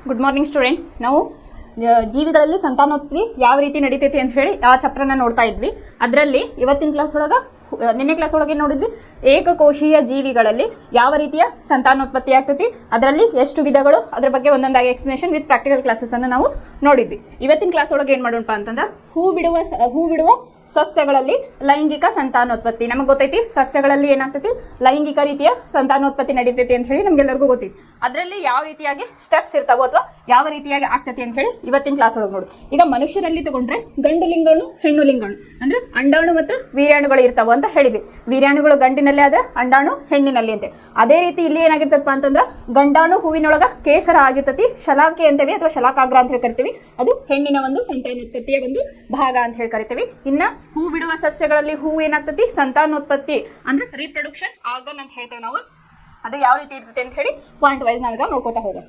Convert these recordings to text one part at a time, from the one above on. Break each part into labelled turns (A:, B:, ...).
A: Good morning students. ನಾವು ಜೀವಿಗಳಲ್ಲಿ ಸಂತಾನೋತ್ಪತ್ತಿ ಯಾವ ರೀತಿ ನಡೀತೈತಿ ಅಂತ ಹೇಳಿ ಆ ಚಾಪ್ಟರ್ನ ನೋಡ್ತಾ ಇದ್ವಿ. ಅದರಲ್ಲಿ ಇವತ್ತಿನ ಕ್ಲಾಸ್ ಒಳಗೆ ನಿನ್ನೆ ಕ್ಲಾಸ್ ಒಳಗೆ ನೋಡಿದ್ವಿ ಏಕಕೋಶೀಯ ಜೀವಿಗಳಲ್ಲಿ ಯಾವ ರೀತಿಯ ಸಂತಾನೋತ್ಪತ್ತಿ ಆಗ್ತೈತಿ, ಅದರಲ್ಲಿ ಎಷ್ಟು ವಿಧಗಳು, ಅದ್ರ ಬಗ್ಗೆ ಒಂದೊಂದಾಗಿ ಎಕ್ಸ್ಪ್ಲನೇಷನ್ ವಿತ್ ಪ್ರಾಕ್ಟಿಕಲ್ ಕ್ಲಾಸಸ್ ಅನ್ನು ನಾವು ನೋಡಿದ್ವಿ. ಇವತ್ತಿನ ಕ್ಲಾಸ್ ಒಳಗೆ ಏನು ಮಾಡೋಣಪ್ಪ ಅಂತಂದ್ರೆ ಹೂ ಬಿಡುವ ಸಸ್ಯಗಳಲ್ಲಿ ಲೈಂಗಿಕ ಸಂತಾನೋತ್ಪತ್ತಿ. ನಮಗೆ ಗೊತ್ತೈತಿ ಸಸ್ಯಗಳಲ್ಲಿ ಏನಾಗ್ತೈತಿ ಲೈಂಗಿಕ ರೀತಿಯ ಸಂತಾನೋತ್ಪತ್ತಿ ನಡೀತೈತಿ ಅಂತ ಹೇಳಿ ನಮ್ಗೆಲ್ಲರಿಗೂ ಗೊತ್ತೈತಿ. ಅದರಲ್ಲಿ ಯಾವ ರೀತಿಯಾಗಿ ಸ್ಟೆಪ್ಸ್ ಇರ್ತಾವೋ ಅಥವಾ ಯಾವ ರೀತಿಯಾಗಿ ಆಗ್ತೈತಿ ಅಂತ ಹೇಳಿ ಇವತ್ತಿನ ಕ್ಲಾಸ್ ಒಳಗೆ ನೋಡು. ಈಗ ಮನುಷ್ಯರಲ್ಲಿ ತಗೊಂಡ್ರೆ ಗಂಡು ಲಿಂಗಾಣು ಹೆಣ್ಣು ಲಿಂಗಾಣು ಅಂದ್ರೆ ಅಂಡಾಣು ಮತ್ತು ವೀರ್ಯಾಣುಗಳು ಇರ್ತಾವ ಅಂತ ಹೇಳಿದ್ವಿ. ವೀರ್ಯಾಣುಗಳು ಗಂಡಿನಲ್ಲಿ ಆದ್ರೆ ಅಂಡಾಣು ಹೆಣ್ಣಿನಲ್ಲಿ ಅಂತೆ. ಅದೇ ರೀತಿ ಇಲ್ಲಿ ಏನಾಗಿರ್ತದಪ್ಪ ಅಂತಂದ್ರೆ ಗಂಡಾಣು ಹೂವಿನೊಳಗ ಕೇಸರ ಆಗಿರ್ತತಿ, ಶಲಾಕೆ ಅಂತೇವಿ ಅಥವಾ ಶಲಾಕಾಗ್ರ ಅಂತ ಹೇಳಿ ಕರಿತೀವಿ. ಅದು ಹೆಣ್ಣಿನ ಒಂದು ಸಂತಾನೋತ್ಪತ್ತಿಯ ಒಂದು ಭಾಗ ಅಂತ ಹೇಳಿ ಕರಿತೀವಿ. ಇನ್ನ ಹೂ ಬಿಡುವ ಸಸ್ಯಗಳಲ್ಲಿ ಹೂ ಏನಾಗ್ತತಿ ಸಂತಾನೋತ್ಪತ್ತಿ ಅಂದ್ರೆ ರೀಪ್ರೊಡಕ್ಷನ್ ಆರ್ಗನ್ ಅಂತ ಹೇಳ್ತೇವೆ ನಾವು. ಅದು ಯಾವ ರೀತಿ ಇರ್ತೈತೆ ಅಂತ ಹೇಳಿ ಪಾಯಿಂಟ್ ವೈಸ್ ನಾವೀಗ ನೋಡ್ಕೋತಾ ಹೋಗೋಣ.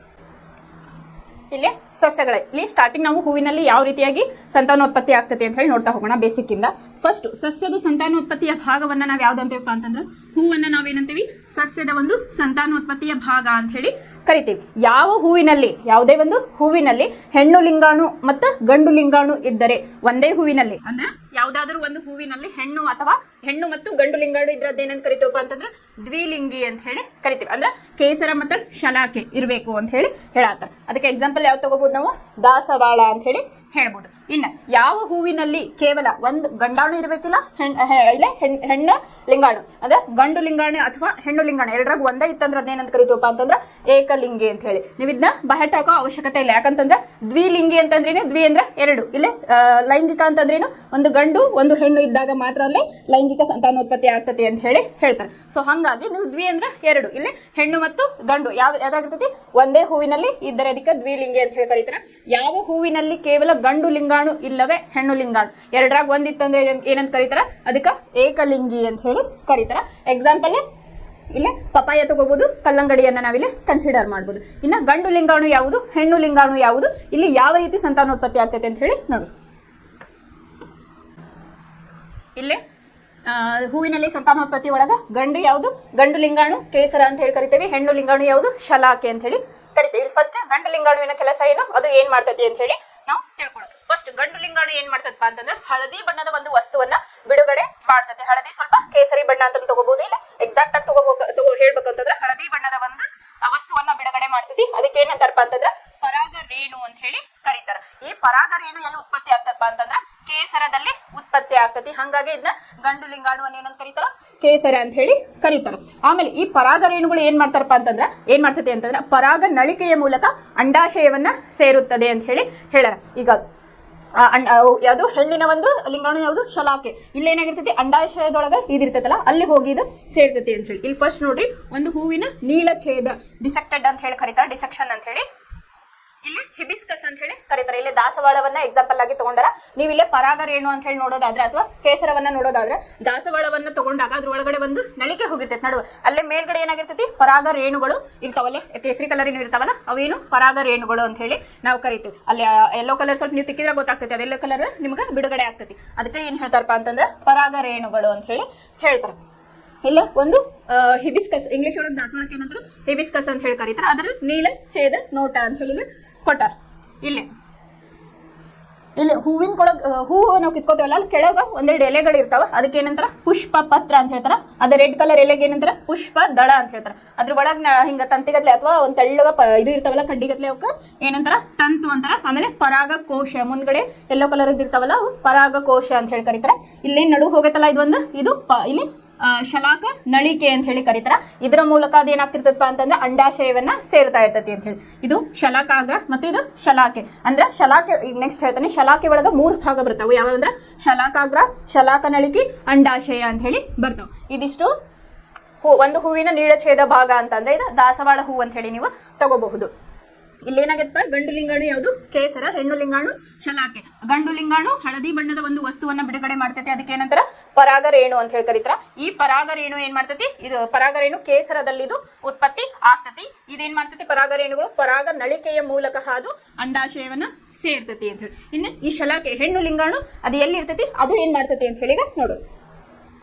A: ಇಲ್ಲಿ ಸಸ್ಯಗಳಲ್ಲಿ ಸ್ಟಾರ್ಟಿಂಗ್ ನಾವು ಹೂವಿನಲ್ಲಿ ಯಾವ ರೀತಿಯಾಗಿ ಸಂತಾನೋತ್ಪತ್ತಿ ಆಗ್ತದೆ ಅಂತ ಹೇಳಿ ನೋಡ್ತಾ ಹೋಗೋಣ. ಬೇಸಿಕ್ ಇಂದ ಫಸ್ಟ್ ಸಸ್ಯದ ಸಂತಾನೋತ್ಪತ್ತಿಯ ಭಾಗವನ್ನ ನಾವು ಯಾವ್ದಂತೇವಪ್ಪ ಅಂತಂದ್ರೆ ಹೂವನ್ನ ನಾವೇನಂತೀವಿ ಸಸ್ಯದ ಒಂದು ಸಂತಾನೋತ್ಪತ್ತಿಯ ಭಾಗ ಅಂತ ಹೇಳಿ ಕರಿತೀವಿ. ಯಾವ ಹೂವಿನಲ್ಲಿ ಯಾವುದೇ ಒಂದು ಹೂವಿನಲ್ಲಿ ಹೆಣ್ಣು ಲಿಂಗಾಣು ಮತ್ತು ಗಂಡು ಲಿಂಗಾಣು ಇದ್ದರೆ ಒಂದೇ ಹೂವಿನಲ್ಲಿ ಅಂದ್ರೆ ಯಾವ್ದಾದ್ರು ಒಂದು ಹೂವಿನಲ್ಲಿ ಹೆಣ್ಣು ಅಥವಾ ಹೆಣ್ಣು ಮತ್ತು ಗಂಡು ಲಿಂಗಾಣು ಇದ್ರದ್ದು ಏನಂತ ಕರಿತೀವಪ್ಪ ಅಂತಂದ್ರೆ ದ್ವಿಲಿಂಗಿ ಅಂತ ಹೇಳಿ ಕರಿತೀವಿ. ಅಂದ್ರೆ ಕೇಸರ ಮತ್ತು ಶಲಾಕೆ ಇರಬೇಕು ಅಂತ ಹೇಳಿ ಹೇಳತ್ತಾರೆ. ಅದಕ್ಕೆ ಎಕ್ಸಾಂಪಲ್ ಯಾವ್ದು ತಗೋಬಹುದು ನಾವು, ದಾಸವಾಳ ಅಂತ ಹೇಳಿ ಹೇಳ್ಬೋದು. ಇನ್ನು ಯಾವ ಹೂವಿನಲ್ಲಿ ಕೇವಲ ಒಂದು ಗಂಡಾಣು ಇರಬೇಕಿಲ್ಲ ಹೆಣ್ಣು ಲಿಂಗಾಣು ಅಂದ್ರೆ ಗಂಡು ಲಿಂಗಾಣು ಅಥವಾ ಹೆಣ್ಣು ಲಿಂಗಾಣು ಎರಡರಾಗ ಒಂದೇ ಇತ್ತಂದ್ರೆ ಅದೇನಂತ ಕರಿತೀವಪ್ಪ ಅಂತಂದ್ರೆ ಏಕಲಿಂಗಿ ಅಂತ ಹೇಳಿ. ನೀವು ಇದನ್ನ ಬಹಟ್ ಹಾಕೋ ಅವಶ್ಯಕತೆ ಇಲ್ಲ. ಯಾಕಂತಂದ್ರೆ ದ್ವಿಲಿಂಗಿ ಅಂತಂದ್ರೇನು, ದ್ವಿ ಅಂದ್ರೆ ಎರಡು, ಇಲ್ಲೇ ಲೈಂಗಿಕ ಅಂತಂದ್ರೇನು ಒಂದು ಗಂಡು ಒಂದು ಹೆಣ್ಣು ಇದ್ದಾಗ ಮಾತ್ರ ಅಲ್ಲೇ ಲೈಂಗಿಕ ಸಂತಾನೋತ್ಪತ್ತಿ ಆಗ್ತದೆ ಅಂತ ಹೇಳಿ ಹೇಳ್ತಾರೆ. ಸೊ ಹಾಗಾಗಿ ನೀವು ದ್ವಿ ಅಂದ್ರೆ ಎರಡು, ಇಲ್ಲೇ ಹೆಣ್ಣು ಮತ್ತು ಗಂಡು ಯಾವ್ದಾಗ್ತತಿ ಒಂದೇ ಹೂವಿನಲ್ಲಿ ಇದ್ದರೆ ಅದಕ್ಕೆ ದ್ವಿಲಿಂಗಿ ಅಂತ ಹೇಳಿ ಕರೀತಾರೆ. ಯಾವ ಹೂವಿನಲ್ಲಿ ಕೇವಲ ಗಂಡು ಲಿಂಗಾಣು ಇಲ್ಲವೇ ಹೆಣ್ಣು ಲಿಂಗಾಣು ಎರಡರಾಗ ಒಂದಿತ್ತಂದ್ರೆ ಏನಂತ ಕರೀತಾರ, ಅದಕ್ಕೆ ಏಕಲಿಂಗಿ ಅಂತ ಹೇಳಿ ಕರೀತಾರ. ಎಕ್ಸಾಂಪಲ್ ಇಲ್ಲೇ ಪಪಾಯ ತಗೋಬಹುದು, ಕಲ್ಲಂಗಡಿಯನ್ನ ನಾವಿಲ್ಲಿ ಕನ್ಸಿಡರ್ ಮಾಡ್ಬೋದು. ಇನ್ನು ಗಂಡು ಲಿಂಗಾಣು ಯಾವುದು, ಹೆಣ್ಣು ಲಿಂಗಾಣು ಯಾವುದು, ಇಲ್ಲಿ ಯಾವ ರೀತಿ ಸಂತಾನೋತ್ಪತ್ತಿ ಆಗ್ತೈತೆ ಅಂತ ಹೇಳಿ ನೋಡಿ. ಇಲ್ಲೇ ಹೂವಿನಲ್ಲಿ ಸಂತಾನೋತ್ಪತ್ತಿ ಒಳಗ ಗಂಡು ಯಾವುದು, ಗಂಡು ಲಿಂಗಾಣು ಕೇಸರ ಅಂತ ಹೇಳಿ ಕರಿತೇವೆ. ಹೆಣ್ಣು ಲಿಂಗಾಣು ಯಾವುದು, ಶಲಾಕೆ ಅಂತ ಹೇಳಿ ಕರಿತೇವೆ. ಇಲ್ಲಿ ಫಸ್ಟ್ ಗಂಡು ಲಿಂಗಾಣುವಿನ ಕೆಲಸ ಏನು, ಅದು ಏನ್ ಮಾಡ್ತೈತಿ ಅಂತ ಹೇಳಿ ನಾವು ತಿಳ್ಕೊಳ್ಳೋದು. ಫಸ್ಟ್ ಗಂಡು ಲಿಂಗಾಣು ಏನ್ ಮಾಡ್ತದಪ್ಪ ಅಂತಂದ್ರೆ ಹಳದಿ ಬಣ್ಣದ ಒಂದು ವಸ್ತುವನ್ನ ಬಿಡುಗಡೆ ಮಾಡ್ತದೆ. ಹಳದಿ ಸ್ವಲ್ಪ ಕೇಸರಿ ಬಣ್ಣ ಅಂತ ತಗೋಬಹುದು, ಇಲ್ಲ ಎಕ್ಸಾಕ್ಟ್ ಆಗಿ ಹೇಳ್ಬೇಕಂತಂದ್ರೆ ಹಳದಿ ಬಣ್ಣದ ಒಂದು ವಸ್ತುವನ್ನ ಬಿಡುಗಡೆ ಮಾಡ್ತೈತಿ. ಅದಕ್ಕೆ ಏನಂತಾರಪ್ಪ ಅಂತಂದ್ರೆ ಪರಾಗ ರೇಣು ಅಂತ ಹೇಳಿ ಕರೀತಾರ. ಈ ಪರಾಗ ರೇಣು ಎಲ್ಲಿ ಉತ್ಪತ್ತಿ ಆಗ್ತದಪ್ಪ ಅಂತಂದ್ರೆ ಕೇಸರದಲ್ಲಿ ಉತ್ಪತ್ತಿ ಆಗ್ತತಿ. ಹಂಗಾಗಿ ಇದನ್ನ ಗಂಡು ಲಿಂಗಾಣುವನ್ನ ಏನಂತ ಕರೀತಾರ, ಕೇಸರ ಅಂತ ಹೇಳಿ ಕರೀತಾರ. ಆಮೇಲೆ ಈ ಪರಾಗ ರೇಣುಗಳು ಏನ್ ಮಾಡ್ತಾರಪ್ಪ ಅಂತಂದ್ರೆ ಏನ್ ಮಾಡ್ತತಿ ಅಂತಂದ್ರೆ ಪರಾಗ ನಳಿಕೆಯ ಮೂಲಕ ಅಂಡಾಶಯವನ್ನ ಸೇರುತ್ತದೆ ಅಂತ ಹೇಳಿ ಹೇಳಾರ. ಈಗ ಯಾವುದು ಹೆಣ್ಣಿನ ಒಂದು ಲಿಂಗಾಣು ಯಾವುದು, ಶಲಾಕೆ. ಇಲ್ಲಿ ಏನಾಗಿರ್ತೈತಿ ಅಂಡಾಶಯದೊಳಗ ಇದಿರ್ತೈತಲ್ಲ ಅಲ್ಲಿ ಹೋಗಿ ಇದು ಸೇರ್ತೈತಿ ಅಂತ ಹೇಳಿ. ಇಲ್ಲಿ ಫಸ್ಟ್ ನೋಡ್ರಿ, ಒಂದು ಹೂವಿನ ನೀಳಛೇದ ಡಿಸೆಕ್ಟೆಡ್ ಅಂತ ಹೇಳಿ ಕರೀತಾರ, ಡಿಸೆಕ್ಷನ್ ಅಂತ ಹೇಳಿ. ಇಲ್ಲಿ ಹಿಬಿಸ್ಕಸ್ ಅಂತ ಹೇಳಿ ಕರೀತಾರೆ. ಇಲ್ಲಿ ದಾಸವಾಳವನ್ನ ಎಕ್ಸಾಂಪಲ್ ಆಗಿ ತಗೊಂಡಾರ. ನೀವು ಇಲ್ಲೇ ಪರಾಗ ರೇಣು ಅಂತ ಹೇಳಿ ನೋಡೋದಾದ್ರೆ ಅಥವಾ ಕೇಸರವನ್ನ ನೋಡೋದಾದ್ರೆ ದಾಸವಾಳವನ್ನ ತಗೊಂಡಾಗ ಅದ್ರ ಒಳಗಡೆ ಒಂದು ನಳಿಕೆ ಹೋಗಿರ್ತೈತಿ ನಡುವೆ. ಅಲ್ಲೇ ಮೇಲ್ಗಡೆ ಏನಾಗಿರ್ತೈತಿ ಪರಾಗ ರೇಣುಗಳು ಇರ್ತಾವಲ್ಲೇ, ಕೇಸರಿ ಕಲರ್ ಇರ್ತಾವಲ್ಲ ಅವೇನು ಪರಾಗ ರೇಣುಗಳು ಅಂತ ಹೇಳಿ ನಾವು ಕರಿತೀವಿ. ಅಲ್ಲಿ ಯೆಲ್ಲೋ ಕಲರ್ ಸ್ವಲ್ಪ ನೀವು ತಿಕ್ಕಿದ್ರೆ ಗೊತ್ತಾಗ್ತೈತಿ, ಅದೆಲ್ಲೋ ಕಲರ್ ನಿಮ್ಗೆ ಬಿಡುಗಡೆ ಆಗ್ತೈತಿ. ಅದಕ್ಕೆ ಏನ್ ಹೇಳ್ತಾರಪ್ಪ ಅಂತಂದ್ರೆ ಪರಾಗ ರೇಣುಗಳು ಅಂತ ಹೇಳಿ ಹೇಳ್ತಾರೆ. ಇಲ್ಲ ಒಂದು ಹಿಬಿಸ್ಕಸ್, ಇಂಗ್ಲಿಷ್ ಒಳಗೆ ದಾಸವಾಳಕ್ಕೆ ಏನಂತಾರೆ ಹಿಬಿಸ್ಕಸ್ ಅಂತ ಹೇಳಿ ಕರೀತಾರೆ. ಅದರ ನೀಳ ಛೇದ ನೋಟ ಅಂತ ಹೇಳಿ ಕೊಟ್ಟಾರ. ಇಲ್ಲಿ ಹೂವಿನ ಹೂವು ನಾವು ಕಿತ್ಕೋತೇವಲ್ಲ ಅಲ್ಲಿ ಕೆಳಗ ಒಂದೆರಡು ಎಲೆಗಳು ಇರ್ತಾವ, ಅದಕ್ಕೆ ಏನಂತಾರ ಪುಷ್ಪ ಪತ್ರ ಅಂತ ಹೇಳ್ತಾರ. ಅದ ರೆಡ್ ಕಲರ್ ಎಲೆಗೆ ಏನಂತಾರ ಪುಷ್ಪ ದಳ ಅಂತ ಹೇಳ್ತಾರ. ಅದ್ರ ಒಳಗ್ ಹಿಂಗ ತಂತಿಗತ್ಲೆ ಅಥವಾ ಒಂದ್ ತೆಳ್ಳಗ ಇದು ಇರ್ತಾವಲ್ಲ ಕಡ್ಡಿಗತ್ಲೆ ಅವಕ್ಕ ಏನಂತಾರ ತಂತು ಅಂತಾರ. ಆಮೇಲೆ ಪರಾಗ ಕೋಶ ಮುಂದ್ಗಡೆ ಯೆಲ್ಲೋ ಕಲರ್ ಇರ್ತಾವಲ್ಲ ಅವು ಪರಾಗ ಕೋಶ ಅಂತ ಹೇಳಿ ಕರೀತಾರ. ಇಲ್ಲೇನ್ ನಡು ಹೋಗತ್ತಲ್ಲ ಇದು ಇಲ್ಲಿ ಶಲಾಕ ನಳಿಕೆ ಅಂತ ಹೇಳಿ ಕರೀತಾರ. ಇದರ ಮೂಲಕ ಅದೇನಾಗ್ತಿರ್ತಪ್ಪ ಅಂತಂದ್ರೆ ಅಂಡಾಶಯವನ್ನ ಸೇರ್ತಾ ಇರ್ತತಿ ಅಂತ ಹೇಳಿ. ಇದು ಶಲಾಕಾಗ್ರ ಮತ್ತು ಇದು ಶಲಾಕೆ. ಅಂದ್ರೆ ಶಲಾಕೆ ಈಗ ನೆಕ್ಸ್ಟ್ ಹೇಳ್ತಾನೆ. ಶಲಾಕೆ ಒಳಗ 3 ಭಾಗ ಬರ್ತಾವೆ. ಯಾವಂದ್ರೆ ಶಲಾಕಾಗ್ರ, ಶಲಾಕ ನಳಿಕೆ, ಅಂಡಾಶಯ ಅಂತ ಹೇಳಿ ಬರ್ತಾವ. ಇದಿಷ್ಟು ಒಂದು ಹೂವಿನ ನೀಳಛೇದ ಭಾಗ ಅಂತಂದ್ರೆ ಇದು ದಾಸವಾಳ ಹೂ ಅಂತ ಹೇಳಿ ನೀವು ತಗೋಬಹುದು. ಇಲ್ಲೇನಾಗತ್ತಪ್ಪ ಗಂಡು ಲಿಂಗಾಣು ಯಾವುದು ಕೇಸರ, ಹೆಣ್ಣು ಲಿಂಗಾಣು ಶಲಾಕೆ. ಗಂಡು ಲಿಂಗಾಣು ಹಳದಿ ಬಣ್ಣದ ಒಂದು ವಸ್ತುವನ್ನ ಬಿಡುಗಡೆ ಮಾಡ್ತೈತಿ, ಅದಕ್ಕೆ ಏನಂತಾರ ಪರಾಗ ರೇಣು ಅಂತ ಹೇಳಿ ಕರೀತಾರ. ಈ ಪರಾಗ ರೇಣು ಏನ್ ಮಾಡ್ತೈತಿ, ಇದು ಪರಾಗ ರೇಣು ಕೇಸರದಲ್ಲಿ ಇದು ಉತ್ಪತ್ತಿ ಆಗ್ತತಿ. ಇದೇನ್ ಮಾಡ್ತೈತಿ ಪರಾಗ ರೇಣುಗಳು ಪರಾಗ ನಳಿಕೆಯ ಮೂಲಕ ಹಾದು ಅಂಡಾಶಯವನ್ನ ಸೇರ್ತತಿ ಅಂತ ಹೇಳಿ. ಇನ್ನು ಈ ಶಲಾಕೆ ಹೆಣ್ಣು ಲಿಂಗಾಣು ಅದು ಎಲ್ಲಿ ಇರ್ತೈತಿ, ಅದು ಏನ್ ಮಾಡ್ತತಿ ಅಂತ ಹೇಳಿ ಈಗ ನೋಡು.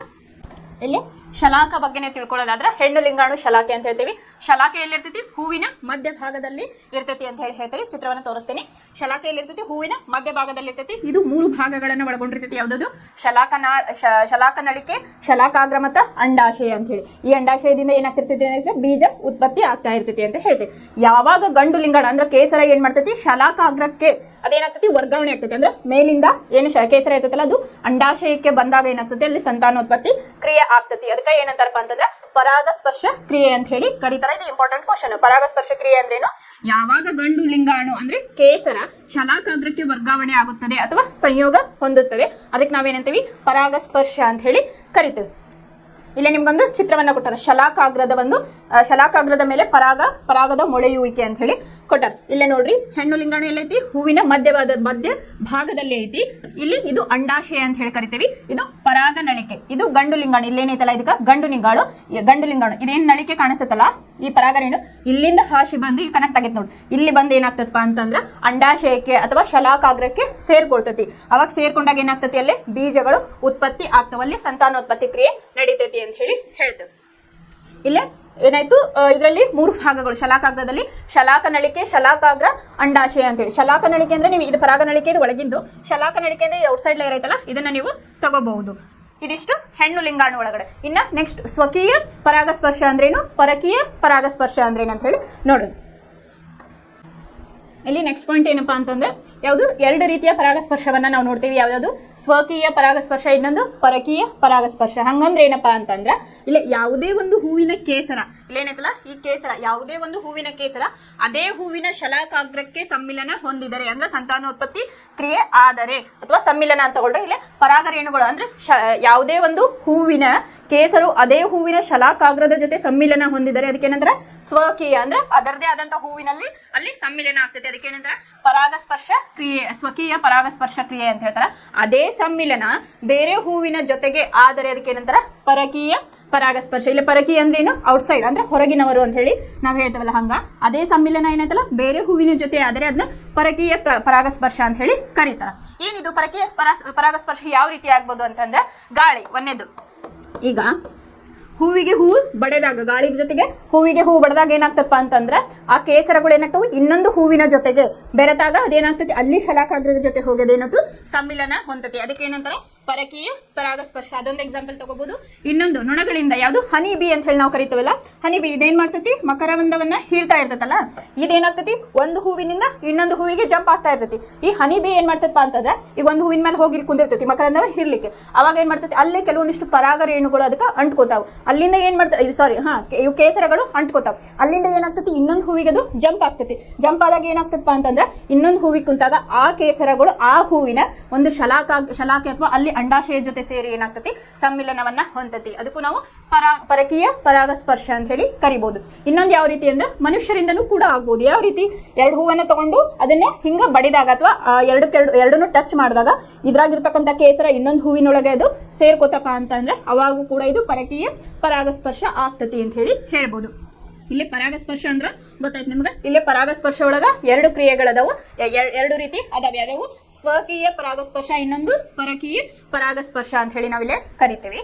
A: ಇಲ್ಲಿ ಶಲಾಕ ಬಗ್ಗೆನೇ ತಿಳ್ಕೊಳ್ಳೋದಾದ್ರೆ ಹೆಣ್ಣು ಲಿಂಗಾಣು ಶಲಾಕೆ ಅಂತ ಹೇಳ್ತೀವಿ. ಶಲಾಕೆ ಎಲ್ಲಿರ್ತೈತಿ? ಹೂವಿನ ಮಧ್ಯ ಭಾಗದಲ್ಲಿ ಇರ್ತೈತಿ ಅಂತ ಹೇಳ್ತೀವಿ. ಚಿತ್ರವನ್ನು ತೋರಿಸ್ತೇನೆ. ಶಲಾಕೆ ಎಲ್ಲಿರ್ತೈತಿ? ಹೂವಿನ ಮಧ್ಯ ಭಾಗದಲ್ಲಿ ಇರ್ತೈತಿ. ಇದು 3 ಭಾಗಗಳನ್ನು ಒಳಗೊಂಡಿರ್ತೈತಿ. ಯಾವ್ದು? ಶಲಾಕನಳಿಕೆ, ಶಲಾಕಾಗ್ರ ಮತ್ತು ಅಂಡಾಶಯ ಅಂತ ಹೇಳಿ. ಈ ಅಂಡಾಶಯದಿಂದ ಏನಾಗ್ತಿರ್ತೈತಿ ಅಂದ್ರೆ ಬೀಜ ಉತ್ಪತ್ತಿ ಆಗ್ತಾ ಇರ್ತೈತಿ ಅಂತ ಹೇಳ್ತೀವಿ. ಯಾವಾಗ ಗಂಡು ಲಿಂಗಾಣು ಅಂದ್ರೆ ಕೇಸರ ಏನ್ ಮಾಡ್ತೈತಿ? ಶಲಾಕಾಗ್ರಕ್ಕೆ ಅದೇನಾಗ್ತೈತಿ? ವರ್ಗಾವಣೆ ಆಗ್ತೈತಿ. ಅಂದ್ರೆ ಮೇಲಿಂದ ಏನು ಕೇಸರ ಇರ್ತೈತಲ್ಲ ಅದು ಅಂಡಾಶಯಕ್ಕೆ ಬಂದಾಗ ಏನಾಗ್ತೈತಿ? ಅಲ್ಲಿ ಸಂತಾನೋತ್ಪತ್ತಿ ಕ್ರಿಯೆ ಆಗ್ತೈತಿ. ಅದಕ್ಕೆ ಏನಂತಾರಪ್ಪ ಅಂತಂದ್ರೆ ಪರಾಗಸ್ಪರ್ಶ ಕ್ರಿಯೆ ಅಂತ ಹೇಳಿ ಕರೀತಾರೆ. ಇದು ಇಂಪಾರ್ಟೆಂಟ್ ಕ್ವಶನ್. ಪರಾಗಸ್ಪರ್ಶ ಕ್ರಿಯೆ ಅಂದ್ರೇನು? ಯಾವಾಗ ಗಂಡು ಲಿಂಗಾಣು ಅಂದ್ರೆ ಕೇಸರ ಶಲಾಕಾಗ್ರಕ್ಕೆ ವರ್ಗಾವಣೆ ಆಗುತ್ತದೆ ಅಥವಾ ಸಂಯೋಗ ಹೊಂದುತ್ತದೆ, ಅದಕ್ಕೆ ನಾವೇನಂತೀವಿ? ಪರಾಗಸ್ಪರ್ಶ ಅಂತ ಹೇಳಿ ಕರಿತೀವಿ. ಇಲ್ಲೇ ನಿಮ್ಗೊಂದು ಚಿತ್ರವನ್ನ ಕೊಟ್ಟಾರ. ಶಲಾಕಾಗ್ರದ ಮೇಲೆ ಪರಾಗದ ಮೊಳೆಯುವಿಕೆ ಅಂತ ಹೇಳಿ ಕೊಟ್ಟಾರ. ಇಲ್ಲೇ ನೋಡ್ರಿ, ಹೆಣ್ಣು ಲಿಂಗಾಣು ಎಲ್ಲೈತಿ? ಹೂವಿನ ಮಧ್ಯ ಭಾಗದಲ್ಲಿ ಐತಿ. ಇಲ್ಲಿ ಇದು ಅಂಡಾಶಯ ಅಂತ ಹೇಳಿ ಕರಿತೀವಿ. ಇದು ಪರಾಗ ನಳಿಕೆ. ಇದು ಗಂಡು ಲಿಂಗಾಣು. ಇಲ್ಲೇನೈತಲ್ಲ ಇದಕ್ಕೆ ಗಂಡು ಲಿಂಗಾಣು. ಇದೇನ್ ನಳಿಕೆ ಕಾಣಿಸ್ತೈತಲ್ಲ ಈ ಪರಾಗರೇಣು ಇಲ್ಲಿಂದ ಹಾಶಿ ಬಂದು ಇಲ್ಲಿ ಕನೆಕ್ಟ್ ಆಗೈತಿ ನೋಡಿ. ಇಲ್ಲಿ ಬಂದು ಏನಾಗ್ತದಪ್ಪ ಅಂತಂದ್ರ ಅಂಡಾಶಯಕ್ಕೆ ಅಥವಾ ಶಲಾಕಾಗ್ರಕ್ಕೆ ಸೇರ್ಕೊಳ್ತೈತಿ. ಅವಾಗ ಸೇರ್ಕೊಂಡಾಗ ಏನಾಗ್ತೈತಿ? ಅಲ್ಲಿ ಬೀಜಗಳು ಉತ್ಪತ್ತಿ ಆಗ್ತಾವ. ಅಲ್ಲಿ ಸಂತಾನೋತ್ಪತ್ತಿ ಕ್ರಿಯೆ ನಡೀತೈತಿ ಅಂತ ಹೇಳಿ ಹೇಳ್ತೇವೆ. ಇಲ್ಲೇ ಏನಾಯ್ತು? ಇದರಲ್ಲಿ 3 ಭಾಗಗಳು ಶಲಾಕಾಗ್ರದಲ್ಲಿ. ಶಲಾಕನಳಿಕೆ, ಶಲಾಕಾಗ್ರ, ಅಂಡಾಶಯ ಅಂತೇಳಿ. ಶಲಾಕನಳಿಕೆ ಅಂದ್ರೆ ನೀವು ಇದು ಪರಾಗನಳಿಕೆ, ಇದು ಒಳಗಿದ್ದು. ಶಲಾಕನಳಿಕೆ ಅಂದ್ರೆ ಔಟ್ಸೈಡ್ ಲೇಯರ್ ಐತಲ್ಲ, ಇದನ್ನ ನೀವು ತಗೋಬಹುದು. ಇದಿಷ್ಟು ಹೆಣ್ಣು ಲಿಂಗಾಣು ಒಳಗಡೆ. ಇನ್ನ ನೆಕ್ಸ್ಟ್ ಸ್ವಕೀಯ ಪರಾಗಸ್ಪರ್ಶ ಅಂದ್ರೇನು, ಪರಕೀಯ ಪರಾಗಸ್ಪರ್ಶ ಅಂದ್ರೇನು ಅಂತ ಹೇಳಿ ನೋಡೋದು. ಇಲ್ಲಿ ನೆಕ್ಸ್ಟ್ ಪಾಯಿಂಟ್ ಏನಪ್ಪಾ ಅಂತಂದ್ರೆ ಯಾವುದು? 2 ರೀತಿಯ ಪರಾಗಸ್ಪರ್ಶವನ್ನ ನಾವು ನೋಡ್ತೀವಿ. ಯಾವ್ಯಾವುದು? ಸ್ವಕೀಯ ಪರಾಗಸ್ಪರ್ಶ, ಇನ್ನೊಂದು ಪರಕೀಯ ಪರಾಗಸ್ಪರ್ಶ. ಹಂಗಂದ್ರೆ ಏನಪ್ಪಾ ಅಂತಂದ್ರ ಇಲ್ಲಿ ಯಾವುದೇ ಒಂದು ಹೂವಿನ ಕೇಸರ, ಇಲ್ಲೇನೈತಲ್ಲ ಈ ಕೇಸರ, ಯಾವುದೇ ಒಂದು ಹೂವಿನ ಕೇಸರ ಅದೇ ಹೂವಿನ ಶಲಾಕಾಗ್ರಕ್ಕೆ ಸಮ್ಮಿಲನ ಹೊಂದಿದರೆ ಅಂದ್ರೆ ಸಂತಾನೋತ್ಪತ್ತಿ ಕ್ರಿಯೆ ಆದರೆ ಅಥವಾ ಸಮ್ಮಿಲನ ಅಂತ ತಗೊಳ್ರೆ ಇಲ್ಲಿ ಪರಾಗರೇಣುಗಳು ಅಂದ್ರೆ ಯಾವುದೇ ಒಂದು ಹೂವಿನ ಕೇಸರು ಅದೇ ಹೂವಿನ ಶಲಾಕಾಗ್ರದ ಜೊತೆ ಸಮ್ಮಿಲನ ಹೊಂದಿದರೆ ಅದಕ್ಕೇನಂದ್ರೆ ಸ್ವಕೀಯ ಅಂದ್ರೆ ಅದರದೇ ಆದಂತ ಹೂವಿನಲ್ಲಿ ಅಲ್ಲಿ ಸಮ್ಮಿಲನ ಆಗ್ತೈತೆ. ಅದಕ್ಕೇನಂದ್ರೆ ಪರಾಗಸ್ಪರ್ಶ ಕ್ರಿಯೆ, ಸ್ವಕೀಯ ಪರಾಗಸ್ಪರ್ಶ ಕ್ರಿಯೆ ಅಂತ ಹೇಳ್ತಾರ. ಅದೇ ಸಮ್ಮಿಲನ ಬೇರೆ ಹೂವಿನ ಜೊತೆಗೆ ಆದರೆ ಅದಕ್ಕೇನಂತಾರ? ಪರಕೀಯ ಪರಾಗಸ್ಪರ್ಶ. ಇಲ್ಲಿ ಪರಕೀಯ ಅಂದ್ರೆ ಏನು? ಔಟ್ಸೈಡ್ ಅಂದ್ರೆ ಹೊರಗಿನವರು ಅಂತ ಹೇಳಿ ನಾವ್ ಹೇಳ್ತೇವಲ್ಲ, ಹಂಗ ಅದೇ ಸಮ್ಮಿಲನ ಏನೈತಲ್ಲ ಬೇರೆ ಹೂವಿನ ಜೊತೆ ಆದರೆ ಅದನ್ನ ಪರಕೀಯ ಪರಾಗಸ್ಪರ್ಶ ಅಂತ ಹೇಳಿ ಕರೀತಾರ. ಏನಿದು ಪರಕೀಯ ಪರಾಗಸ್ಪರ್ಶ ಯಾವ ರೀತಿ ಆಗ್ಬೋದು ಅಂತಂದ್ರೆ ಗಾಳಿ ಒಂದೇದು. ಈಗ ಹೂವಿಗೆ ಹೂವು ಬಡೆದಾಗ, ಗಾಳಿ ಜೊತೆಗೆ ಹೂವಿಗೆ ಹೂವು ಬಡದಾಗ ಏನಾಗ್ತಪ್ಪ ಅಂತಂದ್ರೆ ಆ ಕೇಸರಗಳು ಏನಾಗ್ತವೆ? ಇನ್ನೊಂದು ಹೂವಿನ ಜೊತೆಗೆ ಬೆರೆತಾಗ ಅದೇನಾಗ್ತತಿ? ಅಲ್ಲಿ ಶಲಾಕಾಗ್ರದ ಜೊತೆ ಹೋಗೋದೇನತ್ತು? ಸಮ್ಮಿಲನ ಹೊಂದತಿ. ಅದಕ್ಕೆ ಏನಂತಾರೆ? ಪರಕೀಯ ಪರಾಗಸ್ಪರ್ಶ. ಅದೊಂದು ಎಕ್ಸಾಂಪಲ್ ತಗೋಬಹುದು. ಇನ್ನೊಂದು ನೊಣಗಳಿಂದ, ಯಾವುದು? ಹನಿ ಬಿ ಅಂತ ಹೇಳಿ ನಾವು ಕರಿತೀವಲ್ಲ, ಹನಿ ಬಿ ಇದೇನ್ ಮಾಡ್ತತಿ? ಮಕರಂದವನ್ನ ಹೀರ್ತಾ ಇರ್ತತಲ್ಲ, ಇದೇನಾಗ್ತತಿ? ಒಂದು ಹೂವಿನಿಂದ ಇನ್ನೊಂದು ಹೂವಿಗೆ ಜಂಪ್ ಆಗ್ತಾ ಇರ್ತತಿ. ಈ ಹನಿ ಬಿ ಏನ್ ಮಾಡ್ತಪ್ಪ ಅಂತಂದ್ರೆ ಈಗ ಒಂದು ಹೂವಿನ ಮೇಲೆ ಹೋಗಿ ಕುಂದಿರ್ತತಿ ಮಕರಂದವ ಹಿರ್ಲಿಕ್ಕೆ. ಅವಾಗ ಏನ್ ಮಾಡ್ತತಿ? ಅಲ್ಲಿ ಕೆಲವೊಂದಿಷ್ಟು ಪರಾಗ ರೇಣುಗಳು ಅದಕ್ಕೆ ಅಂಟ್ಕೋತಾವ. ಅಲ್ಲಿಂದ ಏನ್ ಮಾಡ್ತಾ ಇವು ಕೇಸರಗಳು ಅಂಟ್ಕೋತಾವ. ಅಲ್ಲಿಂದ ಏನಾಗ್ತತಿ? ಇನ್ನೊಂದು ಹೂವಿಗೆ ಅದು ಜಂಪ್ ಆಗ್ತತಿ. ಜಂಪ್ ಆದಾಗ ಏನಾಗ್ತಪ್ಪ ಅಂತಂದ್ರೆ ಇನ್ನೊಂದು ಹೂವಿಗೆ ಕುಂತಾಗ ಆ ಕೇಸರಗಳು ಆ ಹೂವಿನ ಒಂದು ಶಲಾಕೆ ಅಥವಾ ಅಲ್ಲಿ ಅಂಡಾಶಯ ಜೊತೆ ಸೇರಿ ಏನಾಗ್ತತಿ? ಸಮ್ಮಿಲನವನ್ನ ಹೊಂದತಿ. ಅದಕ್ಕೂ ನಾವು ಪರಕೀಯ ಪರಾಗಸ್ಪರ್ಶ ಅಂತ ಹೇಳಿ ಕರಿಬಹುದು. ಇನ್ನೊಂದು ಯಾವ ರೀತಿ ಅಂದ್ರೆ ಮನುಷ್ಯರಿಂದನೂ ಕೂಡ ಆಗ್ಬಹುದು. ಯಾವ ರೀತಿ? 2 ಹೂವನ್ನ ತಗೊಂಡು ಅದನ್ನ ಹಿಂಗ ಬಡಿದಾಗ ಅಥವಾ ಎರಡನ್ನು ಟಚ್ ಮಾಡಿದಾಗ ಇದ್ರಾಗಿರ್ತಕ್ಕಂಥ ಕೇಸರ ಇನ್ನೊಂದು ಹೂವಿನೊಳಗೆ ಅದು ಸೇರ್ಕೋತಪ್ಪ ಅಂತಂದ್ರೆ ಅವಾಗೂ ಕೂಡ ಇದು ಪರಕೀಯ ಪರಾಗಸ್ಪರ್ಶ ಆಗ್ತತಿ ಅಂತ ಹೇಳಿ ಹೇಳ್ಬೋದು. ಇಲ್ಲಿ ಪರಾಗಸ್ಪರ್ಶ ಅಂದ್ರ ಗೊತ್ತಾಯ್ತು ನಿಮ್ಗೆ. ಇಲ್ಲಿ ಪರಾಗಸ್ಪರ್ಶ ಒಳಗ 2 ಕ್ರಿಯೆಗಳದಾವು, 2 ರೀತಿ ಅದಾವ. ಯಾವ್ಯಾವು? ಸ್ವಕೀಯ ಪರಾಗಸ್ಪರ್ಶ, ಇನ್ನೊಂದು ಪರಕೀಯ ಪರಾಗಸ್ಪರ್ಶ ಅಂತ ಹೇಳಿ ನಾವಿಲ್ಲಿ ಕರಿತೇವೆ.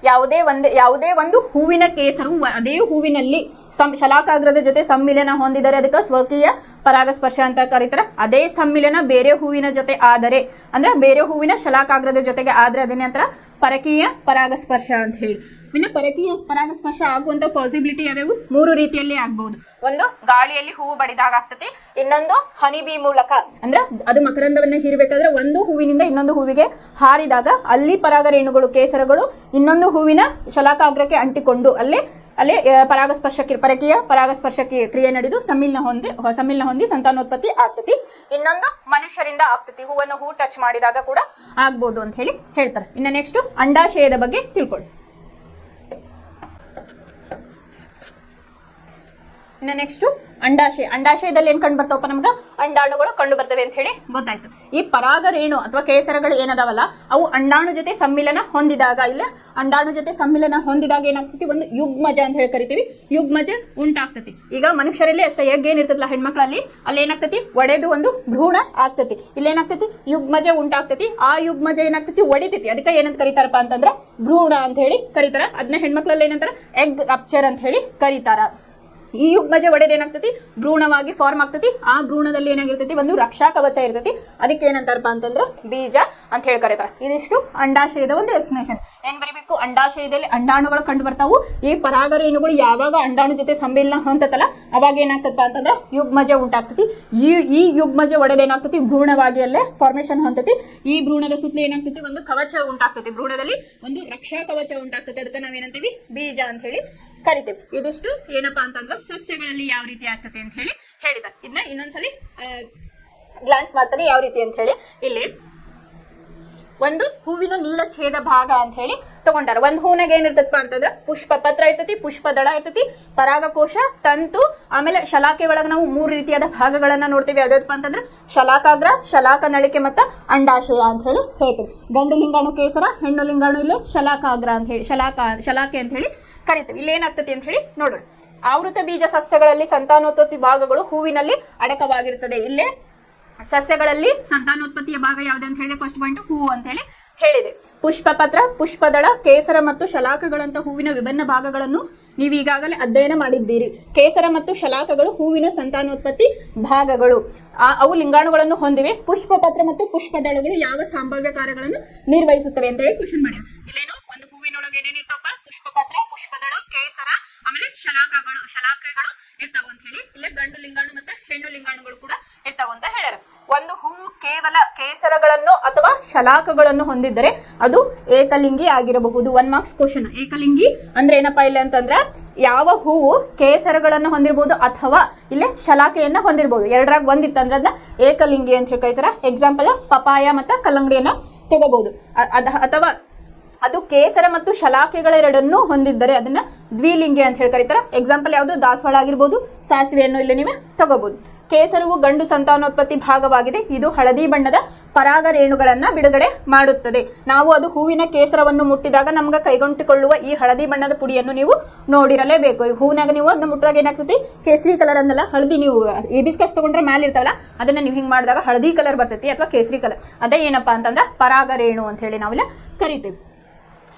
A: ಯಾವುದೇ ಒಂದು ಹೂವಿನ ಕೇಸರು ಅದೇ ಹೂವಿನಲ್ಲಿ ಶಲಾಕಾಗ್ರದ ಜೊತೆ ಸಮ್ಮಿಲನ ಹೊಂದಿದರೆ ಅದಕ್ಕೆ ಸ್ವಕೀಯ ಪರಾಗಸ್ಪರ್ಶ ಅಂತ ಕರೀತಾರೆ. ಅದೇ ಸಮ್ಮಿಲನ ಬೇರೆ ಹೂವಿನ ಜೊತೆ ಆದರೆ ಅಂದ್ರೆ ಬೇರೆ ಹೂವಿನ ಶಲಾಕಾಗ್ರದ ಜೊತೆಗೆ ಆದ್ರೆ ಅದನ್ನೇ ಅಂತರ ಪರಕೀಯ ಪರಾಗಸ್ಪರ್ಶ ಅಂತ ಹೇಳಿ. ಇನ್ನು ಪರಕೀಯ ಪರಾಗಸ್ಪರ್ಶ ಆಗುವಂತ ಪಾಸಿಬಿಲಿಟಿ ಯಾವ್ಯಾವು? 3 ರೀತಿಯಲ್ಲಿ ಆಗ್ಬಹುದು. ಒಂದು ಗಾಳಿಯಲ್ಲಿ ಹೂವು ಬಡಿದಾಗ ಆಗ್ತತಿ. ಇನ್ನೊಂದು ಹನಿ ಬಿ ಮೂಲಕ ಅಂದ್ರೆ ಅದು ಮಕರಂದವನ್ನ ಹೀರಬೇಕಾದ್ರೆ ಒಂದು ಹೂವಿನಿಂದ ಇನ್ನೊಂದು ಹೂವಿಗೆ ಹಾರಿದಾಗ ಅಲ್ಲಿ ಪರಾಗ ರೇಣುಗಳು ಕೇಸರಗಳು ಇನ್ನೊಂದು ಹೂವಿನ ಶಲಾಕಾಗ್ರಕ್ಕೆ ಅಂಟಿಕೊಂಡು ಅಲ್ಲಿ ಪರಾಗಸ್ಪರ್ಶ ಪರಕೀಯ ಪರಾಗಸ್ಪರ್ಶ ಕ್ರಿಯೆ ನಡೆದು ಸಮ್ಮಿಲನ ಹೊಂದಿ ಸಂತಾನೋತ್ಪತ್ತಿ ಆಗ್ತತಿ. ಇನ್ನೊಂದು ಮನುಷ್ಯರಿಂದ ಆಗ್ತತಿ. ಹೂ ಟಚ್ ಮಾಡಿದಾಗ ಕೂಡ ಆಗ್ಬೋದು ಅಂತ ಹೇಳಿ ಹೇಳ್ತಾರೆ. ಇನ್ನು ನೆಕ್ಸ್ಟ್ ಅಂಡಾಶಯದ ಬಗ್ಗೆ ತಿಳ್ಕೊಳ್ಳಿ. ಇನ್ನು ನೆಕ್ಸ್ಟ್ ಅಂಡಾಶಯ. ಅಂಡಾಶಯದಲ್ಲಿ ಏನ್ ಕಂಡು ಬರ್ತಾವಪ್ಪ ನಮ್ಗೆ? ಅಂಡಾಣುಗಳು ಕಂಡು ಬರ್ತವೆ ಅಂತ ಹೇಳಿ ಗೊತ್ತಾಯ್ತು. ಈ ಪರಾಗ ರೇಣು ಅಥವಾ ಕೇಸರಗಳು ಏನದಾವಲ್ಲ ಅವು ಅಂಡಾಣು ಜೊತೆ ಸಮ್ಮಿಲನ ಹೊಂದಿದಾಗ, ಇಲ್ಲ ಅಂಡಾಣು ಜೊತೆ ಸಮ್ಮಿಲನ ಹೊಂದಿದಾಗ ಏನಾಗ್ತತಿ? ಒಂದು ಯುಗ್ಮಜ ಅಂತ ಹೇಳಿ ಕರಿತೀವಿ. ಯುಗ್ಮಜ ಉಂಟಾಗ್ತತಿ. ಈಗ ಮನುಷ್ಯರಲ್ಲಿ ಅಷ್ಟೇ ಎಗ್ ಏನಿರ್ತದಲ್ಲ ಹೆಣ್ಮಕ್ಳಲ್ಲಿ, ಅಲ್ಲಿ ಏನಾಗ್ತತಿ? ಒಡೆದು ಒಂದು ಭ್ರೂಣ ಆಗ್ತತಿ. ಇಲ್ಲಿ ಏನಾಗ್ತತಿ? ಯುಗ್ಮಜ ಉಂಟಾಗ್ತತಿ. ಆ ಯುಗ್ಮಜ ಏನಾಗ್ತತಿ? ಒಡಿತೈತಿ. ಅದಕ್ಕೆ ಏನಂತ ಕರೀತಾರಪ್ಪ ಅಂತಂದ್ರೆ ಭ್ರೂಣ ಅಂತ ಹೇಳಿ ಕರೀತಾರ. ಅದನ್ನ ಹೆಣ್ಮಕ್ಳಲ್ಲಿ ಏನಂತಾರ? ಎಗ್ ರಪ್ಚರ್ ಅಂತ ಹೇಳಿ ಕರೀತಾರ. ಈ ಯುಗ್ಮಜ ಒಡೆದು ಏನಾಗ್ತತಿ? ಭ್ರೂಣವಾಗಿ ಫಾರ್ಮ್ ಆಗ್ತತಿ. ಆ ಭ್ರೂಣದಲ್ಲಿ ಏನಾಗಿರ್ತೈತಿ? ಒಂದು ರಕ್ಷಾ ಕವಚ ಇರ್ತೈತಿ. ಅದಕ್ಕೆ ಏನಂತಾರಪ್ಪ ಅಂತಂದ್ರೆ ಬೀಜ ಅಂತ ಹೇಳಿ ಕರೀತಾರೆ. ಇದಿಷ್ಟು ಅಂಡಾಶಯದ ಒಂದು ಎಕ್ಸ್ಪ್ಲನೇಷನ್. ಏನ್ ಬರೀಬೇಕು? ಅಂಡಾಶಯದಲ್ಲಿ ಅಂಡಾಣುಗಳು ಕಂಡು ಬರ್ತಾವು. ಈ ಪರಾಗರೇಣುಗಳು ಯಾವಾಗ ಅಂಡಾಣು ಜೊತೆ ಸಮ್ಮಿಲನ ಹೊಂದತಲ್ಲ ಅವಾಗ ಏನಾಗ್ತಪ್ಪ ಅಂತಂದ್ರೆ ಯುಗ್ಮಜ ಉಂಟಾಗ್ತತಿ. ಈ ಯುಗ್ಮಜ ಒಡೆದು ಏನಾಗ್ತತಿ? ಭ್ರೂಣವಾಗಿ ಅಲ್ಲೇ ಫಾರ್ಮೇಶನ್ ಹೊಂದತಿ. ಈ ಭ್ರೂಣದ ಸುತ್ತಲೂ ಏನಾಗ್ತತಿ? ಒಂದು ಕವಚ ಉಂಟಾಗ್ತತಿ. ಭ್ರೂಣದಲ್ಲಿ ಒಂದು ರಕ್ಷಾ ಕವಚ ಉಂಟಾಗ್ತತಿ. ಅದಕ್ಕೆ ನಾವೇನಂತೀವಿ? ಬೀಜ ಅಂತ ಹೇಳಿ ಕರಿತೀವಿ. ಇದಿಷ್ಟು ಏನಪ್ಪಾ ಅಂತಂದ್ರೆ ಸಸ್ಯಗಳಲ್ಲಿ ಯಾವ ರೀತಿ ಆಗ್ತದೆ ಅಂತ ಹೇಳಿ ಹೇಳಿದ. ಇದನ್ನ ಇನ್ನೊಂದ್ಸಲಿ ಗ್ಲಾನ್ಸ್ ಮಾಡ್ತಾರೆ ಯಾವ ರೀತಿ ಅಂತ ಹೇಳಿ. ಇಲ್ಲಿ ಒಂದು ಹೂವಿನ ನೀಲಛೇದ ಭಾಗ ಅಂತ ಹೇಳಿ ತಗೊಂಡಾರ. ಒಂದು ಹೂನಾಗ ಏನಿರ್ತಪ್ಪ ಅಂತಂದ್ರೆ ಪುಷ್ಪ ಪತ್ರ ಇರ್ತೈತಿ, ಪುಷ್ಪದಳ ಇರ್ತೈತಿ, ಪರಾಗಕೋಶ, ತಂತು, ಆಮೇಲೆ ಶಲಾಕೆ ಒಳಗೆ ನಾವು 3 ರೀತಿಯಾದ ಭಾಗಗಳನ್ನ ನೋಡ್ತೀವಿ. ಯಾವ್ದಪ್ಪ ಅಂತಂದ್ರೆ ಶಲಾಕಾಗ್ರ, ಶಲಾಕ ನಳಿಕೆ ಮತ್ತು ಅಂಡಾಶಯ ಅಂತ ಹೇಳಿ ಹೇಳ್ತೀವಿ. ಗಂಡು ಲಿಂಗಾಣು ಕೇಸರ, ಹೆಣ್ಣು ಲಿಂಗಾಣು ಇಲ್ಲಿ ಶಲಾಕಾಗ್ರ ಅಂತ ಹೇಳಿ ಶಲಾಕೆ ಅಂತ ಹೇಳಿ ಕರಿತೀವಿ. ಇಲ್ಲಿ ಏನಾಗ್ತತಿ ಅಂತ ಹೇಳಿ ನೋಡೋಣ. ಆವೃತ ಬೀಜ ಸಸ್ಯಗಳಲ್ಲಿ ಸಂತಾನೋತ್ಪತ್ತಿ ಭಾಗಗಳು ಹೂವಿನಲ್ಲಿ ಅಡಕವಾಗಿರುತ್ತದೆ. ಇಲ್ಲೇ ಸಸ್ಯಗಳಲ್ಲಿ ಸಂತಾನೋತ್ಪತ್ತಿಯ ಭಾಗ ಯಾವ್ದು ಅಂತ ಹೇಳಿದೆ? ಫಸ್ಟ್ ಪಾಯಿಂಟ್ ಹೂವು ಅಂತ ಹೇಳಿ ಹೇಳಿದೆ. ಪುಷ್ಪ ಪತ್ರ, ಪುಷ್ಪದಳ, ಕೇಸರ ಮತ್ತು ಶಲಾಕಗಳಂತ ಹೂವಿನ ವಿಭಿನ್ನ ಭಾಗಗಳನ್ನು ನೀವು ಈಗಾಗಲೇ ಅಧ್ಯಯನ ಮಾಡಿದ್ದೀರಿ. ಕೇಸರ ಮತ್ತು ಶಲಾಕಗಳು ಹೂವಿನ ಸಂತಾನೋತ್ಪತ್ತಿ ಭಾಗಗಳು. ಅವು ಲಿಂಗಾಣುಗಳನ್ನು ಹೊಂದಿವೆ. ಪುಷ್ಪ ಪತ್ರ ಮತ್ತು ಪುಷ್ಪದಳಗಳು ಯಾವ ಸಂಭಾವ್ಯ ಕಾರ್ಯಗಳನ್ನು ನಿರ್ವಹಿಸುತ್ತವೆ ಅಂತ ಹೇಳಿ ಕ್ವಶನ್ ಮಾಡ್ಯಾರ. ಇಲ್ಲೇನು ಒಂದು ಹೂವಿನೊಳಗೆ ಏನೇನಿರ್ತಾವಪ್ಪ? ಪುಷ್ಪ ಪತ್ರ, ಪುಷ್ಪದಳ, ಕೇಸರ, ಆಮೇಲೆ ಶಲಾಕೆಗಳು ಇರ್ತಾವ ಅಂತ ಹೇಳಿ. ಇಲ್ಲೇ ಗಂಡು ಲಿಂಗಾಣು ಮತ್ತೆ ಹೆಣ್ಣು ಲಿಂಗಾಣುಗಳು ಕೂಡ ಇರ್ತಾವ ಅಂತ ಹೇಳ್ಯಾರ. ಒಂದು ಹೂವು ಕೇವಲ ಕೇಸರಗಳನ್ನು ಅಥವಾ ಶಲಾಕಗಳನ್ನು ಹೊಂದಿದ್ದರೆ ಅದು ಏಕಲಿಂಗಿ ಆಗಿರಬಹುದು. 1 ಮಾರ್ಕ್ಸ್ ಕ್ವಶನ್. ಏಕಲಿಂಗಿ ಅಂದ್ರೆ ಏನಪ್ಪಾ ಇಲ್ಲ ಅಂತಂದ್ರೆ ಯಾವ ಹೂವು ಕೇಸರಗಳನ್ನು ಹೊಂದಿರಬಹುದು ಅಥವಾ ಇಲ್ಲೇ ಶಲಾಕೆಯನ್ನ ಹೊಂದಿರಬಹುದು. 2ರಾಗ ಒಂದಿತ್ತಂದ್ರೆ ಅದನ್ನ ಏಕಲಿಂಗಿ ಅಂತ ಹೇಳಿ ಕರೀತಾರ. ಎಕ್ಸಾಂಪಲ್ ಪಪಾಯ ಮತ್ತು ಕಲ್ಲಂಗಡಿಯನ್ನ ತಗೋಬಹುದು. ಅಥವಾ ಅದು ಕೇಸರ ಮತ್ತು ಶಲಾಕೆಗಳೆರಡನ್ನೂ ಹೊಂದಿದ್ದರೆ ಅದನ್ನ ದ್ವಿಲಿಂಗಿ ಅಂತ ಹೇಳಿ ಕರೀತಾರೆ. ಎಕ್ಸಾಂಪಲ್ ಯಾವುದು? ದಾಸವಾಳ ಆಗಿರ್ಬೋದು, ಸಾಸಿವೆಯನ್ನು ಇಲ್ಲಿ ನೀವು ತಗೋಬಹುದು. ಕೇಸರವು ಗಂಡು ಸಂತಾನೋತ್ಪತ್ತಿ ಭಾಗವಾಗಿದೆ. ಇದು ಹಳದಿ ಬಣ್ಣದ ಪರಾಗ ರೇಣುಗಳನ್ನ ಬಿಡುಗಡೆ ಮಾಡುತ್ತದೆ. ನಾವು ಅದು ಹೂವಿನ ಕೇಸರವನ್ನು ಮುಟ್ಟಿದಾಗ ನಮ್ಗೆ ಕೈಗೊಂಡಿಕೊಳ್ಳುವ ಈ ಹಳದಿ ಬಣ್ಣದ ಪುಡಿಯನ್ನು ನೀವು ನೋಡಿರಲೇಬೇಕು. ಈ ಹೂವಿನಾಗ ನೀವು ಅದನ್ನ ಮುಟ್ಟಿದಾಗ ಏನಾಗ್ತದೆ? ಕೇಸರಿ ಕಲರ್ ಅನ್ನಲ್ಲ, ಹಳದಿ. ನೀವು ಹಿಬಿಸ್ಕಸ್ ತಗೊಂಡ್ರೆ ಮೇಲೆ ಇರ್ತಾವಲ್ಲ ಅದನ್ನ ನೀವು ಹಿಂಗೆ ಮಾಡಿದಾಗ ಹಳದಿ ಕಲರ್ ಬರ್ತೈತಿ ಅಥವಾ ಕೇಸರಿ ಕಲರ್. ಅದೇ ಏನಪ್ಪಾ ಅಂತಂದ್ರೆ ಪರಾಗ ರೇಣು ಅಂತ ಹೇಳಿ ನಾವೆಲ್ಲ ಕರಿತೀವಿ.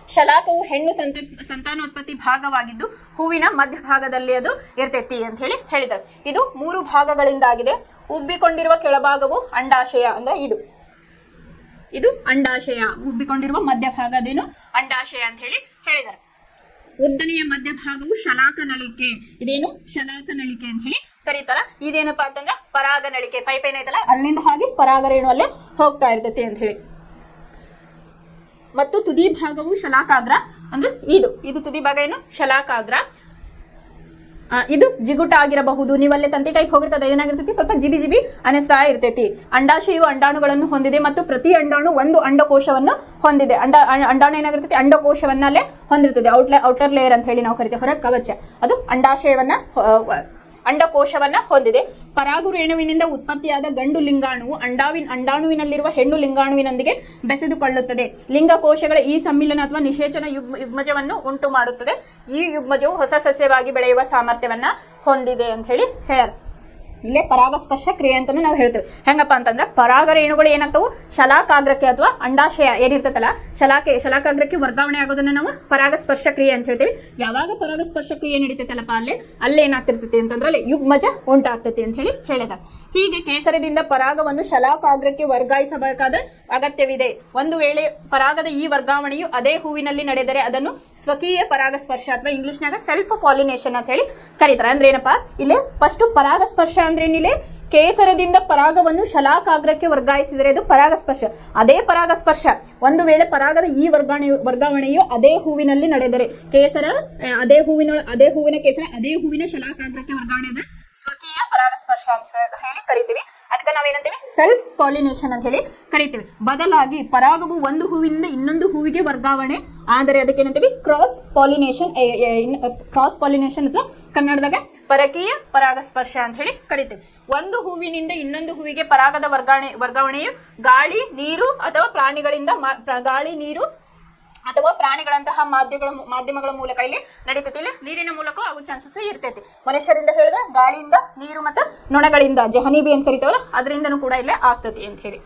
A: ಶಲಾಕವು ಹೆಣ್ಣು ಸಂತಾನೋತ್ಪತ್ತಿ ಭಾಗವಾಗಿದ್ದು ಹೂವಿನ ಮಧ್ಯಭಾಗದಲ್ಲಿ ಅದು ಇರ್ತೈತಿ ಅಂತ ಹೇಳಿ ಹೇಳಿದ್ದಾರೆ. ಇದು 3 ಭಾಗಗಳಿಂದಾಗಿದೆ. ಉಬ್ಬಿಕೊಂಡಿರುವ ಕೆಳಭಾಗವು ಅಂಡಾಶಯ ಅಂದ್ರೆ ಇದು ಅಂಡಾಶಯ. ಉಬ್ಬಿಕೊಂಡಿರುವ ಮಧ್ಯಭಾಗ ಅದೇನು? ಅಂಡಾಶಯ ಅಂತ ಹೇಳಿ ಹೇಳಿದ್ದಾರೆ. ಉದ್ದನೆಯ ಮಧ್ಯಭಾಗವು ಶಲಾಕ ನಳಿಕೆ. ಇದೇನು? ಶಲಾಕ ನಳಿಕೆ ಅಂತ ಹೇಳಿ ಕರೀತಾರ. ಇದೇನಪ್ಪಾ ಅಂತಂದ್ರೆ ಪರಾಗ ನಳಿಕೆ. ಪೈಪ್ ಏನೈತಲ್ಲ ಅಲ್ಲಿಂದ ಹಾಗೆ ಪರಾಗ ರೇಣು ಅಲ್ಲೇ ಹೋಗ್ತಾ ಇರ್ತೈತಿ ಅಂತ ಹೇಳಿ. ಮತ್ತು ತುದಿ ಭಾಗವು ಶಲಾಕಾಗ್ರ ಅಂದ್ರೆ ಇದು ತುದಿ ಭಾಗ ಏನು? ಶಲಾಕಾಗ್ರ. ಇದು ಜಿಗುಟ ಆಗಿರಬಹುದು. ನೀವಲ್ಲೇ ತಂತಿ ಟೈಪ್ ಹೋಗಿರ್ತದೆ, ಏನಾಗಿರ್ತೈತಿ? ಸ್ವಲ್ಪ ಜಿಬಿ ಅನಿಸ್ತಾ ಇರ್ತೈತಿ. ಅಂಡಾಶಯವು ಅಂಡಾಣುಗಳನ್ನು ಹೊಂದಿದೆ ಮತ್ತು ಪ್ರತಿ ಅಂಡಾಣು ಒಂದು ಅಂಡಕೋಶವನ್ನು ಹೊಂದಿದೆ. ಅಂಡಾಣು ಏನಾಗಿರ್ತೈತಿ? ಅಂಡಕೋಶವನ್ನಲ್ಲೇ ಹೊಂದಿರ್ತದೆ. ಔಟರ್ ಲೇಯರ್ ಅಂತ ಹೇಳಿ ನಾವು ಕರಿತೀವಿ. ಹೊರ ಕವಚ ಅದು ಅಂಡಕೋಶವನ್ನ ಹೊಂದಿದೆ. ಪರಾಗು ರೇಣುವಿನಿಂದ ಉತ್ಪತ್ತಿಯಾದ ಗಂಡು ಲಿಂಗಾಣುವು ಅಂಡಾಣುವಿನಲ್ಲಿರುವ ಹೆಣ್ಣು ಲಿಂಗಾಣುವಿನೊಂದಿಗೆ ಬೆಸೆದುಕೊಳ್ಳುತ್ತದೆ. ಲಿಂಗಕೋಶಗಳ ಈ ಸಮ್ಮಿಲನ ಅಥವಾ ನಿಷೇಚನ ಯುಗ್ಮಜವನ್ನು ಉಂಟು ಮಾಡುತ್ತದೆ. ಈ ಯುಗ್ಮಜವು ಹೊಸ ಸಸ್ಯವಾಗಿ ಬೆಳೆಯುವ ಸಾಮರ್ಥ್ಯವನ್ನ ಹೊಂದಿದೆ ಅಂತ ಹೇಳಿ ಹೇಳ್ಯಾರ. ಇಲ್ಲೇ ಪರಾಗಸ್ಪರ್ಶ ಕ್ರಿಯೆ ಅಂತಾನು ನಾವು ಹೇಳ್ತೇವೆ. ಹೆಂಗಪ್ಪ ಅಂತಂದ್ರೆ ಪರಾಗ ರೇಣುಗಳು ಏನಾಗ್ತವು? ಶಲಾಕಾಗ್ರಕ್ಕೆ ಅಥವಾ ಅಂಡಾಶಯ ಏನಿರ್ತೈತಲ್ಲ ಶಲಾಕಾಗ್ರಕ್ಕೆ ವರ್ಗಾವಣೆ ಆಗೋದನ್ನ ನಾವು ಪರಾಗಸ್ಪರ್ಶ ಕ್ರಿಯೆ ಅಂತ ಹೇಳ್ತೇವೆ. ಯಾವಾಗ ಪರಾಗಸ್ಪರ್ಶ ಕ್ರಿಯೆ ನಡೀತೈತಲ್ಲಪ್ಪ ಅಲ್ಲೇ ಏನಾಗ್ತಿರ್ತೈತಿ ಅಂತಂದ್ರೆ ಅಲ್ಲಿ ಯುಗ್ಮಜ ಉಂಟಾಗ್ತೈತಿ ಅಂತ ಹೇಳಿ ಹೇಳಿದ. ಹೀಗೆ ಕೇಸರದಿಂದ ಪರಾಗವನ್ನು ಶಲಾಕಾಗ್ರಕ್ಕೆ ವರ್ಗಾಯಿಸಬೇಕಾದ ಅಗತ್ಯವಿದೆ. ಒಂದು ವೇಳೆ ಪರಾಗದ ಈ ವರ್ಗಾವಣೆಯು ಅದೇ ಹೂವಿನಲ್ಲಿ ನಡೆದರೆ ಅದನ್ನು ಸ್ವಕೀಯ ಪರಾಗಸ್ಪರ್ಶ ಅಥವಾ ಇಂಗ್ಲಿಷ್ನಾಗ ಸೆಲ್ಫ್ ಪಾಲಿನೇಷನ್ ಅಂತ ಹೇಳಿ ಕರೀತಾರೆ. ಅಂದ್ರೆ ಏನಪ್ಪಾ? ಇಲ್ಲಿ ಫಸ್ಟ್ ಪರಾಗಸ್ಪರ್ಶ ಅಂದ್ರೆ ಏನಿಲ್ಲ, ಕೇಸರದಿಂದ ಪರಾಗವನ್ನು ಶಲಾಕಾಗ್ರಕ್ಕೆ ವರ್ಗಾಯಿಸಿದರೆ ಅದು ಪರಾಗಸ್ಪರ್ಶ. ಅದೇ ಪರಾಗಸ್ಪರ್ಶ ಒಂದು ವೇಳೆ ಪರಾಗದ ಈ ವರ್ಗಾವಣೆಯು ಅದೇ ಹೂವಿನಲ್ಲಿ ನಡೆದರೆ ಕೇಸರ ಅದೇ ಹೂವಿನ ಕೇಸರ ಅದೇ ಹೂವಿನ ಶಲಾಕಾಗ್ರಕ್ಕೆ ವರ್ಗಾವಣೆ ಅಂದ್ರೆ ಸ್ವಕೀಯ ಪರಾಗಸ್ಪರ್ಶ ಅಂತ ಹೇಳಿ ಕರಿತೀವಿ. ಅದಕ್ಕೆ ಅದಕ್ಕೆ ನಾವೇನಂತೀವಿ ಸೆಲ್ಫ್ ಪಾಲಿನೇಷನ್ ಅಂತ ಹೇಳಿ ಕರಿತೀವಿ. ಬದಲಾಗಿ ಪರಾಗವು ಒಂದು ಹೂವಿನಿಂದ ಇನ್ನೊಂದು ಹೂವಿಗೆ ವರ್ಗಾವಣೆ ಆದರೆ ಅದಕ್ಕೆ ಏನಂತೀವಿ ಕ್ರಾಸ್ ಪಾಲಿನೇಷನ್ ಅಥವಾ ಕನ್ನಡದಾಗ ಪರಕೀಯ ಪರಾಗಸ್ಪರ್ಶ ಅಂತ ಹೇಳಿ ಕರಿತೀವಿ. ಒಂದು ಹೂವಿನಿಂದ ಇನ್ನೊಂದು ಹೂವಿಗೆ ಪರಾಗದ ವರ್ಗಾವಣೆಯು ಗಾಳಿ ನೀರು ಅಥವಾ ಪ್ರಾಣಿಗಳಂತಹ ಮಾಧ್ಯಮಗಳ ಮೂಲಕ ಇಲ್ಲಿ ನಡೀತೈತಿ. ಇಲ್ಲಿ ನೀರಿನ ಮೂಲಕ ಆಗೋ ಚಾನ್ಸಸ್ ಇರ್ತೈತಿ. ಮನುಷ್ಯರಿಂದ ಹೇಳಿದ್ರೆ ಗಾಳಿಯಿಂದ, ನೀರು ಮತ್ತು ನೊಣಗಳಿಂದ ಹನಿಬಿ ಅಂತ ಕರಿತಾವಲ್ಲ ಅದರಿಂದನೂ ಕೂಡ ಇಲ್ಲೇ ಆಗ್ತತಿ ಅಂತ ಹೇಳಿ.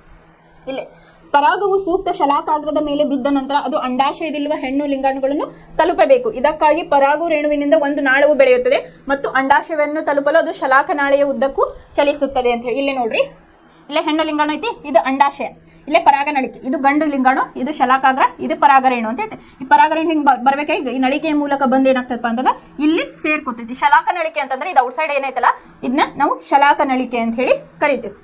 A: ಇಲ್ಲೇ ಪರಾಗವು ಸೂಕ್ತ ಶಲಾಕಾಗ್ರದ ಮೇಲೆ ಬಿದ್ದ ನಂತರ ಅದು ಅಂಡಾಶಯದಲ್ಲಿರುವ ಹೆಣ್ಣು ಲಿಂಗಾಣುಗಳನ್ನು ತಲುಪಬೇಕು. ಇದಕ್ಕಾಗಿ ಪರಾಗು ರೇಣುವಿನಿಂದ ಒಂದು ನಾಳವು ಬೆಳೆಯುತ್ತದೆ ಮತ್ತು ಅಂಡಾಶಯವನ್ನು ತಲುಪಲು ಅದು ಶಲಾಕ ನಾಳೆಯ ಉದ್ದಕ್ಕೂ ಚಲಿಸುತ್ತದೆ ಅಂತ ಹೇಳಿ. ಇಲ್ಲಿ ನೋಡ್ರಿ, ಇಲ್ಲೇ ಹೆಣ್ಣು ಲಿಂಗಾಣು ಐತಿ, ಇದು ಅಂಡಾಶಯ, ಇಲ್ಲೇ ಪರಾಗ ನಳಿಕೆ, ಇದು ಗಂಡು ಲಿಂಗಾಣು, ಇದು ಶಲಾಕಾಗ್ರ, ಇದು ಪರಾಗರೇಣು ಅಂತ ಹೇಳ್ತೇವೆ. ಈ ಪರಾಗರೇಣು ಹಿಂಗೆ ಬರ್ಬೇಕಾಗಿ ಈ ನಳಿಕೆಯ ಮೂಲಕ ಬಂದು ಏನಾಗ್ತದಪ್ಪ ಅಂತಂದ್ರೆ ಇಲ್ಲಿ ಸೇರ್ಕೊತೈತಿ. ಶಲಾಕ ನಳಿಕೆ ಅಂತಂದ್ರೆ ಇದು ಔಟ್ಸೈಡ್ ಏನೈತಲ್ಲ ಇದನ್ನ ನಾವು ಶಲಾಕ ನಳಿಕೆ ಅಂತ ಹೇಳಿ ಕರಿತೀವಿ.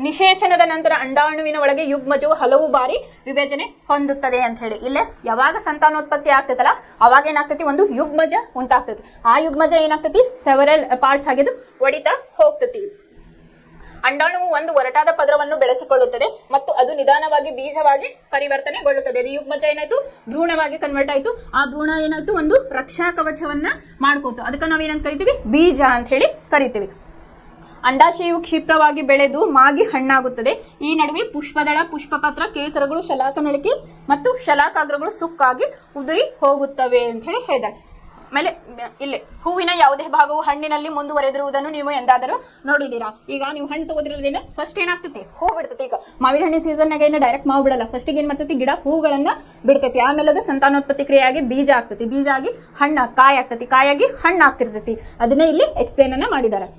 A: ನಿಷೇಚನದ ನಂತರ ಅಂಡಾಣುವಿನ ಒಳಗೆ ಯುಗ್ಮಜವು ಹಲವು ಬಾರಿ ವಿಭಜನೆ ಹೊಂದುತ್ತದೆ ಅಂತ ಹೇಳಿ. ಇಲ್ಲೇ ಯಾವಾಗ ಸಂತಾನೋತ್ಪತ್ತಿ ಆಗ್ತೈತಲ್ಲ ಅವಾಗ ಏನಾಗ್ತೈತಿ, ಒಂದು ಯುಗ್ಮಜ ಉಂಟಾಗ್ತೈತಿ. ಆ ಯುಗ್ಮಜ ಏನಾಗ್ತೈತಿ, ಸೆವರಲ್ ಪಾರ್ಟ್ಸ್ ಆಗಿದ್ದು ಒಡಿತಾ ಹೋಗ್ತೈತಿ. ಅಂಡಾಣುವು ಒಂದು ಒರಟಾದ ಪದರವನ್ನು ಬೆಳೆಸಿಕೊಳ್ಳುತ್ತದೆ ಮತ್ತು ಅದು ನಿಧಾನವಾಗಿ ಬೀಜವಾಗಿ ಪರಿವರ್ತನೆಗೊಳ್ಳುತ್ತದೆ. ಅದು ಯುಗ್ಮಜ ಏನಾಯ್ತು, ಭ್ರೂಣವಾಗಿ ಕನ್ವರ್ಟ್ ಆಯ್ತು. ಆ ಭ್ರೂಣ ಏನಾಯ್ತು, ಒಂದು ರಕ್ಷಾ ಕವಚವನ್ನ ಮಾಡ್ಕೋತು. ಅದಕ್ಕೆ ನಾವೇನಂತ ಕರಿತೀವಿ, ಬೀಜ ಅಂತ ಹೇಳಿ ಕರಿತೀವಿ. ಅಂಡಾಶಯವು ಕ್ಷಿಪ್ರವಾಗಿ ಬೆಳೆದು ಮಾಗಿ ಹಣ್ಣಾಗುತ್ತದೆ. ಈ ನಡುವೆ ಪುಷ್ಪದಳ, ಪುಷ್ಪಪತ್ರ, ಕೇಸರಗಳು, ಶಲಾಕನಳಿಕೆ ಮತ್ತು ಶಲಾಕಾಗ್ರಗಳು ಸುಕ್ಕಾಗಿ ಉದುರಿ ಹೋಗುತ್ತವೆ ಅಂತ ಹೇಳಿ ಹೇಳಿದ್ದಾರೆ. ಆಮೇಲೆ ಇಲ್ಲಿ ಹೂವಿನ ಯಾವುದೇ ಭಾಗವು ಹಣ್ಣಿನಲ್ಲಿ ಮುಂದುವರೆದಿರುವುದನ್ನು ನೀವು ಎಂದಾದರೂ ನೋಡಿದ್ದೀರಾ? ಈಗ ನೀವು ಹಣ್ಣು ತಗೋದಿರೋದೇನು, ಫಸ್ಟ್ ಏನಾಗ್ತೈತಿ, ಹೂ ಬಿಡ್ತೈತಿ. ಈಗ ಮಾವಿನ ಹಣ್ಣಿನ ಸೀಸನ್ನಾಗ ಏನು ಡೈರೆಕ್ಟ್ ಮಾವು ಬಿಡಲ್ಲ, ಫಸ್ಟಿಗೆ ಏನ್ ಮಾಡ್ತೈತಿ, ಗಿಡ ಹೂಗಳನ್ನ ಬಿಡ್ತೈತಿ. ಆಮೇಲೆ ಅದು ಸಂತಾನೋತ್ಪತ್ತಿ ಕ್ರಿಯೆಯಾಗಿ ಬೀಜ ಆಗ್ತೈತಿ, ಬೀಜ ಆಗಿ ಹಣ್ಣು, ಕಾಯಿ ಆಗ್ತೈತಿ, ಕಾಯಾಗಿ ಹಣ್ಣು ಆಗ್ತಿರ್ತೈತಿ. ಅದನ್ನೇ ಇಲ್ಲಿ ಎಕ್ಸ್ಪ್ಲೇನ್ ಅನ್ನ ಮಾಡಿದ್ದಾರೆ.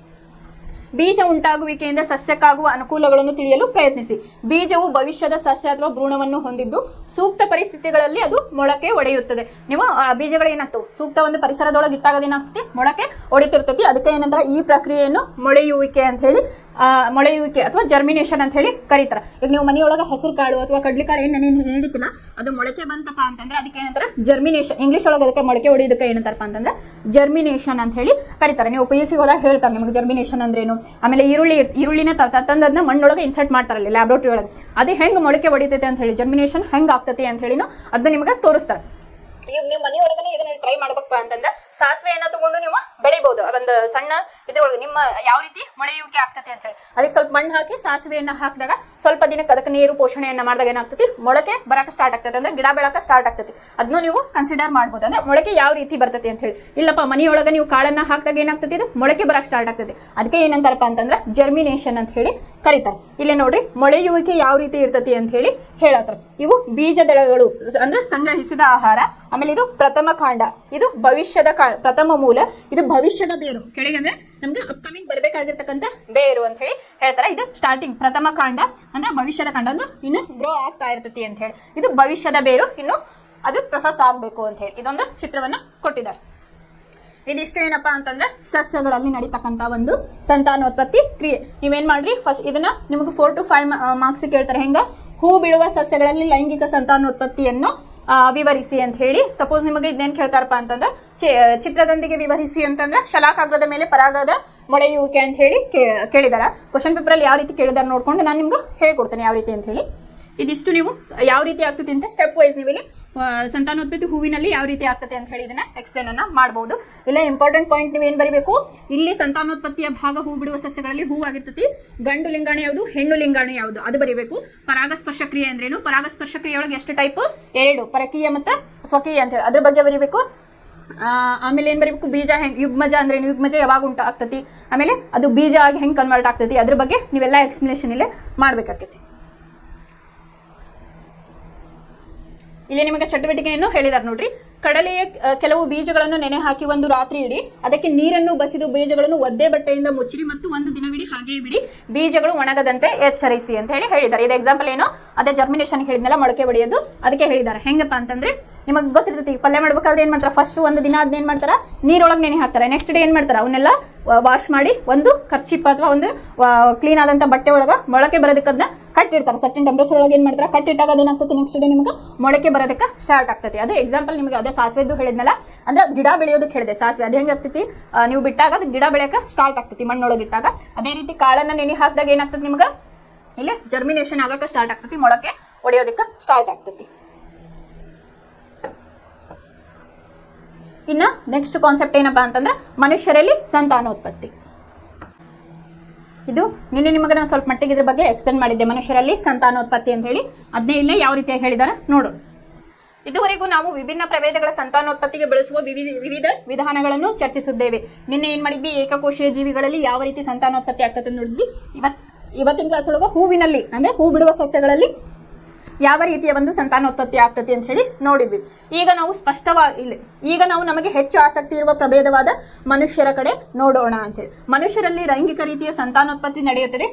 A: ಬೀಜ ಉಂಟಾಗುವಿಕೆಯಿಂದ ಸಸ್ಯಕ್ಕಾಗುವ ಅನುಕೂಲಗಳನ್ನು ತಿಳಿಯಲು ಪ್ರಯತ್ನಿಸಿ. ಬೀಜವು ಭವಿಷ್ಯದ ಸಸ್ಯ ಅಥವಾ ಭ್ರೂಣವನ್ನು ಹೊಂದಿದ್ದು ಸೂಕ್ತ ಪರಿಸ್ಥಿತಿಗಳಲ್ಲಿ ಅದು ಮೊಳಕೆ ಒಡೆಯುತ್ತದೆ. ನೀವು ಬೀಜಗಳು ಏನಾಗ್ತವೆ, ಸೂಕ್ತ ಒಂದು ಪರಿಸರದೊಳಗೆ ಇಟ್ಟಾಗದ ಏನಾಗ್ತದೆ, ಮೊಳಕೆ ಒಡಿತಿರ್ತೈತಿ. ಅದಕ್ಕೆ ಏನಂದ್ರೆ ಈ ಪ್ರಕ್ರಿಯೆಯನ್ನು ಮೊಳೆಯುವಿಕೆ ಅಂತ ಹೇಳಿ, ಮೊಳೆಯುವಿಕೆ ಅಥವಾ ಜರ್ಮಿನೇಷನ್ ಅಂತ ಹೇಳಿ ಕರೀತಾರೆ. ಈಗ ನೀವು ಮನೆಯೊಳಗೆ ಹೆಸರು ಕಾಳು ಅಥವಾ ಕಡ್ಲಿ ಕಾಳು ಏನು ನೀಡಿತಿಲ್ಲ, ಅದು ಮೊಳಕೆ ಬಂತಪ್ಪ ಅಂತಂದ್ರೆ ಅದಕ್ಕೆ ಏನಂತಾರೆ ಜರ್ಮಿನೇಷನ್. ಇಂಗ್ಲಿಷ್ ಒಳಗೆ ಅದಕ್ಕೆ ಮೊಳಕೆ ಹೊಡಿಯೋದಕ್ಕೆ ಏನಂತಾರಪ್ಪ ಅಂತಂದ್ರೆ ಜರ್ಮಿನೇಷನ್ ಅಂತ ಹೇಳಿ ಕರೀತಾರೆ. ನೀವು PUC ಹೋದಾಗ ಹೇಳ್ತಾರೆ ನಿಮ್ಗೆ ಜರ್ಮಿನೇಷನ್ ಅಂದ್ರೇನು. ಆಮೇಲೆ ಈರುಳ್ಳಿನ ತಂದದನ್ನ ಮಣ್ಣೊಳಗೆ ಇನ್ಸರ್ಟ್ ಮಾಡ್ತಾರಲ್ಲಿ ಲ್ಯಾಬ್ರೋಟರಿ ಒಳಗೆ, ಅದು ಹೆಂಗೆ ಮೊಳಕೆ ಹೊಡಿತೈತೆ ಅಂತ ಹೇಳಿ, ಜರ್ಮಿನೇಷನ್ ಹೆಂಗೆ ಆಗ್ತೈತಿ ಅಂತ ಹೇಳಿನೂ ಅದನ್ನ ನಿಮಗೆ ತೋರಿಸ್ತಾರೆ. ಈಗ ನೀವು ಮನೆಯೊಳಗನೆ ಇದನ್ನ ಟ್ರೈ ಮಾಡ್ಬೇಕಪ್ಪ ಅಂತಂದ್ರೆ ಸಾಸಿವೆಯನ್ನ ತಗೊಂಡು ನೀವು ಬೆಳಿಬಹುದು. ಒಂದು ಸಣ್ಣ ಇದ್ರೊಳಗೆ ನಿಮ್ಮ ಯಾವ ರೀತಿ ಮೊಳೆಯುವಿಕೆ ಆಗ್ತದೆ ಅಂತ ಹೇಳಿ ಅದಕ್ಕೆ ಸ್ವಲ್ಪ ಮಣ್ಣು ಹಾಕಿ ಸಾಸಿವೆಯನ್ನ ಹಾಕಿದಾಗ ಸ್ವಲ್ಪ ದಿನಕ್ಕೆ ಅದಕ್ಕೆ ನೀರು ಪೋಷಣೆಯನ್ನ ಮಾಡಿದಾಗ ಏನಾಗ್ತತಿ, ಮೊಳಕೆ ಬರಕ್ಕೆ ಸ್ಟಾರ್ಟ್ ಆಗ್ತದೆ, ಅಂದ್ರೆ ಗಿಡ ಬೆಳಕ ಸ್ಟಾರ್ಟ್ ಆಗ್ತತಿ. ಅದನ್ನು ನೀವು ಕನ್ಸಿಡರ್ ಮಾಡ್ಬೋದು. ಅಂದ್ರೆ ಮೊಳಕೆ ಯಾವ ರೀತಿ ಬರ್ತತಿ ಅಂತ ಹೇಳಿ. ಇಲ್ಲಪ್ಪ ಮನೆಯೊಳಗೆ ನೀವು ಕಾಳನ್ನ ಹಾಕಿದಾಗ ಏನಾಗ್ತದೆ, ಇದು ಮೊಳಕೆ ಬರಕ್ಕೆ ಸ್ಟಾರ್ಟ್ ಆಗ್ತದೆ. ಅದಕ್ಕೆ ಏನಂತಾರಪ್ಪ ಅಂತಂದ್ರೆ ಜರ್ಮಿನೇಷನ್ ಅಂತ ಹೇಳಿ ಕರೀತಾರೆ. ಇಲ್ಲಿ ನೋಡ್ರಿ, ಮೊಳೆಯುವಿಕೆ ಯಾವ ರೀತಿ ಇರ್ತತಿ ಅಂತ ಹೇಳಿ ಹೇಳತ್ತಾರೆ. ಇವು ಬೀಜದಳಗಳು ಅಂದ್ರೆ ಸಂಗ್ರಹಿಸಿದ ಆಹಾರ. ಆಮೇಲೆ ಇದು ಪ್ರಥಮ ಕಾಂಡ, ಇದು ಭವಿಷ್ಯದ ಪ್ರಥಮ ಮೂಲ, ಇದು ಭವಿಷ್ಯದ ಬೇರು. ಕೆಳಗೆ ಅಂದ್ರೆ ನಮ್ಗೆ ಅಪ್ಕಮಿಂಗ್ ಬರ್ಬೇಕಾಗಿರ್ತಕ್ಕಂಥ ಬೇರು ಅಂತ ಹೇಳಿ ಹೇಳ್ತಾರೆ. ಇದು ಸ್ಟಾರ್ಟಿಂಗ್ ಪ್ರಥಮ ಕಾಂಡ ಅಂದ್ರೆ ಭವಿಷ್ಯದ ಕಾಂಡ, ಅಂದ್ರೆ ಇನ್ನು ಗ್ರೋ ಆಗ್ತಾ ಇರ್ತತಿ ಅಂತ ಹೇಳಿ. ಇದು ಭವಿಷ್ಯದ ಬೇರು, ಇನ್ನು ಅದು ಪ್ರೊಸೆಸ್ ಆಗ್ಬೇಕು ಅಂತ ಹೇಳಿ ಇದೊಂದು ಚಿತ್ರವನ್ನ ಕೊಟ್ಟಿದ್ದಾರೆ. ಇದಿಷ್ಟು ಏನಪ್ಪಾ ಅಂತಂದ್ರೆ ಸಸ್ಯಗಳಲ್ಲಿ ನಡೀತಕ್ಕಂಥ ಒಂದು ಸಂತಾನೋತ್ಪತ್ತಿ ಕ್ರಿಯೆ. ನೀವೇನ್ ಮಾಡ್ರಿ, ಫಸ್ಟ್ ಇದನ್ನ ನಿಮಗೆ 4 to 5 ಮಾರ್ಕ್ಸ್ ಕೇಳ್ತಾರೆ. ಹೆಂಗ, ಹೂ ಬಿಡುವ ಸಸ್ಯಗಳಲ್ಲಿ ಲೈಂಗಿಕ ಸಂತಾನೋತ್ಪತ್ತಿಯನ್ನು ವಿವರಿಸಿ ಅಂತ ಹೇಳಿ. ಸಪೋಸ್ ನಿಮಗೆ ಇದನ್ನೇನು ಕೇಳ್ತಾರಪ್ಪ ಅಂತಂದ್ರೆ ಚಿತ್ರದೊಂದಿಗೆ ವಿವರಿಸಿ ಅಂತಂದ್ರೆ ಶಲಾಕಾಗ್ರದ ಮೇಲೆ ಪರಾಗದ ಮೊಳೆಯುವಿಕೆ ಅಂತ ಹೇಳಿ ಕೇಳಿದಾರ. ಕ್ವಶನ್ ಪೇಪರ್ ಅಲ್ಲಿ ಯಾವ ರೀತಿ ಕೇಳಿದಾರೆ ನೋಡ್ಕೊಂಡು ನಾನು ನಿಮ್ಗೆ ಹೇಳ್ಕೊಡ್ತೇನೆ ಯಾವ ರೀತಿ ಅಂತ ಹೇಳಿ. ಇದಿಷ್ಟು ನೀವು ಯಾವ ರೀತಿ ಆಗ್ತದೆ ಅಂತ ಸ್ಟೆಪ್ ವೈಸ್ ನೀವು ಇಲ್ಲಿ ಸಂತಾನೋತ್ಪತ್ತಿ ಹೂವಿನಲ್ಲಿ ಯಾವ ರೀತಿ ಆಗ್ತದೆ ಅಂತ ಹೇಳಿ ಇದನ್ನ ಎಕ್ಸ್ಪ್ಲೇನ್ ಅನ್ನ ಮಾಡಬಹುದು. ಇಲ್ಲ ಇಂಪಾರ್ಟೆಂಟ್ ಪಾಯಿಂಟ್ ನೀವು ಏನ್ ಬರೀಬೇಕು, ಇಲ್ಲಿ ಸಂತಾನೋತ್ಪತ್ತಿಯ ಭಾಗ ಹೂ ಬಿಡುವ ಸಸ್ಯಗಳಲ್ಲಿ ಹೂ ಆಗಿರ್ತತಿ. ಗಂಡು ಲಿಂಗಾಣು ಯಾವುದು, ಹೆಣ್ಣು ಲಿಂಗಾಣು ಯಾವುದು ಅದು ಬರೀಬೇಕು. ಪರಾಗಸ್ಪರ್ಶ ಕ್ರಿಯೆ ಅಂದ್ರೇನು, ಪರಾಗಸ್ಪರ್ಶ ಕ್ರಿಯೆಯೊಳಗೆ ಎಷ್ಟು ಟೈಪ್, 2, ಪರಕೀಯ ಮತ್ತು ಸ್ವಕೀಯ ಅಂತ ಹೇಳಿ ಅದ್ರ ಬಗ್ಗೆ ಬರೀಬೇಕು. ಆಮೇಲೆ ಏನ್ ಬರೀಬೇಕು, ಬೀಜ ಹೆಂಗ್, ಯುಗ್ಮಜ ಅಂದ್ರೆ ಯುಗ್ಮಜ ಯಾವಾಗ ಆಗ್ತತಿ, ಆಮೇಲೆ ಅದು ಬೀಜ ಆಗಿ ಹೆಂಗ್ ಕನ್ವರ್ಟ್ ಆಗ್ತತಿ, ಅದ್ರ ಬಗ್ಗೆ ನೀವೆಲ್ಲ ಎಕ್ಸ್ಪ್ಲನೇಷನ್ ಇಲ್ಲೇ ಮಾಡ್ಬೇಕಾಗ್ತೈತಿ. ಇಲ್ಲಿ ನಿಮಗೆ ಚಟುವಟಿಕೆಯನ್ನು ಹೇಳಿದಾರೆ ನೋಡ್ರಿ. ಕಡಲೆಯ ಕೆಲವು ಬೀಜಗಳನ್ನು ನೆನೆ ಹಾಕಿ ಒಂದು ರಾತ್ರಿ ಇಡಿ, ಅದಕ್ಕೆ ನೀರನ್ನು ಬಸಿದು ಬೀಜಗಳನ್ನು ಒದ್ದೆ ಬಟ್ಟೆಯಿಂದ ಮುಚ್ಚಿರಿ ಮತ್ತು ಒಂದು ದಿನವಿಡಿ ಹಾಗೆಯೇ ಬಿಡಿ, ಬೀಜಗಳು ಒಣಗದಂತೆ ಎಚ್ಚರಿಸಿ ಅಂತ ಹೇಳಿ ಹೇಳಿದ್ದಾರೆ. ಇದು ಎಕ್ಸಾಂಪಲ್ ಏನು, ಅದೇ ಜರ್ಮಿನೇಷನ್ ಹೇಳಿದ್ನಲ್ಲ, ಮೊಳಕೆ ಹೊಡೆಯೋದು, ಅದಕ್ಕೆ ಹೇಳಿದ್ದಾರೆ. ಹೆಂಗಪ್ಪ ಅಂತಂದ್ರೆ ನಿಮಗೆ ಗೊತ್ತಿರ್ತೈತಿ, ಪಲ್ಯ ಮಾಡ್ಬೇಕಾದ್ರೆ ಏನ್ ಮಾಡ್ತಾರೆ, ಫಸ್ಟ್ ಒಂದು ದಿನ ಅದನ್ನ ಏನ್ ಮಾಡ್ತಾರ, ನೀರೊಳಗೆ ನೆನೆ ಹಾಕ್ತಾರೆ. ನೆಕ್ಸ್ಟ್ ಡೇ ಏನ್ ಮಾಡ್ತಾರ, ಅವನ್ನೆಲ್ಲ ವಾಶ್ ಮಾಡಿ ಒಂದು ಕರ್ಚಿಪ್ ಅಥವಾ ಒಂದು ಕ್ಲೀನ್ ಆದಂತ ಬಟ್ಟೆ ಒಳಗ ಮೊಳಕೆ ಬರೋದಕ್ಕದನ್ನ ಕಟ್ಟಿರ್ತಾರೆ ಸರ್ಟನ್ ಟೆಂಪರೇಚರ್ ಒಳಗೆ ಏನು ಮಾಡ್ತಾರೆ ಕಟ್ಟಿಟ್ಟಾಗ ಅದೇನಾಗ್ತದೆ ನೆಕ್ಸ್ಟ್ ಡೇ ನಿಮಗೆ ಮೊಳಕೆ ಬರೋದಕ್ಕೆ ಸ್ಟಾರ್ಟ್ ಆಗ್ತದೆ. ಅದು ಎಕ್ಸಾಂಪಲ್ ನಿಮಗೆ ಅದೇ ಸಾಸಿವೆದ್ದು ಹೇಳಿದ್ನಲ್ಲ, ಅಂದ್ರೆ ಗಿಡ ಬೆಳೆಯೋದಕ್ಕೆ ಹೇಳಿದೆ ಸಾಸಿವೆ. ಅದು ಹೆಂಗೆ ಆಗ್ತೈತಿ, ನೀವು ಬಿಟ್ಟಾಗ ಅದು ಗಿಡ ಬೆಳೆಯೋಕೆ ಸ್ಟಾರ್ಟ್ ಆಗ್ತೈತಿ ಮಣ್ಣೊಳಗೆ ಇಟ್ಟಾಗ. ಅದೇ ರೀತಿ ಕಾಳನ್ನ ನೆನೆ ಹಾಕಿದಾಗ ಏನಾಗ್ತದೆ ನಿಮ್ಗೆ ಇಲ್ಲಿ ಜರ್ಮಿನೇಷನ್ ಆಗಕ್ಕೆ ಸ್ಟಾರ್ಟ್ ಆಗ್ತೈತಿ, ಮೊಳಕೆ ಒಡೆಯೋದಕ್ಕೆ ಸ್ಟಾರ್ಟ್ ಆಗ್ತೈತಿ. ಇನ್ನು ನೆಕ್ಸ್ಟ್ ಕಾನ್ಸೆಪ್ಟ್ ಏನಪ್ಪಾ ಅಂತಂದ್ರೆ ಮನುಷ್ಯರಲ್ಲಿ ಸಂತಾನೋತ್ಪತ್ತಿ. ಇದು ನಿನ್ನೆ ನಿಮಗೆ ನಾನು ಸ್ವಲ್ಪ ಮಟ್ಟಿಗೆ ಇದ್ರ ಬಗ್ಗೆ ಎಕ್ಸ್ಪ್ಲೇನ್ ಮಾಡಿದ್ದೆ, ಮನುಷ್ಯರಲ್ಲಿ ಸಂತಾನೋತ್ಪತ್ತಿ ಅಂತ ಹೇಳಿ. ಅದನ್ನೇ ಇಲ್ಲೇ ಯಾವ ರೀತಿಯಾಗಿ ಹೇಳಿದಾರೆ ನೋಡೋಣ. ಇದುವರೆಗೂ ನಾವು ವಿಭಿನ್ನ ಪ್ರಭೇದಗಳ ಸಂತಾನೋತ್ಪತ್ತಿಗೆ ಬಳಸುವ ವಿವಿಧ ವಿಧಾನಗಳನ್ನು ಚರ್ಚಿಸಿದ್ದೇವೆ. ನಿನ್ನೆ ಏನ್ ಮಾಡಿದ್ವಿ, ಏಕಕೋಶೀಯ ಜೀವಿಗಳಲ್ಲಿ ಯಾವ ರೀತಿ ಸಂತಾನೋತ್ಪತ್ತಿ ಆಗ್ತದೆ ನೋಡಿದ್ವಿ. ಇವತ್ತಿನ ಕ್ಲಾಸ್ ಒಳಗೆ ಹೂವಿನಲ್ಲಿ ಅಂದ್ರೆ ಹೂ ಬಿಡುವ ಸಸ್ಯಗಳಲ್ಲಿ ಯಾವ ರೀತಿಯ ಒಂದು ಸಂತಾನೋತ್ಪತ್ತಿ ಆಗ್ತದೆ ಅಂತ ಹೇಳಿ ನೋಡಿದ್ವಿ. ಈಗ ನಾವು ನಮಗೆ ಹೆಚ್ಚು ಆಸಕ್ತಿ ಇರುವ ಪ್ರಭೇದವಾದ ಮನುಷ್ಯರ ಕಡೆ ನೋಡೋಣ ಅಂತೇಳಿ. ಮನುಷ್ಯರಲ್ಲಿ ಲೈಂಗಿಕ ರೀತಿಯ ಸಂತಾನೋತ್ಪತ್ತಿ ನಡೆಯುತ್ತದೆ.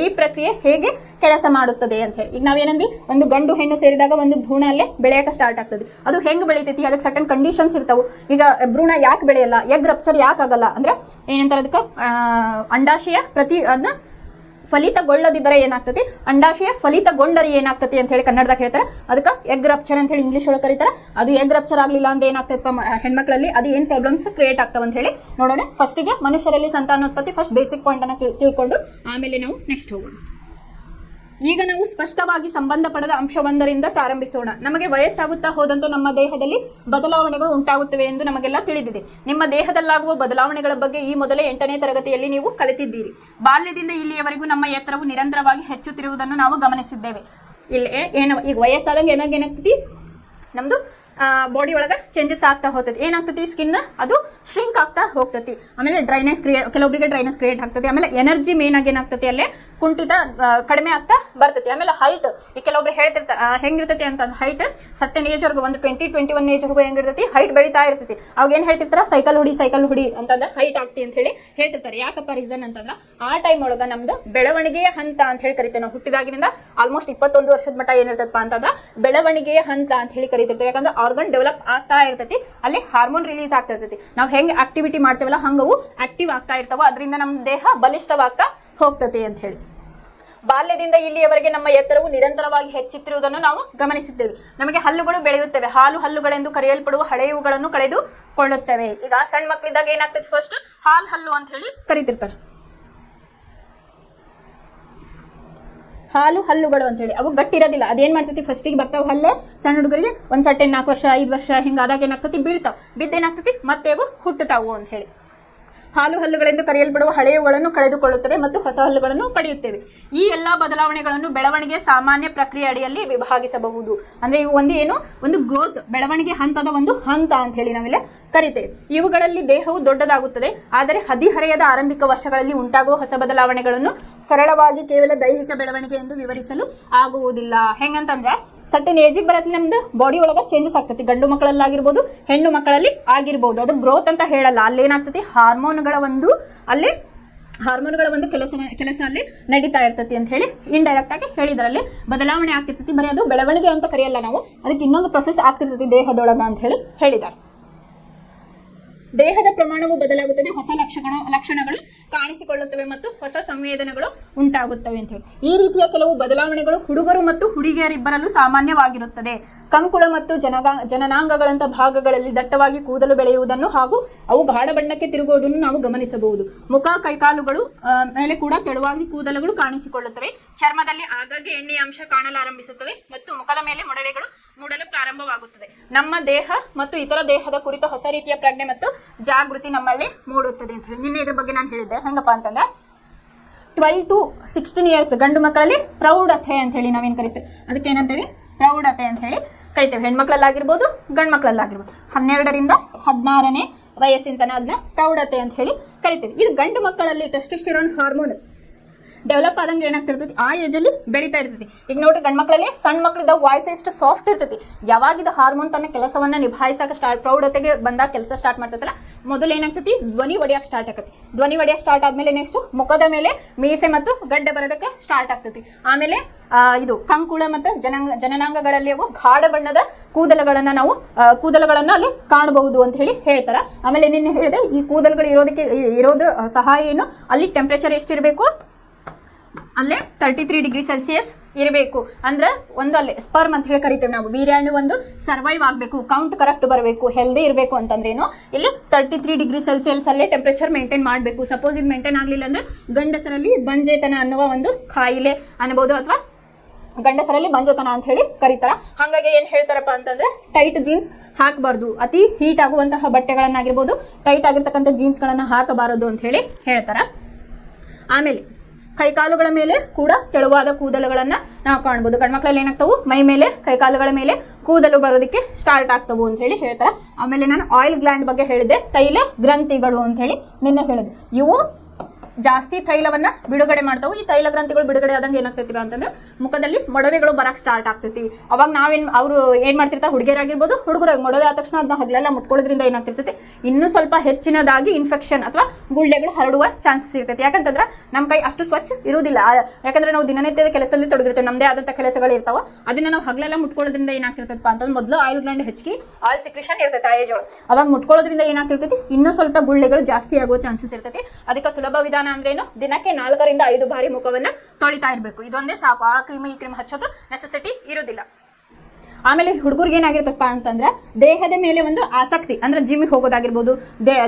A: ಈ ಪ್ರಕ್ರಿಯೆ ಹೇಗೆ ಕೆಲಸ ಮಾಡುತ್ತದೆ ಅಂತ ಹೇಳಿ. ಈಗ ನಾವೇನಂದ್ವಿ, ಒಂದು ಗಂಡು ಹೆಣ್ಣು ಸೇರಿದಾಗ ಒಂದು ಭ್ರೂಣ ಅಲ್ಲೇ ಬೆಳೆಯಕ್ಕೆ ಸ್ಟಾರ್ಟ್ ಆಗ್ತದೆ. ಅದು ಹೆಂಗ್ ಬೆಳೀತೈತಿ, ಅದಕ್ಕೆ ಸರ್ಟನ್ ಕಂಡೀಷನ್ಸ್ ಇರ್ತಾವೆ. ಈಗ ಭ್ರೂಣ ಯಾಕೆ ಬೆಳೆಯಲ್ಲ, ಎಗ್ ರಪ್ಚರ್ ಯಾಕೆ ಆಗಲ್ಲ ಅಂದ್ರೆ ಏನಂತಾರೆ, ಅದಕ್ಕೆ ಅಂಡಾಶಯ ಅದನ್ನ ಫಲಿತಗೊಳ್ಳದಿದ್ದರೆ ಏನಾಗ್ತದೆ, ಅಂಡಾಶಯ ಫಲಿತಗೊಂಡರೆ ಏನಾಗ್ತದೆ ಅಂತ ಹೇಳಿ ಕನ್ನಡದಾಗ ಹೇಳ್ತಾರೆ. ಅದಕ್ಕೆ ಎಗ್ ರಪ್ಚರ್ ಅಂತ ಹೇಳಿ ಇಂಗ್ಲಿಷ್ ಒಳಗೆ ಕರೀತಾರೆ. ಅದು ಎಗ್ ರಪ್ಚರ್ ಆಗಲಿಲ್ಲ ಅಂದ್ರೆ ಏನಾಗ್ತದೆ ಹೆಣ್ಮಕ್ಳಲ್ಲಿ, ಅದು ಏನು ಪ್ರಾಬ್ಲಮ್ಸ್ ಕ್ರಿಯೇಟ್ ಆಗ್ತಾವ ಅಂತ ಹೇಳಿ ನೋಡೋಣ. ಫಸ್ಟಿಗೆ ಮನುಷ್ಯರಲ್ಲಿ ಸಂತಾನೋತ್ಪತ್ತಿ ಫಸ್ಟ್ ಬೇಸಿಕ್ ಪಾಯಿಂಟ್ ಅನ್ನ ತಿಳ್ಕೊಂಡು ಆಮೇಲೆ ನಾವು ನೆಕ್ಸ್ಟ್ ಹೋಗೋಣ. ಈಗ ನಾವು ಸ್ಪಷ್ಟವಾಗಿ ಸಂಬಂಧಪಡದ ಅಂಶವೊಂದರಿಂದ ಪ್ರಾರಂಭಿಸೋಣ. ನಮಗೆ ವಯಸ್ಸಾಗುತ್ತಾ ಹೋದಂತೆ ನಮ್ಮ ದೇಹದಲ್ಲಿ ಬದಲಾವಣೆಗಳು ಉಂಟಾಗುತ್ತವೆ ಎಂದು ನಮಗೆಲ್ಲ ತಿಳಿದಿದೆ. ನಿಮ್ಮ ದೇಹದಲ್ಲಾಗುವ ಬದಲಾವಣೆಗಳ ಬಗ್ಗೆ ಈ ಮೊದಲೇ 8ನೇ ತರಗತಿಯಲ್ಲಿ ನೀವು ಕಲಿತಿದ್ದೀರಿ. ಬಾಲ್ಯದಿಂದ ಇಲ್ಲಿಯವರೆಗೂ ನಮ್ಮ ಎತ್ತರವು ನಿರಂತರವಾಗಿ ಹೆಚ್ಚುತ್ತಿರುವುದನ್ನು ನಾವು ಗಮನಿಸಿದ್ದೇವೆ. ಇಲ್ಲಿ ಈಗ ವಯಸ್ಸಾದಂಗೆ ಏನಾಗ್ತೈತಿ, ನಮ್ದು ಬಾಡಿ ಒಳಗೆ ಚೇಂಜಸ್ ಆಗ್ತಾ ಹೋಗ್ತದೆ. ಏನಾಗ್ತತಿ, ಸ್ಕಿನ್ ಅದು ಶ್ರಿಂಕ್ ಆಗ್ತಾ ಹೋಗ್ತತಿ. ಆಮೇಲೆ ಡ್ರೈನೆಸ್ ಕೆಲವೊಬ್ಬರಿಗೆ ಡ್ರೈನೆಸ್ ಕ್ರಿಯೇಟ್ ಆಗ್ತದೆ. ಆಮೇಲೆ ಎನರ್ಜಿ ಮೇನ್ ಆಗಿ ಏನಾಗ್ತತಿ, ಅಲ್ಲೇ ಕುಂಠಿತ ಕಡಿಮೆ ಆಗ್ತಾ ಬರ್ತೈತಿ. ಆಮೇಲೆ ಹೈಟ್, ಈ ಕೆಲವೊಬ್ರು ಹೇಳ್ತಿರ್ತಾರೆ ಹೆಂಗಿರ್ತೈತಿ ಅಂತ, ಹೈಟ್ ಸರ್ಟನ್ ಏಜ್ ವರ್ಗು ಒಂದು 20-21 ಏಜ್ ವರ್ಗು ಹೆಂಗಿರ್ತೈತಿ, ಹೈಟ್ ಬೆಳೀತಾ ಇರ್ತೈತಿ. ಅವಾಗ ಏನ್ ಹೇಳ್ತಿರ್ತಾರ, ಸೈಕಲ್ ಹುಡಿ ಅಂತಂದ್ರೆ ಹೈಟ್ ಆಗ್ತಿ ಅಂತ ಹೇಳಿ ಹೇಳ್ತಿರ್ತಾರೆ. ಯಾಕಪ್ಪ ರೀಸನ್ ಅಂತಂದ್ರೆ ಆ ಟೈಮ್ ಒಳಗ ನಮ್ದು ಬೆಳವಣಿಗೆಯ ಹಂತ ಅಂತ ಹೇಳಿ ಕರಿತೇವೆ ನಾವು. ಹುಟ್ಟಿದಾಗಿನಿಂದ ಆಲ್ಮೋಸ್ಟ್ 21 ವರ್ಷದ ಮಟ್ಟ ಏನಿರ್ತಪ್ಪ ಅಂತಂದ್ರೆ ಬೆಳವಣಿಗೆಯ ಹಂತ ಅಂತ ಹೇಳಿ ಕರಿತಿರ್ತೇವೆ. ಯಾಕಂದ್ರೆ ಆರ್ಗನ್ ಡೆವಲಪ್ ಆಗ್ತಾ ಇರ್ತೈತಿ, ಅಲ್ಲಿ ಹಾರ್ಮೋನ್ ರಿಲೀಸ್ ಆಗ್ತಾ ಇರ್ತೈತಿ. ನಾವು ಹೆಂಗೆ ಆಕ್ಟಿವಿಟಿ ಮಾಡ್ತೇವಲ್ಲ ಹಂಗವು ಆಕ್ಟಿವ್ ಆಗ್ತಾ ಇರ್ತಾವ. ಅದರಿಂದ ನಮ್ಮ ದೇಹ ಬಲಿಷ್ಠವಾಗ್ತಾ ಹೋಗ್ತತಿ ಅಂತ ಹೇಳಿ. ಬಾಲ್ಯದಿಂದ ಇಲ್ಲಿಯವರೆಗೆ ನಮ್ಮ ಎತ್ತರವು ನಿರಂತರವಾಗಿ ಹೆಚ್ಚುತ್ತಿರುವುದನ್ನು ನಾವು ಗಮನಿಸಿದ್ದೇವೆ. ನಮಗೆ ಹಲ್ಲುಗಳು ಬೆಳೆಯುತ್ತವೆ. ಹಾಲು ಹಲ್ಲುಗಳೆಂದು ಕರೆಯಲ್ಪಡುವ ಹಳೆಯುವುಗಳನ್ನು ಕಳೆದುಕೊಳ್ಳುತ್ತವೆ. ಈಗ ಸಣ್ಣ ಮಕ್ಕಳಿದ್ದಾಗ ಏನಾಗ್ತೈತಿ, ಫಸ್ಟ್ ಹಲ್ಲು ಅಂತ ಹೇಳಿ ಕರಿತಿರ್ತಾರೆ. ಹಲ್ಲುಗಳು ಅಂತ ಹೇಳಿ ಅವು ಗಟ್ಟಿರೋದಿಲ್ಲ. ಅದೇನ್ ಮಾಡ್ತೈತಿ, ಫಸ್ಟಿಗೆ ಬರ್ತಾವ ಹಲ್ಲು ಸಣ್ಣ ಹುಡುಗರಿಗೆ ಒಂದ್ ಸರ್ಟನ್ 4 ವರ್ಷ 5 ವರ್ಷ ಹಿಂಗಾದಾಗ ಏನಾಗ್ತತಿ, ಬೀಳ್ತಾವ. ಬಿದ್ದೇನಾಗ್ತತಿ ಮತ್ತೆ ಅವು ಹುಟ್ಟುತ್ತಾವು ಅಂತ ಹೇಳಿ. ಹಲ್ಲುಗಳೆಂದು ಕರೆಯಲ್ಪಡುವ ಹಳೆಯುಗಳನ್ನು ಕಳೆದುಕೊಳ್ಳುತ್ತವೆ ಮತ್ತು ಹೊಸ ಹಲ್ಲುಗಳನ್ನು ಪಡೆಯುತ್ತೇವೆ. ಈ ಎಲ್ಲಾ ಬದಲಾವಣೆಗಳನ್ನು ಬೆಳವಣಿಗೆ ಸಾಮಾನ್ಯ ಪ್ರಕ್ರಿಯೆ ಅಡಿಯಲ್ಲಿ ವಿಭಾಗಿಸಬಹುದು. ಅಂದ್ರೆ ಇವು ಒಂದು ಗ್ರೋತ್, ಬೆಳವಣಿಗೆ ಹಂತದ ಒಂದು ಹಂತ ಅಂತ ಹೇಳಿ ನಾವೆಲ್ಲ ಕರಿತೇವೆ. ಇವುಗಳಲ್ಲಿ ದೇಹವು ದೊಡ್ಡದಾಗುತ್ತದೆ. ಆದರೆ ಹದಿಹರೆಯದ ಆರಂಭಿಕ ವರ್ಷಗಳಲ್ಲಿ ಉಂಟಾಗುವ ಹೊಸ ಬದಲಾವಣೆಗಳನ್ನು ಸರಳವಾಗಿ ಕೇವಲ ದೈಹಿಕ ಬೆಳವಣಿಗೆ ಎಂದು ವಿವರಿಸಲು ಆಗುವುದಿಲ್ಲ. ಹೆಂಗಂತಂದ್ರೆ ಸರ್ಟನ್ ಏಜಿಗೆ ಬರತ್ತೆ ನಮ್ದು ಬಾಡಿ ಒಳಗೆ ಚೇಂಜಸ್ ಆಗ್ತತಿ. ಗಂಡು ಮಕ್ಕಳಲ್ಲಾಗಿರ್ಬೋದು, ಹೆಣ್ಣು ಮಕ್ಕಳಲ್ಲಿ ಆಗಿರ್ಬೋದು. ಅದು ಗ್ರೋತ್ ಅಂತ ಹೇಳಲ್ಲ. ಅಲ್ಲೇನಾಗ್ತತಿ, ಹಾರ್ಮೋನ್ಗಳ ಒಂದು ಕೆಲಸ ಅಲ್ಲಿ ನಡೀತಾ ಇರ್ತತಿ ಅಂತ ಹೇಳಿ ಇಂಡೈರೆಕ್ಟ್ ಆಗಿ ಹೇಳಿದ್ರಲ್ಲಿ ಬದಲಾವಣೆ ಆಗ್ತಿರ್ತತಿ. ಬರೀ ಅದು ಬೆಳವಣಿಗೆ ಅಂತ ಕರೆಯಲ್ಲ ನಾವು, ಅದಕ್ಕೆ ಇನ್ನೊಂದು ಪ್ರೊಸೆಸ್ ಆಗ್ತಿರ್ತತಿ ದೇಹದೊಳಗ ಅಂತ ಹೇಳಿ ಹೇಳಿದ್ದಾರೆ. ದೇಹದ ಪ್ರಮಾಣವು ಬದಲಾಗುತ್ತದೆ, ಹೊಸ ಲಕ್ಷಣಗಳು ಕಾಣಿಸಿಕೊಳ್ಳುತ್ತವೆ ಮತ್ತು ಹೊಸ ಸಂವೇದನೆಗಳು ಉಂಟಾಗುತ್ತವೆ ಅಂತ ಹೇಳಿ. ಈ ರೀತಿಯ ಕೆಲವು ಬದಲಾವಣೆಗಳು ಹುಡುಗರು ಮತ್ತು ಹುಡುಗಿಯರಿಬ್ಬರಲ್ಲೂ ಸಾಮಾನ್ಯವಾಗಿರುತ್ತದೆ. ಕಂಕುಳ ಮತ್ತು ಜನನಾಂಗಗಳಂತ ಭಾಗಗಳಲ್ಲಿ ದಟ್ಟವಾಗಿ ಕೂದಲು ಬೆಳೆಯುವುದನ್ನು ಹಾಗೂ ಅವು ಗಾಢ ಬಣ್ಣಕ್ಕೆ ತಿರುಗುವುದನ್ನು ನಾವು ಗಮನಿಸಬಹುದು. ಮುಖ ಕೈಕಾಲುಗಳು ಮೇಲೆ ಕೂಡ ತೆಳುವಾಗಿ ಕೂದಲುಗಳು ಕಾಣಿಸಿಕೊಳ್ಳುತ್ತವೆ. ಚರ್ಮದಲ್ಲಿ ಆಗಾಗ್ಗೆ ಎಣ್ಣೆಯ ಅಂಶ ಕಾಣಲಾರಂಭಿಸುತ್ತದೆ ಮತ್ತು ಮುಖದ ಮೇಲೆ ಮೊಡವೆಗಳು ಮೂಡಲು ಪ್ರಾರಂಭವಾಗುತ್ತದೆ. ನಮ್ಮ ದೇಹ ಮತ್ತು ಇತರ ದೇಹದ ಕುರಿತ ಹೊಸ ರೀತಿಯ ಪ್ರಜ್ಞೆ ಮತ್ತು ಜಾಗೃತಿ ನಮ್ಮಲ್ಲಿ ಮೂಡುತ್ತದೆ ಅಂತ ಹೇಳಿ ನಿನ್ನೆ ಇದ್ರ ಬಗ್ಗೆ ನಾನು ಹೇಳಿದ್ದೆ. ಹೆಂಗಪ್ಪ ಅಂತಂದ್ರೆ 12 to 16 ಇಯರ್ಸ್ ಗಂಡು ಮಕ್ಕಳಲ್ಲಿ ಪ್ರೌಢತೆ ಅಂತ ಹೇಳಿ ನಾವೇನ್ ಕರಿತೇವೆ, ಅದಕ್ಕೆ ಏನಂತೇವೆ, ಪ್ರೌಢತೆ ಅಂತ ಹೇಳಿ ಕರಿತೇವೆ. ಹೆಣ್ಮಕ್ಳಲ್ಲಾಗಿರ್ಬೋದು, ಗಂಡು ಮಕ್ಕಳಲ್ಲಾಗಿರ್ಬೋದು. 12ರಿಂದ 16ನೇ ವಯಸ್ಸಿನ ತನಕ ಅದನ್ನ ಪ್ರೌಢತೆ ಅಂತ ಹೇಳಿ ಕರಿತೇವೆ. ಇದು ಗಂಡು ಮಕ್ಕಳಲ್ಲಿ ಟೆಸ್ಟೋಸ್ಟೆರಾನ್ ಹಾರ್ಮೋನ್ ಡೆವಲಪ್ ಆದಂಗೆ ಏನಾಗ್ತಿರ್ತೈತಿ, ಆ ಏಜ್ ಅಲ್ಲಿ ಬೆಳೀತಾ ಇರ್ತೈತಿ. ಈಗ ನೋಡ್ರಿ, ಗಂಡು ಮಕ್ಕಳಲ್ಲಿ ಸಣ್ಣ ಮಕ್ಕಳಿದ್ದ ವಾಯ್ಸ್ ಎಷ್ಟು ಸಾಫ್ಟ್ ಇರ್ತೈತಿ. ಯಾವಾಗಿದ ಹಾರ್ಮೋನ್ ತನ್ನ ಕೆಲಸವನ್ನ ನಿಭಾಯಿಸಕ್ಕೆ ಪ್ರೌಢತೆಗೆ ಬಂದಾಗ ಕೆಲಸ ಸ್ಟಾರ್ಟ್ ಮಾಡ್ತೈತಲ್ಲ, ಮೊದಲು ಏನಾಗ್ತೈತಿ, ಧ್ವನಿ ಒಡೆಯಕ್ಕೆ ಸ್ಟಾರ್ಟ್ ಆಕತಿ. ಧ್ವನಿ ಒಡೆಯಕ್ಕೆ ಸ್ಟಾರ್ಟ್ ಆದ್ಮೇಲೆ ನೆಕ್ಸ್ಟ್ ಮುಖದ ಮೇಲೆ ಮೀಸೆ ಮತ್ತು ಗಡ್ಡೆ ಬರೋದಕ್ಕೆ ಸ್ಟಾರ್ಟ್ ಆಗ್ತೈತಿ. ಆಮೇಲೆ ಇದು ಕಂಕುಳ ಮತ್ತು ಜನನಾಂಗಗಳಲ್ಲಿ ಅವು ಗಾಢ ಬಣ್ಣದ ಕೂದಲುಗಳನ್ನ ಅಲ್ಲಿ ಕಾಣಬಹುದು ಅಂತ ಹೇಳಿ ಹೇಳ್ತಾರ. ಆಮೇಲೆ ನಿನ್ನೆ ಹೇಳಿದೆ, ಈ ಕೂದಲುಗಳು ಇರೋದು ಸಹಾಯ ಏನು, ಅಲ್ಲಿ ಟೆಂಪರೇಚರ್ ಎಷ್ಟಿರಬೇಕು, ಅಲ್ಲೇ 33 ಡಿಗ್ರಿ ಸೆಲ್ಸಿಯಸ್ ಇರಬೇಕು. ಅಂದ್ರೆ ಒಂದು ಅಲ್ಲಿ ಸ್ಪರ್ಮ್ ಅಂತ ಹೇಳಿ ಕರಿತೇವೆ ನಾವು. ವೀರ್ಯಾಣು ಒಂದು ಸರ್ವೈವ್ ಆಗಬೇಕು, ಕೌಂಟ್ ಕರೆಕ್ಟ್ ಬರಬೇಕು, ಹೆಲ್ದಿ ಇರಬೇಕು ಅಂತಂದ್ರೇನು ಇಲ್ಲಿ 33°C ಅಲ್ಲೇ ಟೆಂಪರೇಚರ್ ಮೇಂಟೈನ್ ಮಾಡಬೇಕು. ಸಪೋಸ್ ಇದು ಮೇಂಟೈನ್ ಆಗಲಿಲ್ಲ ಅಂದ್ರೆ ಗಂಡಸರಲ್ಲಿ ಬಂಜೇತನ ಅನ್ನುವ ಒಂದು ಕಾಯಿಲೆ ಅನ್ಬೋದು, ಅಥವಾ ಗಂಡಸರಲ್ಲಿ ಬಂಜತನ ಅಂತ ಹೇಳಿ ಕರೀತಾರ. ಹಾಗಾಗಿ ಏನ್ ಹೇಳ್ತಾರಪ್ಪ ಅಂತಂದ್ರೆ ಟೈಟ್ ಜೀನ್ಸ್ ಹಾಕಬಾರ್ದು, ಅತಿ ಹೀಟ್ ಆಗುವಂತಹ ಬಟ್ಟೆಗಳನ್ನಾಗಿರ್ಬೋದು, ಟೈಟ್ ಆಗಿರ್ತಕ್ಕಂಥ ಜೀನ್ಸ್ಗಳನ್ನ ಹಾಕಬಾರದು ಅಂತ ಹೇಳಿ ಹೇಳ್ತಾರ. ಆಮೇಲೆ ಕೈಕಾಲುಗಳ ಮೇಲೆ ಕೂಡ ತೆಳುವಾದ ಕೂದಲುಗಳನ್ನ ನಾವು ಕಾಣ್ಬೋದು. ಗಂಡ್ಮಕ್ಳಲ್ಲಿ ಏನಾಗ್ತವು, ಮೈ ಮೇಲೆ ಕೈಕಾಲುಗಳ ಮೇಲೆ ಕೂದಲು ಬರೋದಕ್ಕೆ ಸ್ಟಾರ್ಟ್ ಆಗ್ತವು ಅಂತ ಹೇಳಿ ಹೇಳ್ತಾರೆ. ಆಮೇಲೆ ನಾನು ಆಯಿಲ್ ಗ್ಲ್ಯಾಂಡ್ ಬಗ್ಗೆ ಹೇಳಿದೆ, ತೈಲ ಗ್ರಂಥಿಗಳು ಅಂತ ಹೇಳಿ ನಿನ್ನೆ ಹೇಳಿದೆ. ಇವು ಜಾಸ್ತಿ ತೈಲವನ್ನ ಬಿಡುಗಡೆ ಮಾಡ್ತಾವು. ಈ ತೈಲ ಗ್ರಂಥಿಗಳು ಬಿಡುಗಡೆ ಆದಂಗೆ ಏನಾಗ್ತೈತಿ ಅಂತಂದ್ರೆ ಮುಖದಲ್ಲಿ ಮೊಡವೆಗಳು ಬರಕ್ ಸ್ಟಾರ್ಟ್ ಆಗ್ತೈತಿ. ಅವಾಗ ಅವರು ಏನ್ ಮಾಡ್ತಿರ್ತಾರೆ, ಹುಡುಗಿಯರಾಗಿರ್ಬೋದು, ಹುಡುಗರ ಮೊಡವೆ ಆದ ತಕ್ಷಣ ಅದನ್ನ ಹಗಲೆಲ್ಲ ಮುಟ್ಕೊಳ್ಳೋದ್ರಿಂದ ಏನಾಗ್ತಿರ್ತೈತಿ, ಇನ್ನೂ ಸ್ವಲ್ಪ ಹೆಚ್ಚಿನದಾಗಿ ಇನ್ಫೆಕ್ಷನ್ ಅಥವಾ ಗುಳ್ಳೆಗಳು ಹರಡುವ ಚಾನ್ಸಸ್ ಇರ್ತೈತಿ. ಯಾಕಂತಂದ್ರೆ ನಮ್ಮ ಕೈ ಅಷ್ಟು ಸ್ವಚ್ಛ ಇರುವುದಿಲ್ಲ. ಯಾಕಂದ್ರೆ ನಾವು ದಿನನಿತ್ಯದ ಕೆಲಸದಲ್ಲಿ ತೊಡಗಿರ್ತೇವೆ, ನಮ್ಮದೇ ಆದಂಥ ಕೆಲಸಗಳು ಇರ್ತಾವ. ಅದನ್ನ ನಾವು ಹಗಲೆಲ್ಲ ಮುಟ್ಕೊಳ್ಳೋದ್ರಿಂದ ಏನಾಗ್ತಿರ್ತೈತಪ್ಪ ಅಂತಂದ್ರೆ ಮೊದಲು ಆಯಿಲ್ ಗ್ಲ್ಯಾಂಡ್ ಹೆಚ್ಚಿಗೆ ಆಯಿಲ್ ಸಿಕ್ರೇಷನ್ ಇರ್ತೈತೆ ಆ ಏಜ್ ಒಳಗೆ. ಅವಾಗ ಮುಟ್ಕೊಳ್ಳೋದ್ರಿಂದ ಏನಾಗ್ತಿರ್ತೈತಿ, ಇನ್ನೂ ಸ್ವಲ್ಪ ಗುಳ್ಳೆಗಳು ಜಾಸ್ತಿ ಆಗುವ ಚಾನ್ಸಸ್ ಇರ್ತೈತಿ. ಅದಕ್ಕೆ ಸುಲಭ ವಿಧಾನ ಅಂದ್ರೇನು, ದಿನಕ್ಕೆ 4 ರಿಂದ 5 ಬಾರಿ ಮುಖವನ್ನ ತೊಳಿತಾ ಇರಬೇಕು. ಇದೊಂದೇ ಸಾಕು. ಆ ಕ್ರೀಮ್ ಈ ಕ್ರೀಮ್ ಹಚ್ಚೋದು ನೆಸೆಸಿಟಿ ಇರೋದಿಲ್ಲ. ಆಮೇಲೆ ಹುಡುಗರಿಗೆ ಏನಾಗಿರ್ತಪ್ಪ ಅಂತಂದ್ರೆ ದೇಹದ ಮೇಲೆ ಒಂದು ಆಸಕ್ತಿ, ಅಂದ್ರೆ ಜಿಮ್ಗೆ ಹೋಗೋದಾಗಿರ್ಬೋದು,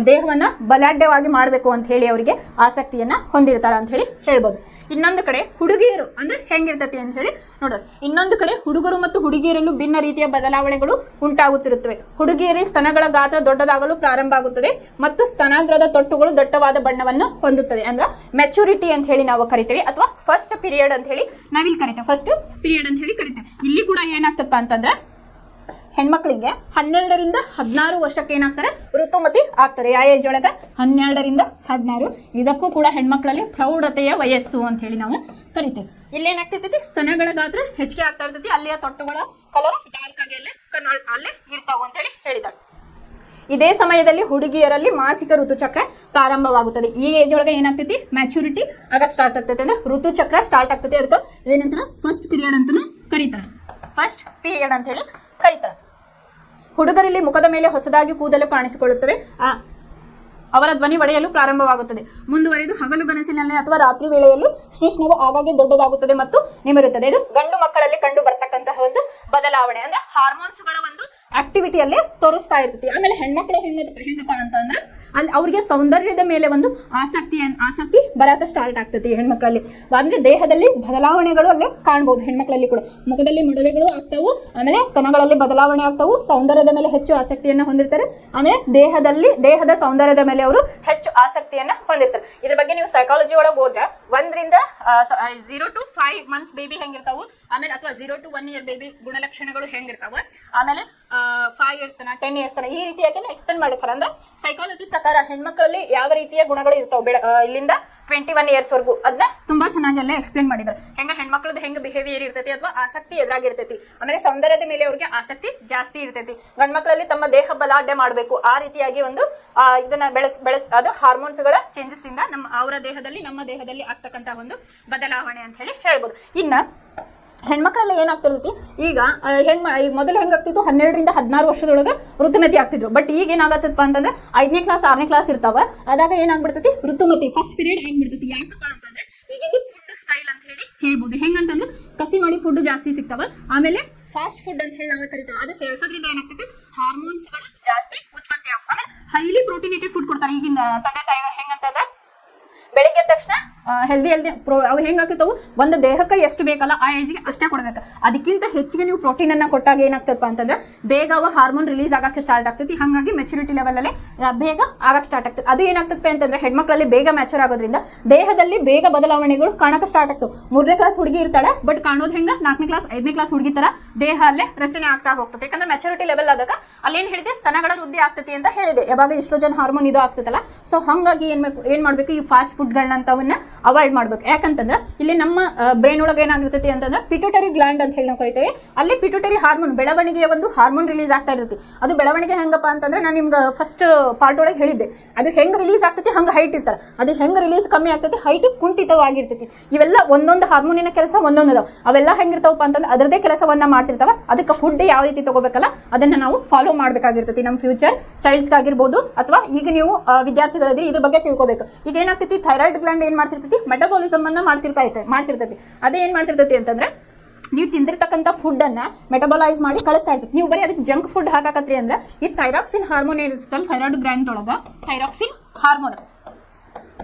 A: ದೇಹವನ್ನ ಬಲಾಢ್ಯವಾಗಿ ಮಾಡಬೇಕು ಅಂತ ಹೇಳಿ ಅವರಿಗೆ ಆಸಕ್ತಿಯನ್ನ ಹೊಂದಿರ್ತಾರ ಅಂತ ಹೇಳಿ ಹೇಳ್ಬೋದು. ಇನ್ನೊಂದು ಕಡೆ ಹುಡುಗಿಯರು ಅಂದ್ರೆ ಹೆಂಗಿರ್ತತಿ ಅಂತ ಹೇಳಿ ನೋಡೋದು. ಇನ್ನೊಂದು ಕಡೆ ಹುಡುಗರು ಮತ್ತು ಹುಡುಗಿಯರಲ್ಲೂ ಭಿನ್ನ ರೀತಿಯ ಬದಲಾವಣೆಗಳು ಉಂಟಾಗುತ್ತಿರುತ್ತವೆ. ಹುಡುಗಿಯರೇ ಸ್ತನಗಳ ಗಾತ್ರ ದೊಡ್ಡದಾಗಲು ಪ್ರಾರಂಭ ಆಗುತ್ತದೆ ಮತ್ತು ಸ್ತನಾಗ್ರದ ತೊಟ್ಟುಗಳು ದಟ್ಟವಾದ ಬಣ್ಣವನ್ನು ಹೊಂದುತ್ತದೆ. ಅಂದ್ರೆ ಮೆಚುರಿಟಿ ಅಂತ ಹೇಳಿ ನಾವು ಕರಿತೇವೆ, ಅಥವಾ ಫಸ್ಟ್ ಪೀರಿಯಡ್ ಅಂತ ಹೇಳಿ ನಾವಿಲ್ಲಿ ಕರಿತೇವೆ. ಫಸ್ಟ್ ಪೀರಿಯಡ್ ಅಂತ ಹೇಳಿ ಕರಿತೇವೆ. ಇಲ್ಲಿ ಕೂಡ ಏನಾಗ್ತಪ್ಪ ಅಂತಂದ್ರೆ ಹೆಣ್ಮಕ್ಳಿಗೆ 12 ರಿಂದ 16 ವರ್ಷಕ್ಕೆ ಏನಾಗ್ತಾರೆ, ಋತುಮತಿ ಆಗ್ತಾರೆ. ಯಾವ ಏಜ್ ಒಳಗೆ, 12 ರಿಂದ 16. ಇದಕ್ಕೂ ಕೂಡ ಹೆಣ್ಮಕ್ಳಲ್ಲಿ ಪ್ರೌಢತೆಯ ವಯಸ್ಸು ಅಂತ ಹೇಳಿ ನಾವು ಕರಿತೇವೆ. ಇಲ್ಲೇನಾಗ್ತೈತಿ, ಸ್ತನಗಳ ಗಾತ್ರ ಹೆಚ್ಚಿಗೆ ಆಗ್ತಾ ಇರ್ತೈತಿ, ಅಲ್ಲಿಯ ತೊಟ್ಟುಗಳ ಕಲರ್ ಡಾರ್ಕ್ ಆಗಿ ಅಲ್ಲೇ ಇರ್ತಾವ ಅಂತ ಹೇಳಿ ಹೇಳಿದ್ದಾರೆ. ಇದೇ ಸಮಯದಲ್ಲಿ ಹುಡುಗಿಯರಲ್ಲಿ ಮಾಸಿಕ ಋತುಚಕ್ರ ಪ್ರಾರಂಭವಾಗುತ್ತದೆ. ಈ ಏಜ್ ಒಳಗೆ ಏನಾಗ್ತೈತಿ, ಮ್ಯಾಚುರಿಟಿ ಆಗಕ್ಕೆ ಸ್ಟಾರ್ಟ್ ಆಗ್ತೈತೆ, ಅಂದ್ರೆ ಋತುಚಕ್ರ ಸ್ಟಾರ್ಟ್ ಆಗ್ತೈತಿ. ಅದಕ್ಕೆ ಏನಂತಾರೆ, ಫಸ್ಟ್ ಪೀರಿಯಡ್ ಅಂತಲೂ ಕರೀತಾರೆ. ಫಸ್ಟ್ ಪೀರಿಯಡ್ ಅಂತ ಹೇಳಿ ಕರೀತಾರೆ. ಹುಡುಗರಲ್ಲಿ ಮುಖದ ಮೇಲೆ ಹೊಸದಾಗಿ ಕೂದಲು ಕಾಣಿಸಿಕೊಳ್ಳುತ್ತವೆ. ಅವರ ಧ್ವನಿ ಒಡೆಯಲು ಪ್ರಾರಂಭವಾಗುತ್ತದೆ. ಮುಂದುವರೆದು ಹಗಲು ಗನಸಿನಲ್ಲಿ ಅಥವಾ ರಾತ್ರಿ ವೇಳೆಯಲ್ಲೂ ಶ್ಲೇಷ್ಮವು ಆಗಾಗ್ಗೆ ದೊಡ್ಡದಾಗುತ್ತದೆ ಮತ್ತು ನಿಮಿರುತ್ತದೆ. ಇದು ಗಂಡು ಮಕ್ಕಳಲ್ಲಿ ಕಂಡು ಬರ್ತಕ್ಕಂತಹ ಒಂದು ಬದಲಾವಣೆ, ಅಂದ್ರೆ ಹಾರ್ಮೋನ್ಸ್ಗಳ ಒಂದು ಆಕ್ಟಿವಿಟಿಯಲ್ಲೇ ತೋರಿಸ್ತಾ ಇರ್ತೈತಿ. ಆಮೇಲೆ ಹೆಣ್ಮಕ್ಳು ಹೆಂಗಪ್ಪ ಅಂತಂದ್ರೆ ಅಲ್ಲಿ ಅವ್ರಿಗೆ ಸೌಂದರ್ಯದ ಮೇಲೆ ಒಂದು ಆಸಕ್ತಿ ಬರಕ ಸ್ಟಾರ್ಟ್ ಆಗ್ತೈತಿ ಹೆಣ್ಮಕ್ಳಲ್ಲಿ. ಅಂದ್ರೆ ದೇಹದಲ್ಲಿ ಬದಲಾವಣೆಗಳು ಅಲ್ಲೇ ಕಾಣ್ಬೋದು. ಹೆಣ್ಮಕ್ಳಲ್ಲಿ ಕೂಡ ಮುಖದಲ್ಲಿ ಮೊಡವೆಗಳು ಆಗ್ತಾವು, ಆಮೇಲೆ ಸ್ತನಗಳಲ್ಲಿ ಬದಲಾವಣೆ ಆಗ್ತಾವು, ಸೌಂದರ್ಯದ ಮೇಲೆ ಹೆಚ್ಚು ಆಸಕ್ತಿಯನ್ನ ಹೊಂದಿರ್ತಾರೆ. ಆಮೇಲೆ ದೇಹದ ಸೌಂದರ್ಯದ ಮೇಲೆ ಅವರು ಹೆಚ್ಚು ಆಸಕ್ತಿಯನ್ನ ಹೊಂದಿರ್ತಾರೆ. ಇದ್ರ ಬಗ್ಗೆ ನೀವು ಸೈಕಾಲಜಿ ಒಳಗೆ ಹೋದ್ರೆ 1 ರಿಂದ 0 to 5 months ಬೇಬಿ ಹೆಂಗಿರ್ತಾವು, ಆಮೇಲೆ ಅಥವಾ 0 to 1 year ಬೇಬಿ ಗುಣಲಕ್ಷಣಗಳು ಹೆಂಗಿರ್ತಾವ, ಆಮೇಲೆ 5 years ತನ 10 years ತನ ಈ ರೀತಿಯಾಗಿ ಎಕ್ಸ್ಪ್ಲೇನ್ ಮಾಡಿರ್ತಾರೆ. ಅಂದ್ರೆ ಸೈಕಾಲಜಿ ಪ್ರಕಾರ ಹೆಣ್ಮಕ್ಳಲ್ಲಿ ಯಾವ ರೀತಿಯ ಗುಣಗಳು ಇರ್ತಾವೆ ಇಲ್ಲಿಂದ 21 years ವರೆಗೂ ಅದನ್ನ ತುಂಬಾ ಚೆನ್ನಾಗಿ ಎಕ್ಸ್ಪ್ಲೇನ್ ಮಾಡಿದ್ದಾರೆ. ಹೆಣ್ಮಕ್ಳದ್ದು ಹೆಂಗ್ ಬಿಹೇವಿಯರ್ ಇರ್ತೈತಿ ಅಥವಾ ಆಸಕ್ತಿ ಎದುರಾಗಿರ್ತೈತಿ. ಆಮೇಲೆ ಸೌಂದರ್ಯದ ಮೇಲೆ ಅವ್ರಿಗೆ ಆಸಕ್ತಿ ಜಾಸ್ತಿ ಇರ್ತೈತಿ. ಗಂಡ್ಮಕ್ಳಲ್ಲಿ ತಮ್ಮ ದೇಹ ಬಲಾಢ್ಯ ಮಾಡಬೇಕು, ಆ ರೀತಿಯಾಗಿ ಒಂದು ಇದನ್ನ ಬೆಳೆಸ್ ಅದು ಹಾರ್ಮೋನ್ಸ್ಗಳ ಚೇಂಜಸ್ ಇಂದ ಅವರ ದೇಹದಲ್ಲಿ ನಮ್ಮ ದೇಹದಲ್ಲಿ ಆಗ್ತಕ್ಕಂತ ಒಂದು ಬದಲಾವಣೆ ಅಂತ ಹೇಳಿ ಹೇಳ್ಬೋದು. ಇನ್ನ ಹೆಣ್ಮಕ್ಳಲ್ಲಿ ಏನಾಗ್ತಿರ್ತೈತಿ, ಈಗ ಮೊದಲು ಹೆಂಗಾಗ್ತಿತ್ತು, 12 ರಿಂದ 16 ವರ್ಷದೊಳಗೆ ಋತುಮತಿ ಆಗ್ತಿದ್ರು. ಬಟ್ ಈಗ ಏನಾಗತ್ತಪ್ಪ ಅಂತಂದ್ರೆ 5ನೇ ಕ್ಲಾಸ್ 6ನೇ ಕ್ಲಾಸ್ ಇರ್ತಾವ, ಅದಾಗ ಏನಾಗ್ಬಿಡ್ತೈತಿ, ಋತುಮತಿ ಫಸ್ಟ್ ಪೀರಿಯಡ್ ಆಗ್ಬಿಡ್ತೈತಿ. ಯಾಕಪ್ಪ ಅಂತಂದ್ರೆ ಈಗ ಫುಡ್ ಸ್ಟೈಲ್ ಅಂತ ಹೇಳಿ ಹೇಳ್ಬೋದು. ಹೆಂಗಂತಂದ್ರೆ ಕಸಿ ಮಾಡಿ ಫುಡ್ ಜಾಸ್ತಿ ಸಿಗ್ತಾವ, ಆಮೇಲೆ ಫಾಸ್ಟ್ ಫುಡ್ ಅಂತ ಹೇಳಿ ನಾವು ಕರಿತೇವೆ. ಅದು ಸೇವಿಸೋದ್ರಿಂದ ಏನಾಗ್ತೈತಿ, ಹಾರ್ಮೋನ್ಸ್ಗಳು ಜಾಸ್ತಿ ಉತ್ಪತ್ತಿ ಆಗ್ತವೆ. ಆಮೇಲೆ ಹೈಲಿ ಪ್ರೋಟೀನೇಟೆಡ್ ಫುಡ್ ಕೊಡ್ತಾರೆ ಈಗಿನ ತಂದೆ ತಾಯಿಗಳು. ಹೆಂಗಂತಂದ್ರೆ ಬೆಳಿಗ್ಗೆ ತಕ್ಷಣ ಹೆಲ್ದಿ ಅವು ಹೆಂಗಾಗ್ತಾವು, ಒಂದು ದೇಹಕ್ಕೆ ಎಷ್ಟು ಬೇಕಲ್ಲ ಆ ಏಜ್ಗೆ ಅಷ್ಟೇ ಕೊಡ್ಬೇಕು. ಅದಕ್ಕಿಂತ ಹೆಚ್ಚಿಗೆ ನೀವು ಪ್ರೋಟೀನ್ ಅನ್ನ ಕೊಟ್ಟಾಗ ಏನಾಗ್ತದಪ್ಪ ಅಂತಂದ್ರೆ ಬೇಗ ಅವ ಹಾರ್ಮೋನ್ ರಿಲೀಸ್ ಆಗಕ್ಕೆ ಸ್ಟಾರ್ಟ್ ಆಗ್ತೈತಿ. ಹಾಗಾಗಿ ಮೆಚುರಿಟಿ ಲೆವೆಲ್ ಅಲ್ಲಿ ಬೇಗ ಆಗಕ್ಕೆ ಸ್ಟಾರ್ಟ್ ಆಗ್ತದೆ. ಅದು ಏನಾಗ್ತದೆ ಅಂತಂದ್ರೆ ಹೆಣ್ಮಕ್ಳಲ್ಲಿ ಬೇಗ ಮ್ಯಾಚೂರ್ ಆಗೋದ್ರಿಂದ ದೇಹದಲ್ಲಿ ಬೇಗ ಬದಲಾವಣೆಗಳು ಕಾಣಕ್ಕೆ ಸ್ಟಾರ್ಟ್ ಆಗ್ತವೆ. 3ನೇ ಕ್ಲಾಸ್ ಹುಡುಗಿ ಇರ್ತಾಳೆ, ಬಟ್ ಕಾಣೋದು ಹೆಂಗ 4ನೇ ಕ್ಲಾಸ್ 5ನೇ ಕ್ಲಾಸ್ ಹುಡುಗಿ ತರ ದೇಹ ಅಲ್ಲೇ ರಚನೆ ಆಗ್ತಾ ಹೋಗ್ತದೆ. ಯಾಕಂದ್ರೆ ಮೆಚುರಿಟಿ ಲೆವೆಲ್ ಆದಾಗ ಅಲ್ಲೇನ್ ಹೇಳಿದೆ, ಸ್ತನಗಳ ವೃದ್ಧಿ ಆಗ್ತೈತಿ ಅಂತ ಹೇಳಿದೆ. ಯಾವಾಗ ಈಸ್ಟ್ರೋಜನ್ ಹಾರ್ಮೋನ್ ಇದು ಆಗ್ತದಲ್ಲ, ಸೊ ಹಂಗಾಗಿ ಏನ್ ಮಾಡ್ಬೇಕು, ಈ ಫಾಸ್ಟ್ ಫುಡ್ ಗಳನ್ನಂತವನ್ನ ಅವಾಯ್ಡ್ ಮಾಡ್ಬೇಕು. ಯಾಕಂತಂದ್ರೆ ಇಲ್ಲಿ ನಮ್ಮ ಬ್ರೈನ್ ಒಳಗೆ ಏನಾಗಿರ್ತೈತಿ ಅಂತಂದ್ರೆ ಪಿಟ್ಯೂಟರಿ ಗ್ಲ್ಯಾಂಡ್ ಅಂತ ಹೇಳಿ ನಾವು ಕರಿತೇವೆ. ಅಲ್ಲಿ ಪಿಟ್ಯೂಟರಿ ಹಾರ್ಮೋನ್ ಬೆಳವಣಿಗೆಯ ಒಂದು ಹಾರ್ಮೋನ್ ರಿಲೀಸ್ ಆಗ್ತಾ ಇರ್ತೈತಿ. ಅದು ಬೆಳವಣಿಗೆ ಹೆಂಗಪ್ಪ ಅಂತಂದ್ರೆ ನಾನು ನಿಮ್ಗೆ ಫಸ್ಟ್ ಪಾರ್ಟ್ ಒಳಗೆ ಹೇಳಿದ್ದೆ, ಅದು ಹೆಂಗ್ ರಿಲೀಸ್ ಆಗ್ತೈತಿ ಹಂಗೆ ಹೈಟ್ ಇರ್ತಾರೆ. ಅದು ಹೆಂಗ್ ರಿಲೀಸ್ ಕಮ್ಮಿ ಆಗ್ತೈತಿ, ಹೈಟ್ ಕುಂಠಿತವಾಗಿರ್ತೈತಿ. ಇವೆಲ್ಲ ಒಂದೊಂದು ಹಾರ್ಮೋನಿನ ಕೆಲಸ ಒಂದೊಂದು ಅವೆಲ್ಲ ಹೆಂಗಿರ್ತಾವಪ್ಪ ಅಂತಂದ್ರೆ ಅದರದೇ ಕೆಲಸವನ್ನ ಮಾಡ್ತಿರ್ತಾವ. ಅದಕ್ಕೆ ಫುಡ್ ಯಾವ ರೀತಿ ತಗೋಬೇಕಲ್ಲ ಅದನ್ನ ನಾವು ಫಾಲೋ ಮಾಡ್ಬೇಕಾಗಿರ್ತೈತಿ. ನಮ್ಮ ಫ್ಯೂಚರ್ ಚೈಲ್ಡ್ಸ್ ಆಗಿರ್ಬೋದು ಅಥವಾ ಈಗ ನೀವು ವಿದ್ಯಾರ್ಥಿಗಳಿದ್ರೆ ಇದ್ರ ಬಗ್ಗೆ ತಿಳ್ಕೊಬೇಕು. ಈಗ ಏನಾಗ್ತೈತಿ, ಥೈರಾಯ್ಡ್ ಗ್ಲ್ಯಾಂಡ್ ಏನ್ ಮಾಡ್ತಿರ್ತೈತಿ, ಮೆಟಬಾಲಿಸಮ್ ಅನ್ನ ಮಾಡ್ತಿರ್ತೈತಿ. ಅದೇ ಏನ್ ಮಾಡ್ತಿರ್ತೈತಿ ಅಂತಂದ್ರೆ ನೀವು ತಿಂದಿರ್ತಕ್ಕಂಥ ಫುಡ್ಡನ್ನು ಮೆಟಬಲೈಸ್ ಮಾಡಿ ಕಳಿಸ್ತಾ ಇರ್ತದೆ. ನೀವು ಬರೀ ಅದಕ್ಕೆ ಜಂಕ್ ಫುಡ್ ಹಾಕಾಕತ್ರಿ ಅಂದ್ರೆ ಈ ಥೈರಾಕ್ಸಿನ್ ಹಾರ್ಮೋನ್ ಏನಿರ್ತಲ್ಲ ಥೈರಾಯ್ಡ್ ಗ್ಲ್ಯಾಂಡ್ ಒಳಗೆ ಥೈರಾಕ್ಸಿನ್ ಹಾರ್ಮೋನ್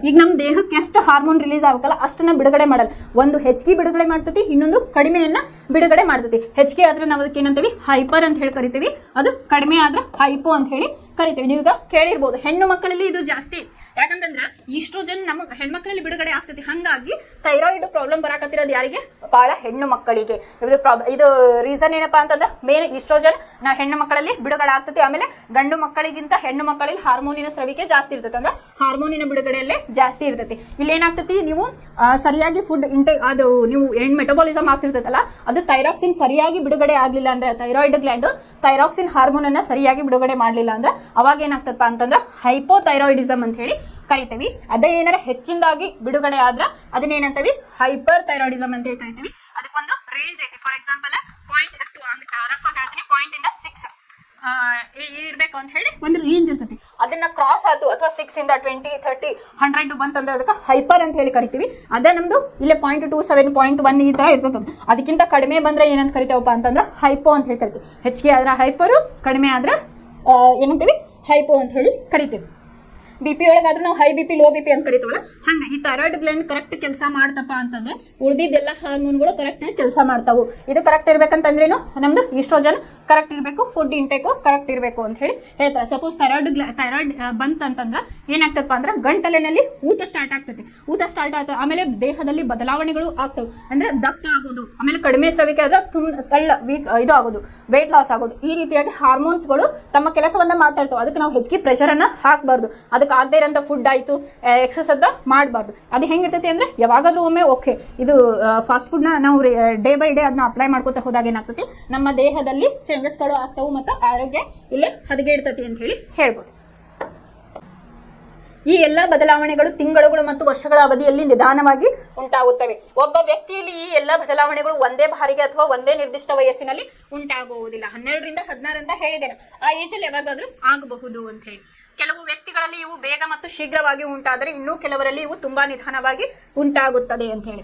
A: ಈಗ ನಮ್ಮ ದೇಹಕ್ಕೆ ಎಷ್ಟು ಹಾರ್ಮೋನ್ ರಿಲೀಸ್ ಆಗಬೇಕಲ್ಲ ಅಷ್ಟನ್ನ ಬಿಡುಗಡೆ ಮಾಡಲ್ಲ. ಒಂದು ಹೆಚ್ಚಿಗೆ ಬಿಡುಗಡೆ ಮಾಡ್ತೈತಿ, ಇನ್ನೊಂದು ಕಡಿಮೆಯನ್ನ ಬಿಡುಗಡೆ ಮಾಡ್ತೈತಿ. ಹೆಚ್ಚಿಗೆ ಆದ್ರೆ ನಾವು ಅದಕ್ಕೆ ಏನಂತೀವಿ ಹೈಪರ್ ಅಂತ ಹೇಳಿ ಕರಿತೀವಿ, ಅದು ಕಡಿಮೆ ಆದ್ರೆ ಹೈಪೋ ಅಂತ ಹೇಳಿ ಕರಿತೀವಿ. ನೀವೀಗ ಕೇಳಿರ್ಬೋದು ಹೆಣ್ಣು ಮಕ್ಕಳಲ್ಲಿ ಇದು ಜಾಸ್ತಿ, ಯಾಕಂತಂದ್ರೆ ಈಸ್ಟ್ರೋಜನ್ ನಮಗೆ ಹೆಣ್ಮಕ್ಳಲ್ಲಿ ಬಿಡುಗಡೆ ಆಗ್ತೈತಿ. ಹಾಗಾಗಿ ಥೈರಾಯ್ಡ್ ಪ್ರಾಬ್ಲಮ್ ಬರಾಕತ್ತಿರೋದು ಯಾರಿಗೆ? ಬಹಳ ಹೆಣ್ಣು ಮಕ್ಕಳಿಗೆ. ಇದು ರೀಸನ್ ಏನಪ್ಪಾ ಅಂತಂದ್ರೆ ಮೇನ್ ಈಸ್ಟ್ರೋಜನ್ ಹೆಣ್ಣು ಮಕ್ಕಳಲ್ಲಿ ಬಿಡುಗಡೆ ಆಗ್ತೈತಿ. ಆಮೇಲೆ ಗಂಡು ಮಕ್ಕಳಿಗಿಂತ ಹೆಣ್ಣು ಮಕ್ಕಳಲ್ಲಿ ಹಾರ್ಮೋನಿನ ಸ್ರವಿಕೆ ಜಾಸ್ತಿ ಇರ್ತೈತೆ, ಅಂದ್ರೆ ಹಾರ್ಮೋನಿನ ಬಿಡುಗಡೆಯಲ್ಲೇ ಜಾಸ್ತಿ ಇರ್ತೈತಿ. ಇಲ್ಲಿ ಏನಾಗ್ತೈತಿ, ನೀವು ಸರಿಯಾಗಿ ಫುಡ್ ಇಂಟೇಕ್ ಅದು ನೀವು ಏನ್ ಮೆಟಬಾಲಿಸಮ್ ಆಗ್ತಿರ್ತೈತಲ್ಲ ಅದು ಥೈರಾಕ್ಸಿನ್ ಸರಿಯಾಗಿ ಬಿಡುಗಡೆ ಆಗ್ಲಿಲ್ಲ ಅಂದ್ರೆ, ಥೈರಾಯ್ಡ್ ಗ್ಲ್ಯಾಂಡ್ ಥೈರಾಕ್ಸಿನ್ ಹಾರ್ಮೋನ್ ಅನ್ನ ಸರಿಯಾಗಿ ಬಿಡುಗಡೆ ಮಾಡ್ಲಿಲ್ಲ ಅಂದ್ರೆ ಅವಾಗ ಏನಾಗ್ತದಪ್ಪ ಅಂತಂದ್ರೆ ಹೈಪೋಥೈರಾಯ್ಡಿಸಮ್ ಅಂತ ಹೇಳಿ ಕರಿತೀವಿ. ಅದೇ ಏನಾರ ಹೆಚ್ಚಿನದಾಗಿ ಬಿಡುಗಡೆ ಆದ್ರ ಅದನ್ನೇನಂತೀವಿ ಹೈಪರ್ ಥೈರಾಯ್ಡಿಸಮ್ ಅಂತ ಹೇಳಿ ಕರಿತೀವಿ. ಅದಕ್ಕೊಂದು ರೇಂಜ್ ಐತಿ. ಫಾರ್ ಎಕ್ಸಾಂಪಲ್ 0.6 ಇರ್ಬೇಕು ಅಂತ ಹೇಳಿ ಒಂದು ರೇಂಜ್ ಇರ್ತೈತಿ. ಅದನ್ನ ಕ್ರಾಸ್ ಆಯ್ತು ಅಥವಾ 6 ಇಂದ 20, 30, 100 ಬಂತಂದ್ರೆ ಅದಕ್ಕೆ ಹೈಪರ್ ಅಂತ ಹೇಳಿ ಕರಿತೀವಿ. ಅದೇ ನಮ್ದು ಇಲ್ಲೇ 0.27, 0.1 ಈ ತರ ಇರ್ತದೆ. ಅದಕ್ಕಿಂತ ಕಡಿಮೆ ಬಂದ್ರೆ ಏನಂತ ಕರಿತೇವಪ್ಪ ಅಂತಂದ್ರೆ ಹೈಪೋ ಅಂತ ಹೇಳಿ ಕರಿತೀವಿ. ಹೆಚ್ಚಿಗೆ ಆದ್ರೆ ಹೈಪರು, ಕಡಿಮೆ ಆದ್ರೆ ಏನಂತೀವಿ ಹೈಪೋ ಅಂತ ಹೇಳಿ ಕರಿತೀವಿ. BP ಒಳಗಾದ್ರೂ ನಾವು ಹೈ BP ಲೋ BP ಅಂತ ಕರಿತೀವಲ್ಲ, ಹಂಗೆ ಈ ಥೈರಾಯ್ಡ್ ಗ್ಲ್ಯಾಂಡ್ ಕರೆಕ್ಟ್ ಕೆಲಸ ಮಾಡ್ತಪ್ಪ ಅಂತಂದ್ರೆ ಉಳಿದಿದ್ದೆಲ್ಲ ಹಾರ್ಮೋನ್ಗಳು ಕರೆಕ್ಟ್ ಕೆಲಸ ಮಾಡ್ತಾವು. ಇದು ಕರೆಕ್ಟ್ ಇರ್ಬೇಕಂತಂದ್ರೇನು ನಮ್ದು ಈಸ್ಟ್ರೋಜನ್ ಕರೆಕ್ಟ್ ಇರಬೇಕು, ಫುಡ್ ಇಂಟೇಕು ಕರೆಕ್ಟ್ ಇರಬೇಕು ಅಂತ ಹೇಳಿ ಹೇಳ್ತಾರೆ. ಸಪೋಸ್ ಥೈರಾಯ್ಡ್ ಬಂತಂತಂದ್ರೆ ಏನಾಗ್ತದಪ್ಪ ಅಂದ್ರೆ ಗಂಟಲಿನಲ್ಲಿ ಊತ ಸ್ಟಾರ್ಟ್ ಆಗ್ತೈತಿ. ಊತ ಸ್ಟಾರ್ಟ್ ಆಗ್ತದೆ, ಆಮೇಲೆ ದೇಹದಲ್ಲಿ ಬದಲಾವಣೆಗಳು ಆಗ್ತವೆ. ಅಂದ್ರೆ ದಪ್ಪ ಆಗೋದು, ಆಮೇಲೆ ಕಡಿಮೆ ಸ್ರವಿಕೆ ಆದ್ರೆ ವೀಕ್ ಇದು ಆಗೋದು, ವೇಟ್ ಲಾಸ್ ಆಗೋದು. ಈ ರೀತಿಯಾಗಿ ಹಾರ್ಮೋನ್ಸ್ಗಳು ತಮ್ಮ ಕೆಲಸವನ್ನ ಮಾಡ್ತಾ ಇರ್ತವೆ. ಅದಕ್ಕೆ ನಾವು ಹೆಚ್ಚಿಗೆ ಪ್ರೆಷರ್ ಅನ್ನ ಹಾಕಬಾರ್ದು. ಅದಕ್ಕೆ ಆಗದೇ ಇರೋಂಥ ಫುಡ್ ಆಯಿತು, ಎಕ್ಸಸ್ ಅದ ಮಾಡಬಾರ್ದು. ಅದು ಹೆಂಗಿರ್ತೈತಿ ಅಂದ್ರೆ ಯಾವಾಗಾದ್ರೂ ಒಮ್ಮೆ ಓಕೆ ಇದು ಫಾಸ್ಟ್ ಫುಡ್ನ ನಾವು ಡೇ ಬೈ ಡೇ ಅದನ್ನ ಅಪ್ಲೈ ಮಾಡ್ಕೋತಾ ಹೋದಾಗ ಏನಾಗ್ತೈತಿ ನಮ್ಮ ದೇಹದಲ್ಲಿ ಚೇಂಜಸ್ಗಳು ಆಗ್ತಾವು ಮತ್ತು ಆರೋಗ್ಯ ಇಲ್ಲೇ ಹದಗೆಡ್ತೈತಿ ಅಂತ ಹೇಳಿ ಹೇಳ್ಬೋದು. ಈ ಎಲ್ಲ ಬದಲಾವಣೆಗಳು ತಿಂಗಳುಗಳು ಮತ್ತು ವರ್ಷಗಳ ಅವಧಿಯಲ್ಲಿ ನಿಧಾನವಾಗಿ ಉಂಟಾಗುತ್ತವೆ. ಒಬ್ಬ ವ್ಯಕ್ತಿಯಲ್ಲಿ ಈ ಎಲ್ಲ ಬದಲಾವಣೆಗಳು ಒಂದೇ ಬಾರಿಗೆ ಅಥವಾ ಒಂದೇ ನಿರ್ದಿಷ್ಟ ವಯಸ್ಸಿನಲ್ಲಿ ಉಂಟಾಗುವುದಿಲ್ಲ. 12ರಿಂದ 16 ಅಂತ ಹೇಳಿದ್ದೇನೆ. ಆ ಏಜಲ್ಲಿ ಯಾವಾಗಾದ್ರೂ ಆಗಬಹುದು ಅಂತ ಹೇಳಿ. ಕೆಲವು ವ್ಯಕ್ತಿಗಳಲ್ಲಿ ಇವು ಬೇಗ ಮತ್ತು ಶೀಘ್ರವಾಗಿ ಉಂಟಾದರೆ ಇನ್ನೂ ಕೆಲವರಲ್ಲಿ ಇವು ತುಂಬಾ ನಿಧಾನವಾಗಿ ಉಂಟಾಗುತ್ತದೆ ಅಂತ ಹೇಳಿ.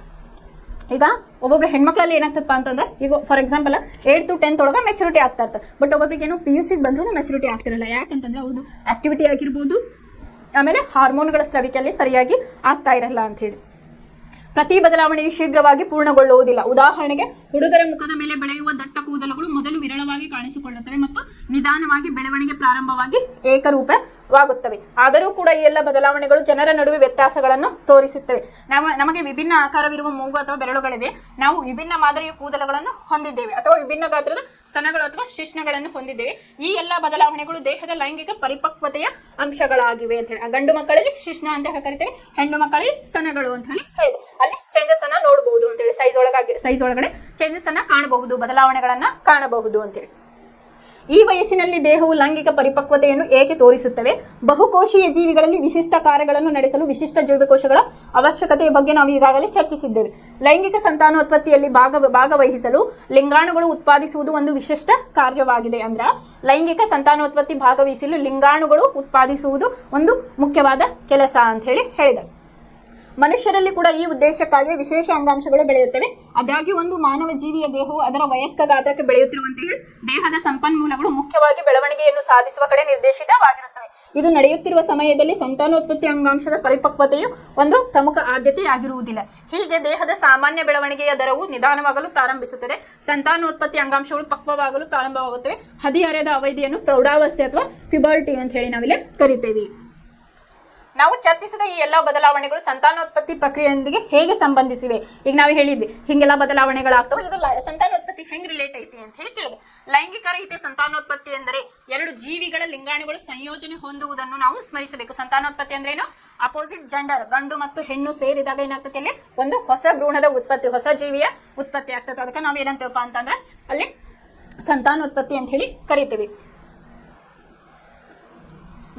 A: ಈಗ ಒಬ್ಬೊಬ್ರು ಹೆಣ್ಮಕ್ಳಲ್ಲಿ ಏನಾಗ್ತಪ್ಪ ಅಂತಂದ್ರೆ ಈಗ ಫಾರ್ ಎಕ್ಸಾಂಪಲ್ 8 to 10 ಒಳಗೆ ಮೆಚುರಿಟಿ ಆಗ್ತಾ ಇರ್ತದೆ. ಬಟ್ ಒಬ್ಬೊಬ್ರಿಗೆ ಏನು PUC ಬಂದ್ರೂ ಮೆಚುರಿಟಿ ಆಗ್ತಿರಲ್ಲ. ಯಾಕಂತಂದ್ರೆ ಅವ್ರದ್ದು ಆಕ್ಟಿವಿಟಿ ಆಗಿರ್ಬೋದು, ಆಮೇಲೆ ಹಾರ್ಮೋನ್ಗಳ ಸ್ರವಿಕೆಯಲ್ಲಿ ಸರಿಯಾಗಿ ಆಗ್ತಾ ಇರಲ್ಲ ಅಂತ ಹೇಳಿ. ಪ್ರತಿ ಬದಲಾವಣೆಯು ಶೀಘ್ರವಾಗಿ ಪೂರ್ಣಗೊಳ್ಳುವುದಿಲ್ಲ. ಉದಾಹರಣೆಗೆ ಹುಡುಗರ ಮುಖದ ಮೇಲೆ ಬೆಳೆಯುವ ದಟ್ಟ ಕೂದಲುಗಳು ಮೊದಲು ವಿರಳವಾಗಿ ಕಾಣಿಸಿಕೊಳ್ಳುತ್ತವೆ ಮತ್ತು ನಿಧಾನವಾಗಿ ಬೆಳವಣಿಗೆ ಪ್ರಾರಂಭವಾಗಿ ಏಕರೂಪವಾಗುತ್ತವೆ. ಆದರೂ ಕೂಡ ಈ ಎಲ್ಲ ಬದಲಾವಣೆಗಳು ಜನರ ನಡುವೆ ವ್ಯತ್ಯಾಸಗಳನ್ನು ತೋರಿಸುತ್ತವೆ. ನಮಗೆ ವಿಭಿನ್ನ ಆಕಾರವಿರುವ ಮೂಗು ಅಥವಾ ಬೆರಳುಗಳಿವೆ. ನಾವು ವಿಭಿನ್ನ ಮಾದರಿಯ ಕೂದಲುಗಳನ್ನು ಹೊಂದಿದ್ದೇವೆ ಅಥವಾ ವಿಭಿನ್ನ ಗಾತ್ರದ ಸ್ತನಗಳು ಅಥವಾ ಶಿಶ್ನಗಳನ್ನು ಹೊಂದಿದ್ದೇವೆ. ಈ ಎಲ್ಲ ಬದಲಾವಣೆಗಳು ದೇಹದ ಲೈಂಗಿಕ ಪರಿಪಕ್ವತೆಯ ಅಂಶಗಳಾಗಿವೆ ಅಂತ ಹೇಳಿ. ಗಂಡು ಮಕ್ಕಳಲ್ಲಿ ಶಿಶ್ನ ಅಂತ ಹೇಳಿ ಕರಿತೇವೆ, ಹೆಣ್ಣು ಮಕ್ಕಳಲ್ಲಿ ಸ್ತನಗಳು ಅಂತ ಹೇಳಿ ಹೇಳಿದೆ. ಅಲ್ಲಿ ಚೇಂಜಸ್ ಅನ್ನ ನೋಡಬಹುದು ಅಂತ ಹೇಳಿ, ಸೈಜ್ ಒಳಗಡೆ ಚೇಂಜಸ್ ಅನ್ನ ಕಾಣಬಹುದು, ಬದಲಾವಣೆಗಳನ್ನ ಕಾಣಬಹುದು ಅಂತೇಳಿ. ಈ ವಯಸ್ಸಿನಲ್ಲಿ ದೇಹವು ಲೈಂಗಿಕ ಪರಿಪಕ್ವತೆಯನ್ನು ಏಕೆ ತೋರಿಸುತ್ತವೆ? ಬಹುಕೋಶೀಯ ಜೀವಿಗಳಲ್ಲಿ ವಿಶಿಷ್ಟ ಕಾರ್ಯಗಳನ್ನು ನಡೆಸಲು ವಿಶಿಷ್ಟ ಜೀವಕೋಶಗಳ ಅವಶ್ಯಕತೆಯ ಬಗ್ಗೆ ನಾವು ಈಗಾಗಲೇ ಚರ್ಚಿಸಿದ್ದೇವೆ. ಲೈಂಗಿಕ ಸಂತಾನೋತ್ಪತ್ತಿಯಲ್ಲಿ ಭಾಗವಹಿಸಲು ಲಿಂಗಾಣುಗಳು ಉತ್ಪಾದಿಸುವುದು ಒಂದು ವಿಶಿಷ್ಟ ಕಾರ್ಯವಾಗಿದೆ. ಅಂದ್ರೆ ಲೈಂಗಿಕ ಸಂತಾನೋತ್ಪತ್ತಿ ಭಾಗವಹಿಸಲು ಲಿಂಗಾಣುಗಳು ಉತ್ಪಾದಿಸುವುದು ಒಂದು ಮುಖ್ಯವಾದ ಕೆಲಸ ಅಂತ ಹೇಳಿ ಹೇಳಿದರು. ಮನುಷ್ಯರಲ್ಲಿ ಕೂಡ ಈ ಉದ್ದೇಶಕ್ಕಾಗಿ ವಿಶೇಷ ಅಂಗಾಂಶಗಳು ಬೆಳೆಯುತ್ತವೆ. ಆದಾಗ್ಯೂ ಒಂದು ಮಾನವ ಜೀವಿಯ ದೇಹವು ಅದರ ವಯಸ್ಕ ಗಾತ್ರಕ್ಕೆ ಬೆಳೆಯುತ್ತಿರುವಂತೆಯೇ ದೇಹದ ಸಂಪನ್ಮೂಲಗಳು ಮುಖ್ಯವಾಗಿ ಬೆಳವಣಿಗೆಯನ್ನು ಸಾಧಿಸುವ ಕಡೆ ನಿರ್ದೇಶಿತವಾಗಿರುತ್ತವೆ. ಇದು ನಡೆಯುತ್ತಿರುವ ಸಮಯದಲ್ಲಿ ಸಂತಾನೋತ್ಪತ್ತಿ ಅಂಗಾಂಶದ ಪರಿಪಕ್ವತೆಯು ಒಂದು ಪ್ರಮುಖ ಆದ್ಯತೆಯಾಗಿರುವುದಿಲ್ಲ. ಹೀಗೆ ದೇಹದ ಸಾಮಾನ್ಯ ಬೆಳವಣಿಗೆಯ ದರವು ನಿಧಾನವಾಗಲು ಪ್ರಾರಂಭಿಸುತ್ತದೆ. ಸಂತಾನೋತ್ಪತ್ತಿ ಅಂಗಾಂಶಗಳು ಪಕ್ವವಾಗಲು ಪ್ರಾರಂಭವಾಗುತ್ತವೆ. ಹದಿಹರೆಯದ ಅವಧಿಯನ್ನು ಪ್ರೌಢಾವಸ್ಥೆ ಅಥವಾ ಪ್ಯುಬರ್ಟಿ ಅಂತ ಹೇಳಿ ನಾವಿಲ್ಲಿ ಕರಿತೇವೆ. ನಾವು ಚರ್ಚಿಸಿದ ಈ ಎಲ್ಲ ಬದಲಾವಣೆಗಳು ಸಂತಾನೋತ್ಪತ್ತಿ ಪ್ರಕ್ರಿಯೆಯೊಂದಿಗೆ ಹೇಗೆ ಸಂಬಂಧಿಸಿವೆ? ಈಗ ನಾವು ಹೇಳಿದ್ವಿ ಹಿಂಗೆಲ್ಲ ಬದಲಾವಣೆಗಳಾಗ್ತವೆ. ಇದು ಸಂತಾನೋತ್ಪತ್ತಿ ಹೆಂಗ್ ರಿಲೇಟ್ ಐತಿ ಅಂತ ಹೇಳಿ ತಿಳಿದೆ. ಲೈಂಗಿಕ ರಹಿತ ಸಂತಾನೋತ್ಪತ್ತಿ ಎಂದರೆ 2 ಜೀವಿಗಳ ಲಿಂಗಾಣುಗಳು ಸಂಯೋಜನೆ ಹೊಂದುವುದನ್ನು ನಾವು ಸ್ಮರಿಸಬೇಕು. ಸಂತಾನೋತ್ಪತ್ತಿ ಅಂದ್ರೆ ಏನು? ಅಪೋಸಿಟ್ ಜೆಂಡರ್, ಗಂಡು ಮತ್ತು ಹೆಣ್ಣು ಸೇರಿದಾಗ ಏನಾಗ್ತದೆ, ಅಲ್ಲಿ ಒಂದು ಹೊಸ ಭ್ರೂಣದ ಉತ್ಪತ್ತಿ, ಹೊಸ ಜೀವಿಯ ಉತ್ಪತ್ತಿ ಆಗ್ತದೆ. ಅದಕ್ಕೆ ನಾವು ಏನಂತೇವಪ್ಪ ಅಂತಂದ್ರೆ ಅಲ್ಲಿ ಸಂತಾನೋತ್ಪತ್ತಿ ಅಂತ ಹೇಳಿ ಕರಿತೀವಿ.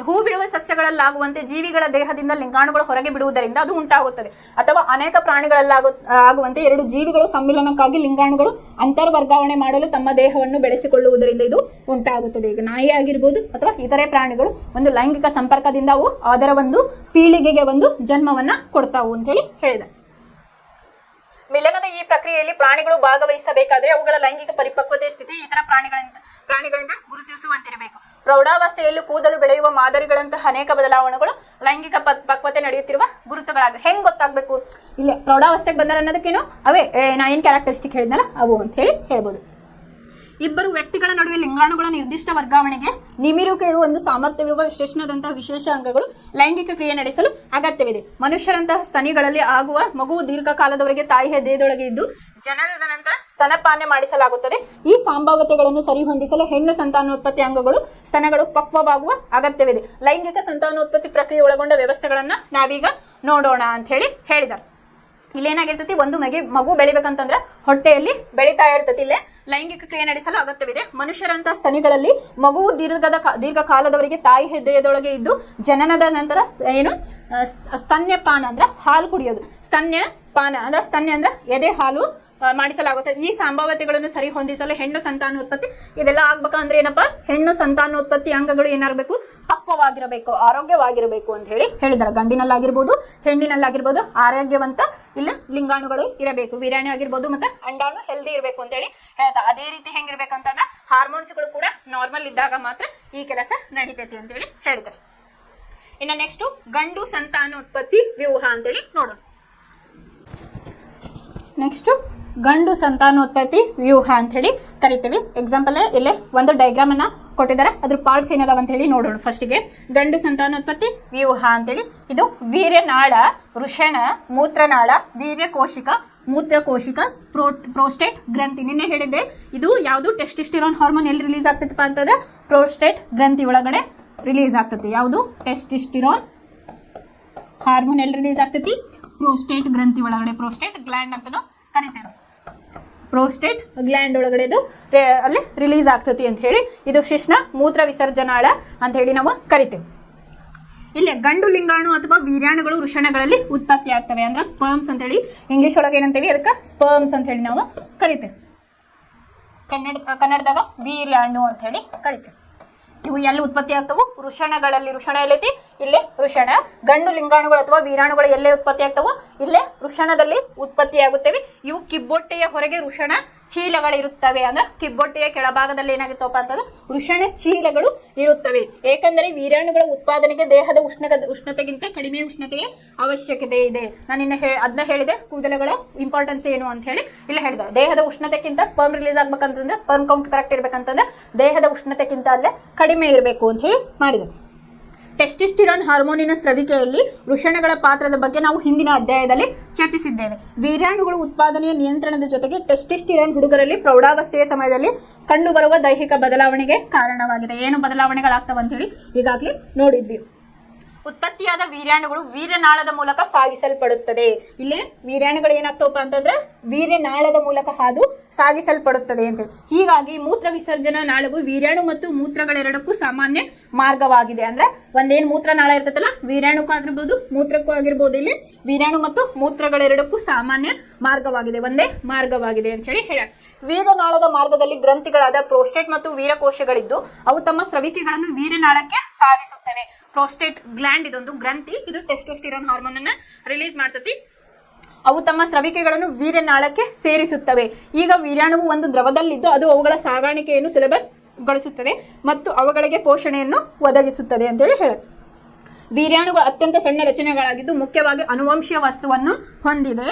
A: ಹೂ ಬಿಡುವ ಸಸ್ಯಗಳಲ್ಲಾಗುವಂತೆ ಜೀವಿಗಳ ದೇಹದಿಂದ ಲಿಂಗಾಣುಗಳು ಹೊರಗೆ ಬಿಡುವುದರಿಂದ ಅದು ಉಂಟಾಗುತ್ತದೆ. ಅಥವಾ ಅನೇಕ ಪ್ರಾಣಿಗಳಲ್ಲಾಗುವಂತೆ 2 ಜೀವಿಗಳು ಸಮ್ಮಿಲನಕ್ಕಾಗಿ ಲಿಂಗಾಣುಗಳು ಅಂತರ್ವರ್ಗಾವಣೆ ಮಾಡಲು ತಮ್ಮ ದೇಹವನ್ನು ಬೆಳೆಸಿಕೊಳ್ಳುವುದರಿಂದ ಇದು ಉಂಟಾಗುತ್ತದೆ. ಈಗ ನಾಯಿ ಆಗಿರ್ಬೋದು ಅಥವಾ ಇತರೆ ಪ್ರಾಣಿಗಳು ಒಂದು ಲೈಂಗಿಕ ಸಂಪರ್ಕದಿಂದ ಅವು ಅದರ ಒಂದು ಪೀಳಿಗೆಗೆ ಒಂದು ಜನ್ಮವನ್ನ ಕೊಡ್ತಾವು ಅಂತ ಹೇಳಿ ಹೇಳಿದೆ. ಮಿಲನದ ಈ ಪ್ರಕ್ರಿಯೆ ಪ್ರಕ್ರಿಯೆಯಲ್ಲಿ ಪ್ರಾಣಿಗಳು ಭಾಗವಹಿಸಬೇಕಾದ್ರೆ ಅವುಗಳ ಲೈಂಗಿಕ ಪರಿಪಕ್ವತೆ ಸ್ಥಿತಿ ಇತರ ಪ್ರಾಣಿಗಳಿಂದ ಗುರುತಿಸುವಂತಿರಬೇಕು. ಪ್ರೌಢಾವಸ್ಥೆಯಲ್ಲೂ ಕೂದಲು ಬೆಳೆಯುವ ಮಾದರಿಗಳಂತಹ ಅನೇಕ ಬದಲಾವಣೆಗಳು ಲೈಂಗಿಕ ಪಕ್ವತೆ ನಡೆಯುತ್ತಿರುವ ಗುರುತುಗಳಾಗ. ಹೆಂಗ್ ಗೊತ್ತಾಗಬೇಕು? ಇಲ್ಲೇ ಪ್ರೌಢಾವಸ್ಥೆಗೆ ಬಂದರೆ ಅನ್ನೋದಕ್ಕೇನು ಅವೇ ನಾ ಏನು ಕ್ಯಾರೆಕ್ಟರಿಸ್ಟಿಕ್ ಹೇಳಿದ್ನಲ್ಲ ಅವು ಅಂತ ಹೇಳಿ ಹೇಳ್ಬೋದು. ಇಬ್ಬರು ವ್ಯಕ್ತಿಗಳ ನಡುವೆ ಲಿಂಗಾಣುಗಳ ನಿರ್ದಿಷ್ಟ ವರ್ಗಾವಣೆಗೆ ನಿಮಿರುವಿಕೆಯು ಒಂದು ಸಾಮರ್ಥ್ಯವಿರುವ ವಿಶೇಷಣದಂತಹ ವಿಶೇಷ ಅಂಗಗಳು ಲೈಂಗಿಕ ಕ್ರಿಯೆ ನಡೆಸಲು ಅಗತ್ಯವಿದೆ. ಮನುಷ್ಯರಂತಹ ಸ್ತನಿಗಳಲ್ಲಿ ಆಗುವ ಮಗುವು ದೀರ್ಘಕಾಲದವರೆಗೆ ತಾಯಿಯ ದೇಹದೊಳಗೆ ಇದ್ದು ಜನನದ ನಂತರ ಸ್ತನಪಾನ ಮಾಡಿಸಲಾಗುತ್ತದೆ. ಈ ಸಂಭಾವ್ಯತೆಗಳನ್ನು ಸರಿಹೊಂದಿಸಲು ಹೆಣ್ಣು ಸಂತಾನೋತ್ಪತ್ತಿ ಅಂಗಗಳು ಸ್ತನಗಳು ಪಕ್ವವಾಗುವ ಅಗತ್ಯವಿದೆ. ಲೈಂಗಿಕ ಸಂತಾನೋತ್ಪತ್ತಿ ಪ್ರಕ್ರಿಯೆ ಒಳಗೊಂಡ ವ್ಯವಸ್ಥೆಗಳನ್ನ ನಾವೀಗ ನೋಡೋಣ ಅಂತ ಹೇಳಿ ಹೇಳಿದ್ದಾರೆ. ಇಲ್ಲೇನಾಗಿರ್ತೈತಿ, ಒಂದು ಮಗು ಬೆಳಿಬೇಕಂತಂದ್ರೆ ಹೊಟ್ಟೆಯಲ್ಲಿ ಬೆಳೀತಾ ಇರ್ತೈತಿ. ಇಲ್ಲೇ ಲೈಂಗಿಕ ಕ್ರಿಯೆ ನಡೆಸಲು ಅಗತ್ಯವಿದೆ. ಮನುಷ್ಯರಂತಹ ಸ್ತನಿಗಳಲ್ಲಿ ಮಗುವು ದೀರ್ಘಕಾಲದವರೆಗೆ ತಾಯಿ ಹೆದ್ದೆಯದೊಳಗೆ ಇದ್ದು ಜನನದ ನಂತರ ಏನು ಸ್ತನ್ಯಪಾನ ಅಂದ್ರೆ ಹಾಲು ಕುಡಿಯೋದು, ಸ್ತನ್ಯಪಾನ ಅಂದ್ರೆ ಸ್ತನ್ಯ ಅಂದ್ರೆ ಎದೆ ಹಾಲು ಮಾಡಿಸಲಾಗುತ್ತದೆ. ಈ ಸಂಭಾವ್ಯತೆಗಳನ್ನು ಸರಿ ಹೊಂದಿಸಲು ಹೆಣ್ಣು ಸಂತಾನೋತ್ಪತ್ತಿ ಇದೆಲ್ಲ ಆಗ್ಬೇಕಂದ್ರೆ ಏನಪ್ಪಾ, ಹೆಣ್ಣು ಸಂತಾನೋತ್ಪತ್ತಿ ಅಂಗಗಳು ಏನಾಗಬೇಕು, ಪಕ್ವವಾಗಿರಬೇಕು, ಆರೋಗ್ಯವಾಗಿರಬೇಕು ಅಂತ ಹೇಳಿ ಹೇಳಿದಾರೆ. ಗಂಡಿನಲ್ಲಾಗಿರ್ಬೋದು ಹೆಣ್ಣಿನಲ್ಲಾಗಿರ್ಬೋದು ಆರೋಗ್ಯವಂತ ಇಲ್ಲ ಲಿಂಗಾಣುಗಳು ಇರಬೇಕು, ವೀರ್ಯಾಣು ಆಗಿರ್ಬೋದು ಮತ್ತೆ ಅಂಡಾಣು ಹೆಲ್ದಿ ಇರಬೇಕು ಅಂತ ಹೇಳಿ ಹೇಳ್ತಾರೆ. ಅದೇ ರೀತಿ ಹೆಂಗಿರ್ಬೇಕಂತಂದ್ರೆ ಹಾರ್ಮೋನ್ಸ್ಗಳು ಕೂಡ ನಾರ್ಮಲ್ ಇದ್ದಾಗ ಮಾತ್ರ ಈ ಕೆಲಸ ನಡೀತೈತಿ ಅಂತ ಹೇಳಿ ಹೇಳಿದ್ದಾರೆ. ಇನ್ನು ನೆಕ್ಸ್ಟ್ ಗಂಡು ಸಂತಾನೋತ್ಪತ್ತಿ ವ್ಯೂಹ ಅಂತೇಳಿ ನೋಡೋಣ. ನೆಕ್ಸ್ಟ್ ಗಂಡು ಸಂತಾನೋತ್ಪತ್ತಿ ವ್ಯೂಹ ಅಂತ ಹೇಳಿ ಕರಿತೀವಿ. ಎಕ್ಸಾಂಪಲ್ ಇಲ್ಲೇ ಒಂದು ಡಯಾಗ್ರಾಮ್ ಅನ್ನ ಕೊಟ್ಟಿದ್ದಾರೆ, ಅದ್ರ ಪಾರ್ಟ್ಸ್ ಏನದಾವ ಅಂತ ಹೇಳಿ ನೋಡೋಣ. ಫಸ್ಟಿಗೆ ಗಂಡು ಸಂತಾನೋತ್ಪತ್ತಿ ವ್ಯೂಹ ಅಂತೇಳಿ ಇದು ವೀರ್ಯನಾಳ, ವೃಷಣ, ಮೂತ್ರನಾಳ, ವೀರ್ಯಕೋಶಿಕ, ಮೂತ್ರಕೋಶಿಕ, ಪ್ರೋಸ್ಟೇಟ್ ಗ್ರಂಥಿ. ನಿನ್ನೆ ಹೇಳಿದ್ದೆ ಇದು ಯಾವುದು ಟೆಸ್ಟಿಸ್ಟಿರಾನ್ ಹಾರ್ಮೋನ್ ಎಲ್ಲಿ ರಿಲೀಸ್ ಆಗ್ತೈತಪ್ಪ ಅಂತಂದ್ರೆ ಪ್ರೋಸ್ಟೇಟ್ ಗ್ರಂಥಿ ಒಳಗಡೆ ರಿಲೀಸ್ ಆಗ್ತೈತಿ. ಯಾವುದು ಟೆಸ್ಟಿಸ್ಟಿರಾನ್ ಹಾರ್ಮೋನ್ ಎಲ್ಲಿ ರಿಲೀಸ್ ಆಗ್ತೈತಿ, ಪ್ರೋಸ್ಟೇಟ್ ಗ್ರಂಥಿ ಒಳಗಡೆ, ಪ್ರೋಸ್ಟೇಟ್ ಗ್ಲ್ಯಾಂಡ್ ಅಂತಲೂ ಕರಿತೇವೆ. ಪ್ರೋಸ್ಟೇಟ್ ಗ್ಲ್ಯಾಂಡ್ ಒಳಗಡೆದು ಅಲ್ಲಿ ರಿಲೀಸ್ ಆಗ್ತತಿ ಅಂತ ಹೇಳಿ ಇದು ಶಿಶ್ನ ಮೂತ್ರ ವಿಸರ್ಜನಾಳ ಅಂತ ಹೇಳಿ ನಾವು ಕರಿತೇವೆ. ಇಲ್ಲಿ ಗಂಡು ಲಿಂಗಾಣು ಅಥವಾ ವೀರ್ಯಾಣುಗಳು ವೃಷಣಗಳಲ್ಲಿ ಉತ್ಪತ್ತಿ ಆಗ್ತವೆ ಅಂದ್ರೆ ಸ್ಪರ್ಮ್ಸ್ ಅಂತ ಹೇಳಿ ಇಂಗ್ಲಿಷ್ ಒಳಗೆ ಏನಂತೀವಿ, ಅದಕ್ಕೆ ಸ್ಪರ್ಮ್ಸ್ ಅಂತ ಹೇಳಿ ನಾವು ಕರಿತೇವೆ. ಕನ್ನಡದಾಗ ವೀರ್ಯಾಣು ಅಂತ ಹೇಳಿ ಕರಿತೇವೆ. ಇವು ಎಲ್ಲಿ ಉತ್ಪತ್ತಿ ಆಗ್ತವು, ವೃಷಣಗಳಲ್ಲಿ. ವೃಷಣ ಎಲ್ಲೈತಿ, ಇಲ್ಲೇ ವೃಷಣ. ಗಂಡು ಲಿಂಗಾಣುಗಳು ಅಥವಾ ವೀರಾಣುಗಳು ಎಲ್ಲೇ ಉತ್ಪತ್ತಿ ಆಗ್ತವು, ಇಲ್ಲೇ ವೃಷಣದಲ್ಲಿ ಉತ್ಪತ್ತಿ ಆಗುತ್ತವೆ. ಇವು ಕಿಬ್ಬೊಟ್ಟೆಯ ಹೊರಗೆ ವೃಷಣ ಚೀಲಗಳಿರುತ್ತವೆ. ಅಂದ್ರೆ ಕಿಬ್ಬೊಟ್ಟೆಯ ಕೆಳಭಾಗದಲ್ಲಿ ಏನಾಗಿರ್ತವಪ್ಪ ಅಂತಂದ್ರೆ ವೃಷಣ ಚೀಲಗಳು ಇರುತ್ತವೆ. ಏಕೆಂದರೆ ವೀರ್ಯಾಣುಗಳ ಉತ್ಪಾದನೆಗೆ ದೇಹದ ಉಷ್ಣತೆಗಿಂತ ಕಡಿಮೆ ಉಷ್ಣತೆಯ ಅವಶ್ಯಕತೆ ಇದೆ. ನಾನು ಇನ್ನು ಅದನ್ನ ಹೇಳಿದೆ, ಕೂದಲುಗಳ ಇಂಪಾರ್ಟೆನ್ಸ್ ಏನು ಅಂತ ಹೇಳಿ ಇಲ್ಲ ಹೇಳಿದೆ. ದೇಹದ ಉಷ್ಣತೆಗಿಂತ ಸ್ಪರ್ಮ್ ರಿಲೀಸ್ ಆಗ್ಬೇಕಂತಂದ್ರೆ, ಸ್ಪರ್ಮ್ ಕೌಂಟ್ ಕರೆಕ್ಟ್ ಇರ್ಬೇಕಂತಂದ್ರೆ ದೇಹದ ಉಷ್ಣತೆಗಿಂತ ಅಲ್ಲೇ ಕಡಿಮೆ ಇರಬೇಕು ಅಂತ ಹೇಳಿ ಮಾಡಿದೆ. ಟೆಸ್ಟಿಸ್ಟಿರಾನ್ ಹಾರ್ಮೋನಿನ ಸ್ರವಿಕೆಯಲ್ಲಿ ವೃಷಣಗಳ ಪಾತ್ರದ ಬಗ್ಗೆ ನಾವು ಹಿಂದಿನ ಅಧ್ಯಾಯದಲ್ಲಿ ಚರ್ಚಿಸಿದ್ದೇವೆ. ವೀರ್ಯಾಣುಗಳು ಉತ್ಪಾದನೆಯ ನಿಯಂತ್ರಣದ ಜೊತೆಗೆ ಟೆಸ್ಟಿಸ್ಟಿರಾನ್ ಹುಡುಗರಲ್ಲಿ ಪ್ರೌಢಾವಸ್ಥೆಯ ಸಮಯದಲ್ಲಿ ಕಂಡುಬರುವ ದೈಹಿಕ ಬದಲಾವಣೆಗೆ ಕಾರಣವಾಗಿದೆ. ಏನು ಬದಲಾವಣೆಗಳಾಗ್ತವೆ ಅಂತ ಹೇಳಿ ಈಗಾಗಲೇ ನೋಡಿದ್ವಿ. ಉತ್ಪತ್ತಿಯಾದ ವೀರ್ಯಾಣುಗಳು ವೀರ್ಯನಾಳದ ಮೂಲಕ ಸಾಗಿಸಲ್ಪಡುತ್ತದೆ. ಇಲ್ಲೇ ವೀರ್ಯಾಣುಗಳು ಏನಾಗ್ತವಪ್ಪ ಅಂತಂದ್ರೆ ವೀರ್ಯನಾಳದ ಮೂಲಕ ಹಾದು ಸಾಗಿಸಲ್ಪಡುತ್ತದೆ ಅಂತೇಳಿ. ಹೀಗಾಗಿ ಮೂತ್ರ ವಿಸರ್ಜನಾ ನಾಳವು ವೀರ್ಯಾಣು ಮತ್ತು ಮೂತ್ರಗಳೆರಡಕ್ಕೂ ಸಾಮಾನ್ಯ ಮಾರ್ಗವಾಗಿದೆ. ಅಂದ್ರೆ ಒಂದೇನು ಮೂತ್ರನಾಳ ಇರ್ತೈತಲ್ಲ, ವೀರ್ಯಾಣುಕ್ಕೂ ಆಗಿರ್ಬೋದು ಮೂತ್ರಕ್ಕೂ ಆಗಿರ್ಬೋದು, ಇಲ್ಲಿ ವೀರ್ಯಾಣು ಮತ್ತು ಮೂತ್ರಗಳೆರಡಕ್ಕೂ ಸಾಮಾನ್ಯ ಮಾರ್ಗವಾಗಿದೆ, ಒಂದೇ ಮಾರ್ಗವಾಗಿದೆ ಅಂತ ಹೇಳಿ ಹೇಳ. ವೀರ್ಯನಾಳದ ಮಾರ್ಗದಲ್ಲಿ ಗ್ರಂಥಿಗಳಾದ ಪ್ರೋಸ್ಟೇಟ್ ಮತ್ತು ವೀರ್ಯಕೋಶಗಳಿದ್ದು ಅವು ತಮ್ಮ ಸ್ರವಿಕೆಗಳನ್ನು ವೀರ್ಯನಾಳಕ್ಕೆ ಸಾಗಿಸುತ್ತವೆ. ಪ್ರೋಸ್ಟೇಟ್ ಗ್ಲ್ಯಾಂಡ್ ಇದೊಂದು ಗ್ರಂಥಿ, ಇದು ಟೆಸ್ಟೋಸ್ಟಿರಾನ್ ಹಾರ್ಮೋನ್ ಅನ್ನ ರಿಲೀಸ್ ಮಾಡ್ತತಿ. ಅವು ತಮ್ಮ ಸ್ರವಿಕೆಗಳನ್ನು ವೀರ್ಯನಾಳಕ್ಕೆ ಸೇರಿಸುತ್ತವೆ. ಈಗ ವೀರ್ಯಾಣುವು ಒಂದು ದ್ರವದಲ್ಲಿದ್ದು ಅದು ಅವುಗಳ ಸಾಗಾಣಿಕೆಯನ್ನು ಸುಲಭಗೊಳಿಸುತ್ತದೆ ಮತ್ತು ಅವುಗಳಿಗೆ ಪೋಷಣೆಯನ್ನು ಒದಗಿಸುತ್ತದೆ ಅಂತೇಳಿ ಹೇಳುತ್ತೆ. ವೀರ್ಯಾಣುಗಳು ಅತ್ಯಂತ ಸಣ್ಣ ರಚನೆಗಳಾಗಿದ್ದು ಮುಖ್ಯವಾಗಿ ಅನುವಂಶೀಯ ವಸ್ತುವನ್ನು ಹೊಂದಿದೆ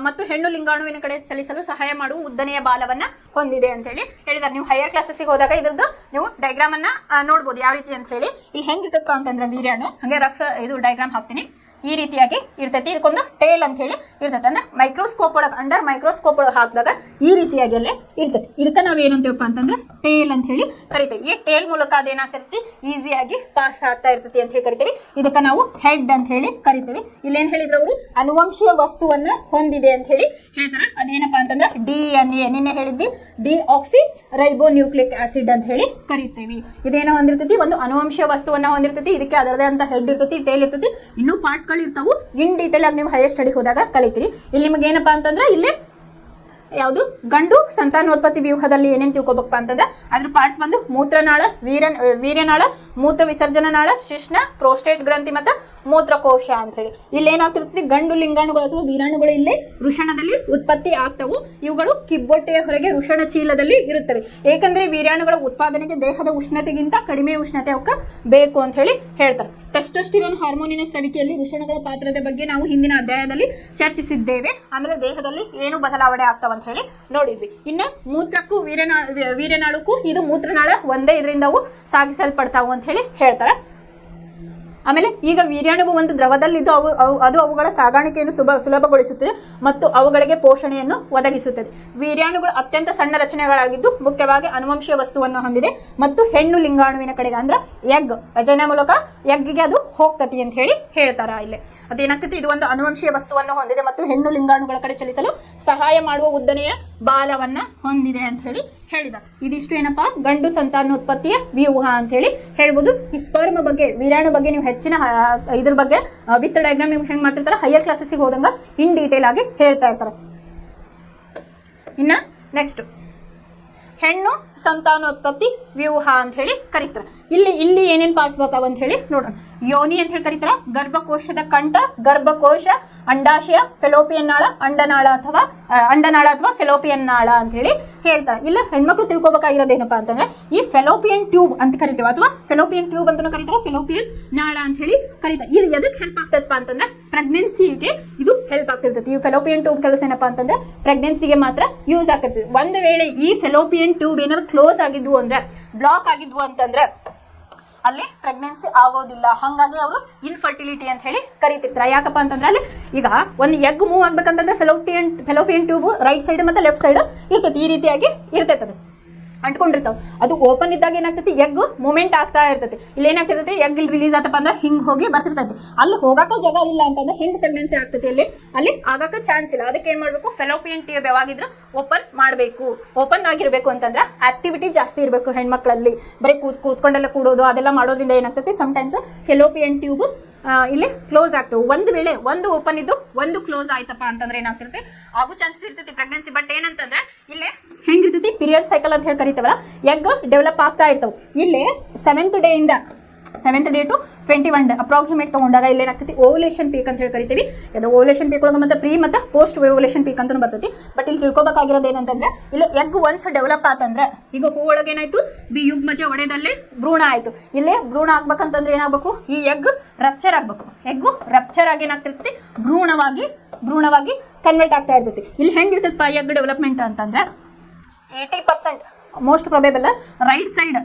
A: ಮತ್ತು ಹೆಣ್ಣು ಲಿಂಗಾಣುವಿನ ಕಡೆ ಚಲಿಸಲು ಸಹಾಯ ಮಾಡುವ ಉದ್ದನೆಯ ಬಾಲವನ್ನ ಹೊಂದಿದೆ ಅಂತ ಹೇಳಿ ಹೇಳಿದ್ದಾರೆ. ನೀವು ಹೈಯರ್ ಕ್ಲಾಸಸ್ಸಿಗೆ ಹೋದಾಗ ಇದ್ರದ್ದು ನೀವು ಡಯಾಗ್ರಾಮ್ ಅನ್ನ ನೋಡ್ಬೋದು ಯಾವ ರೀತಿ ಅಂತ ಹೇಳಿ. ಇಲ್ಲಿ ಹೆಂಗಿರ್ತಪ್ಪ ಅಂತಂದ್ರೆ ವೀರ್ಯಾಣು ಹಂಗೆ ರಫ್ ಇದು ಡಯಾಗ್ರಾಮ್ ಹಾಕ್ತೀನಿ. ಈ ರೀತಿಯಾಗಿ ಇರ್ತೈತಿ. ಇದಕ್ಕೊಂದು ಟೇಲ್ ಅಂತ ಹೇಳಿ ಇರ್ತೈತೆ. ಅಂದ್ರೆ ಮೈಕ್ರೋಸ್ಕೋಪ್ ಒಳಗೆ ಅಂಡರ್ ಮೈಕ್ರೋಸ್ಕೋಪ್ ಒಳಗೆ ಹಾಕಿದಾಗ ಈ ರೀತಿಯಾಗಿ ಅಲ್ಲೇ ಇರ್ತೈತಿ. ಇದಕ್ಕೆ ನಾವು ಏನಂತೀವಪ್ಪ ಅಂತಂದ್ರೆ ಟೇಲ್ ಅಂತ ಹೇಳಿ ಕರಿತೀವಿ. ಈ ಟೇಲ್ ಮೂಲಕ ಅದೇನಾಗ್ತೈತಿ, ಈಸಿಯಾಗಿ ಪಾಸ್ ಆಗ್ತಾ ಇರ್ತೈತಿ ಅಂತ ಹೇಳಿ ಕರಿತೀವಿ. ಇದಕ್ಕೆ ನಾವು ಹೆಡ್ ಅಂತ ಹೇಳಿ ಕರಿತೀವಿ. ಇಲ್ಲೇನು ಹೇಳಿದ್ರು ಅವರು, ಅನುವಂಶೀಯ ವಸ್ತುವನ್ನ ಹೊಂದಿದೆ ಅಂತ ಹೇಳಿ ಹೇಳ್ತಾರೆ. ಅದೇನಪ್ಪ ಅಂತಂದ್ರೆ DNA. ನಿನ್ನೆ ಹೇಳಿದ್ವಿ ಡಿಆಕ್ಸಿ ರೈಬೋನ್ಯೂಕ್ಲಿಕ್ ಆಸಿಡ್ ಅಂತ ಹೇಳಿ ಕರಿತೀವಿ. ಇದೇನೋ ಹೊಂದಿರ್ತೈತಿ, ಒಂದು ಅನುವಂಶೀಯ ವಸ್ತುವನ್ನ ಹೊಂದಿರ್ತೈತಿ. ಇದಕ್ಕೆ ಅದರದೇ ಅಂತ ಹೆಡ್ ಇರ್ತೈತಿ, ಟೇಲ್ ಇರ್ತೈತಿ, ಇನ್ನೂ ಪಾರ್ಟ್ಸ್ ಇರ್ತಾವು. ಇನ್ ಡೀಟೇಲ್ ಆಗಿ ನೀವು ಹೈಯರ್ ಸ್ಟಡಿ ಹೋದಾಗ ಕಲಿತೀರಿ. ಇಲ್ಲಿ ನಿಮಗೆ ಏನಪ್ಪಾ ಅಂತಂದ್ರೆ ಇಲ್ಲಿ ಯಾವುದು ಗಂಡು ಸಂತಾನೋತ್ಪತ್ತಿ ವ್ಯೂಹದಲ್ಲಿ ಏನೇನು ತಿಳ್ಕೊಬೇಕಪ್ಪ ಅಂತಂದ್ರೆ ಅದ್ರ ಪಾರ್ಟ್ಸ್ ಬಂದು ಮೂತ್ರನಾಳ, ವೀರ್ಯನಾಳ, ಮೂತ್ರ ವಿಸರ್ಜನಾ ನಾಳ, ಶಿಶ್ನ, ಪ್ರೋಸ್ಟೇಟ್ ಗ್ರಂಥಿ ಮತ್ತು ಮೂತ್ರಕೋಶ ಅಂತ ಹೇಳಿ. ಇಲ್ಲಿ ಏನಾಗ್ತಿರ್ತದೆ, ಗಂಡು ಲಿಂಗಾಣುಗಳು ಅಥವಾ ವೀರಾಣುಗಳು ಇಲ್ಲಿ ವೃಷಣದಲ್ಲಿ ಉತ್ಪತ್ತಿ ಆಗ್ತವು. ಇವುಗಳು ಕಿಬ್ಬೊಟ್ಟೆಯ ಹೊರಗೆ ವೃಷಣ ಚೀಲದಲ್ಲಿ ಇರುತ್ತವೆ. ಏಕೆಂದ್ರೆ ವೀರ್ಯಾಣುಗಳ ಉತ್ಪಾದನೆಗೆ ದೇಹದ ಉಷ್ಣತೆಗಿಂತ ಕಡಿಮೆ ಉಷ್ಣತೆ ಅವಕ್ಕೆ ಬೇಕು ಅಂತ ಹೇಳಿ ಹೇಳ್ತಾರೆ. ಟೆಸ್ಟೋಸ್ಟಿರಾನ್ ಹಾರ್ಮೋನಿನ ಸ್ರವಿಕೆಯಲ್ಲಿ ವೃಷಣಗಳ ಪಾತ್ರದ ಬಗ್ಗೆ ನಾವು ಹಿಂದಿನ ಅಧ್ಯಾಯದಲ್ಲಿ ಚರ್ಚಿಸಿದ್ದೇವೆ. ಆಮೇಲೆ ದೇಹದಲ್ಲಿ ಏನು ಬದಲಾವಣೆ ಆಗ್ತಾವ ಅಂತ ಹೇಳಿ ನೋಡಿದ್ವಿ. ಇನ್ನು ಮೂತ್ರಕ್ಕೂ ವೀರ್ಯನಾಳಕ್ಕೂ ಇದು ಮೂತ್ರನಾಳ ಒಂದೇ, ಇದರಿಂದ ಅವು ಸಾಗಿಸಲ್ಪಡ್ತಾವು ಅಂತ ಹೇಳಿ ಹೇಳ್ತಾರೆ. ಆಮೇಲೆ ಈಗ ವೀರ್ಯಾಣುವು ಒಂದು ದ್ರವದಲ್ಲಿದ್ದು ಅದು ಅವುಗಳ ಸಾಗಾಣಿಕೆಯನ್ನು ಸುಲಭಗೊಳಿಸುತ್ತದೆ ಮತ್ತು ಅವುಗಳಿಗೆ ಪೋಷಣೆಯನ್ನು ಒದಗಿಸುತ್ತದೆ. ವೀರ್ಯಾಣುಗಳು ಅತ್ಯಂತ ಸಣ್ಣ ರಚನೆಗಳಾಗಿದ್ದು ಮುಖ್ಯವಾಗಿ ಅನುವಂಶೀಯ ವಸ್ತುವನ್ನು ಹೊಂದಿದೆ ಮತ್ತು ಹೆಣ್ಣು ಲಿಂಗಾಣುವಿನ ಕಡೆಗೆ ಅಂದ್ರೆ ಎಗ್ ವಜನ ಮೂಲಕ ಎಗ್ಗಿಗೆ ಅದು ಹೋಗ್ತತಿ ಅಂತ ಹೇಳಿ ಹೇಳ್ತಾರ. ಇಲ್ಲಿ ಅದೇನಾಗ್ತೈತಿ, ಇದು ಒಂದು ಅನುವಂಶೀಯ ವಸ್ತುವನ್ನು ಹೊಂದಿದೆ ಮತ್ತು ಹೆಣ್ಣು ಲಿಂಗಾಣುಗಳ ಕಡೆ ಚಲಿಸಲು ಸಹಾಯ ಮಾಡುವ ಉದ್ದನೆಯ ಬಾಲವನ್ನ ಹೊಂದಿದೆ ಅಂತ ಹೇಳಿ ಹೇಳಿದ. ಇದಿಷ್ಟು ಏನಪ್ಪಾ ಗಂಡು ಸಂತಾನೋತ್ಪತ್ತಿಯ ವ್ಯೂಹ ಅಂತ ಹೇಳಿ ಹೇಳ್ಬೋದು. ಈ ಸ್ಪರ್ಮ್ ಬಗ್ಗೆ, ವೀರ್ಯಾಣು ಬಗ್ಗೆ ನೀವು ಹೆಚ್ಚಿನ ಇದ್ರ ಬಗ್ಗೆ ವಿತ್ ಡಯಾಗ್ರಾಮ್ ನೀವು ಹೆಂಗ್ ಮಾಡ್ತಿರ್ತಾರೆ, ಹೈಯರ್ ಕ್ಲಾಸಸ್ಗೆ ಹೋದಂಗ ಇನ್ ಡೀಟೇಲ್ ಆಗಿ ಹೇಳ್ತಾ ಇರ್ತಾರೆ. ಇನ್ನ ನೆಕ್ಸ್ಟ್ ಹೆಣ್ಣು ಸಂತಾನೋತ್ಪತ್ತಿ ವ್ಯೂಹ ಅಂತ ಹೇಳಿ ಕರೀತಾರೆ. ಇಲ್ಲಿ ಏನೇನ್ ಪಾರ್ಟ್ಸ್ ಬರ್ತಾವ ಅಂತ ಹೇಳಿ ನೋಡೋಣ. ಯೋನಿ ಅಂತ ಹೇಳಿ ಕರೀತಾರ, ಗರ್ಭಕೋಶದ ಕಂಠ, ಗರ್ಭಕೋಶ, ಅಂಡಾಶಯ, ಫೆಲೋಪಿಯನ್ ನಾಳ, ಅಂಡನಾಳ ಅಥವಾ ಫೆಲೋಪಿಯನ್ ನಾಳ ಅಂತ ಹೇಳಿ ಹೇಳ್ತಾರೆ. ಇಲ್ಲ ಹೆಣ್ಮಕ್ಳು ತಿಳ್ಕೊಬೇಕಾಗಿರೋದೇನಪ್ಪಾ ಅಂತಂದ್ರೆ ಈ ಫೆಲೋಪಿಯನ್ ಟ್ಯೂಬ್ ಅಂತ ಕರಿತೇವೆ ಅಥವಾ ಫೆಲೋಪಿಯನ್ ಟ್ಯೂಬ್ ಅಂತ ಕರೀತಾರೆ, ಫೆಲೋಪಿಯನ್ ನಾಳ ಅಂತ ಹೇಳಿ ಕರೀತಾರೆ. ಇದು ಎದಕ್ಕೆ ಹೆಲ್ಪ್ ಆಗ್ತದಪ್ಪ ಅಂತಂದ್ರೆ ಪ್ರೆಗ್ನೆನ್ಸಿಗೆ ಇದು ಹೆಲ್ಪ್ ಆಗ್ತಿರ್ತೈತಿ. ಈ ಫೆಲೋಪಿಯನ್ ಟ್ಯೂಬ್ ಕೆಲಸ ಏನಪ್ಪಾ ಅಂತಂದ್ರೆ ಪ್ರೆಗ್ನೆನ್ಸಿಗೆ ಮಾತ್ರ ಯೂಸ್ ಆಗ್ತಿರ್ತದೆ. ಒಂದು ವೇಳೆ ಈ ಫೆಲೋಪಿಯನ್ ಟ್ಯೂಬ್ ಏನಾದ್ರು ಕ್ಲೋಸ್ ಆಗಿದ್ವು ಅಂದ್ರೆ, ಬ್ಲಾಕ್ ಆಗಿದ್ವು ಅಂತಂದ್ರೆ ಅಲ್ಲಿ ಪ್ರೆಗ್ನೆನ್ಸಿ ಆಗೋದಿಲ್ಲ. ಹಾಗಾಗಿ ಅವರು ಇನ್ಫರ್ಟಿಲಿಟಿ ಅಂತ ಹೇಳಿ ಕರೀತಿರ್ತಾರೆ. ಯಾಕಪ್ಪ ಅಂತಂದ್ರೆ ಅಲ್ಲಿ ಈಗ ಒಂದು ಎಗ್ ಮೂವ್ ಆಗ್ಬೇಕಂತಂದ್ರೆ ಫೆಲೋಪಿಯನ್ ಟ್ಯೂಬ್ ರೈಟ್ ಸೈಡ್ ಮತ್ತೆ ಲೆಫ್ಟ್ ಸೈಡ್ ಇರ್ತೈತಿ. ಈ ರೀತಿಯಾಗಿ ಇರ್ತೈತೆ, ಅದು ಅಂಟ್ಕೊಂಡಿರ್ತಾವ. ಅದು ಓಪನ್ ಇದ್ದಾಗ ಏನಾಗ್ತೈತಿ, ಎಗ್ ಮೂವ್ಮೆಂಟ್ ಆಗ್ತಾ ಇರ್ತೈತಿ. ಇಲ್ಲಿ ಏನಾಗ್ತಿರ್ತೈತಿ, ಎಗ್ ಇಲ್ಲಿ ರಿಲೀಸ್ ಆತಪ್ಪ ಅಂದ್ರೆ ಹಿಂಗ್ ಹೋಗಿ ಬರ್ತಿರ್ತೈತಿ. ಅಲ್ಲಿ ಹೋಗಕ್ಕೆ ಜಾಗ ಇಲ್ಲ ಅಂತಂದ್ರೆ ಹೆಂಗ್ ಪ್ರೆಗ್ನೆನ್ಸಿ ಆಗ್ತೈತಿ, ಅಲ್ಲಿ ಆಗಕ್ಕೆ ಚಾನ್ಸ್ ಇಲ್ಲ. ಅದಕ್ಕೆ ಏನ್ ಮಾಡ್ಬೇಕು, ಫೆಲೋಪಿಯನ್ ಟ್ಯೂಬ್ ಯಾವಾಗಿದ್ರು ಓಪನ್ ಮಾಡಬೇಕು. ಓಪನ್ ಆಗಿರ್ಬೇಕು ಅಂತಂದ್ರೆ ಆಕ್ಟಿವಿಟಿ ಜಾಸ್ತಿ ಇರಬೇಕು ಹೆಣ್ಮಕ್ಳಲ್ಲಿ. ಬರೀ ಕೂತ್ಕೊಂಡೆಲ್ಲ ಕೂಡೋದು ಅದೆಲ್ಲ ಮಾಡೋದ್ರಿಂದ ಏನಾಗ್ತೈತಿ, ಸಮ್ಟೈಮ್ಸ್ ಫೆಲೋಪಿಯನ್ ಟ್ಯೂಬ್ ಇಲ್ಲಿ ಕ್ಲೋಸ್ ಆಗ್ತವೆ. ಒಂದು ವೇಳೆ ಒಂದು ಓಪನ್ ಇದ್ದು ಒಂದು ಕ್ಲೋಸ್ ಆಯ್ತಪ್ಪ ಅಂತಂದ್ರೆ ಏನಾಗ್ತಿರ್ತೈತಿ, ಆಗೋ ಚಾನ್ಸಸ್ ಇರ್ತೈತಿ ಪ್ರೆಗ್ನೆನ್ಸಿ. ಬಟ್ ಏನಂತಂದ್ರೆ ಇಲ್ಲಿ ಹೆಂಗಿರ್ತೈತಿ, ಪೀರಿಯಡ್ ಸೈಕಲ್ ಅಂತ ಹೇಳಿ ಕರಿತೇವಲ್ಲ, ಎಗ್ ಡೆವಲಪ್ ಆಗ್ತಾ ಇರ್ತಾವೆ. ಇಲ್ಲಿ 7th ಡೇ ಟು 21 ಅಪ್ರಾಕ್ಸಿಮೇಟ್ ತಗೊಂಡಾಗ ಇಲ್ಲಿ ಏನಾಗ್ತೈತಿ, ಓವ್ಯುಲೇಷನ್ ಪೀಕ್ ಅಂತ ಹೇಳಿ ಕರಿತೀವಿ. ಇದು ಓವ್ಯುಲೇಷನ್ ಪೀಕ್ ಒಳಗೆ ಮತ್ತೆ ಪ್ರೀ ಮತ್ತು ಪೋಸ್ಟ್ ಓವ್ಯುಲೇಷನ್ ಪೀಕ್ ಅಂತ ಬರ್ತೈತಿ. ಬಟ್ ಇಲ್ಲಿ ತಿಳ್ಕೊಬೇಕಾಗಿರೋದು ಏನಂತಂದ್ರೆ, ಇಲ್ಲಿ ಎಗ್ ಒನ್ಸ್ ಡೆವಲಪ್ ಆತಂದ್ರೆ, ಈಗ ಹೂ ಒಳಗೆ ಏನಾಯ್ತು, ಯುಗ್ಮಜ ಒಡೆದಲ್ಲಿ ಭ್ರೂಣ ಆಯ್ತು. ಇಲ್ಲೇ ಭ್ರೂಣ ಆಗ್ಬೇಕಂತಂದ್ರೆ ಏನಾಗಬೇಕು, ಈ ಎಗ್ ರಪ್ಚರ್ ಆಗ್ಬೇಕು. ಎಗ್ ರಪ್ಚರ್ ಆಗಿ ಏನಾಗ್ತಿರ್ತೈತಿ, ಭ್ರೂಣವಾಗಿ ಕನ್ವರ್ಟ್ ಆಗ್ತಾ ಇರ್ತೈತಿ. ಇಲ್ಲಿ ಹೆಂಗಿರ್ತೈತಪ್ಪ ಎಗ್ ಡೆವಲಪ್ಮೆಂಟ್ ಅಂತಂದ್ರೆ 80% ಮೋಸ್ಟ್ ಪ್ರೊಬೇಬಲ್ ರೈಟ್ ಸೈಡ್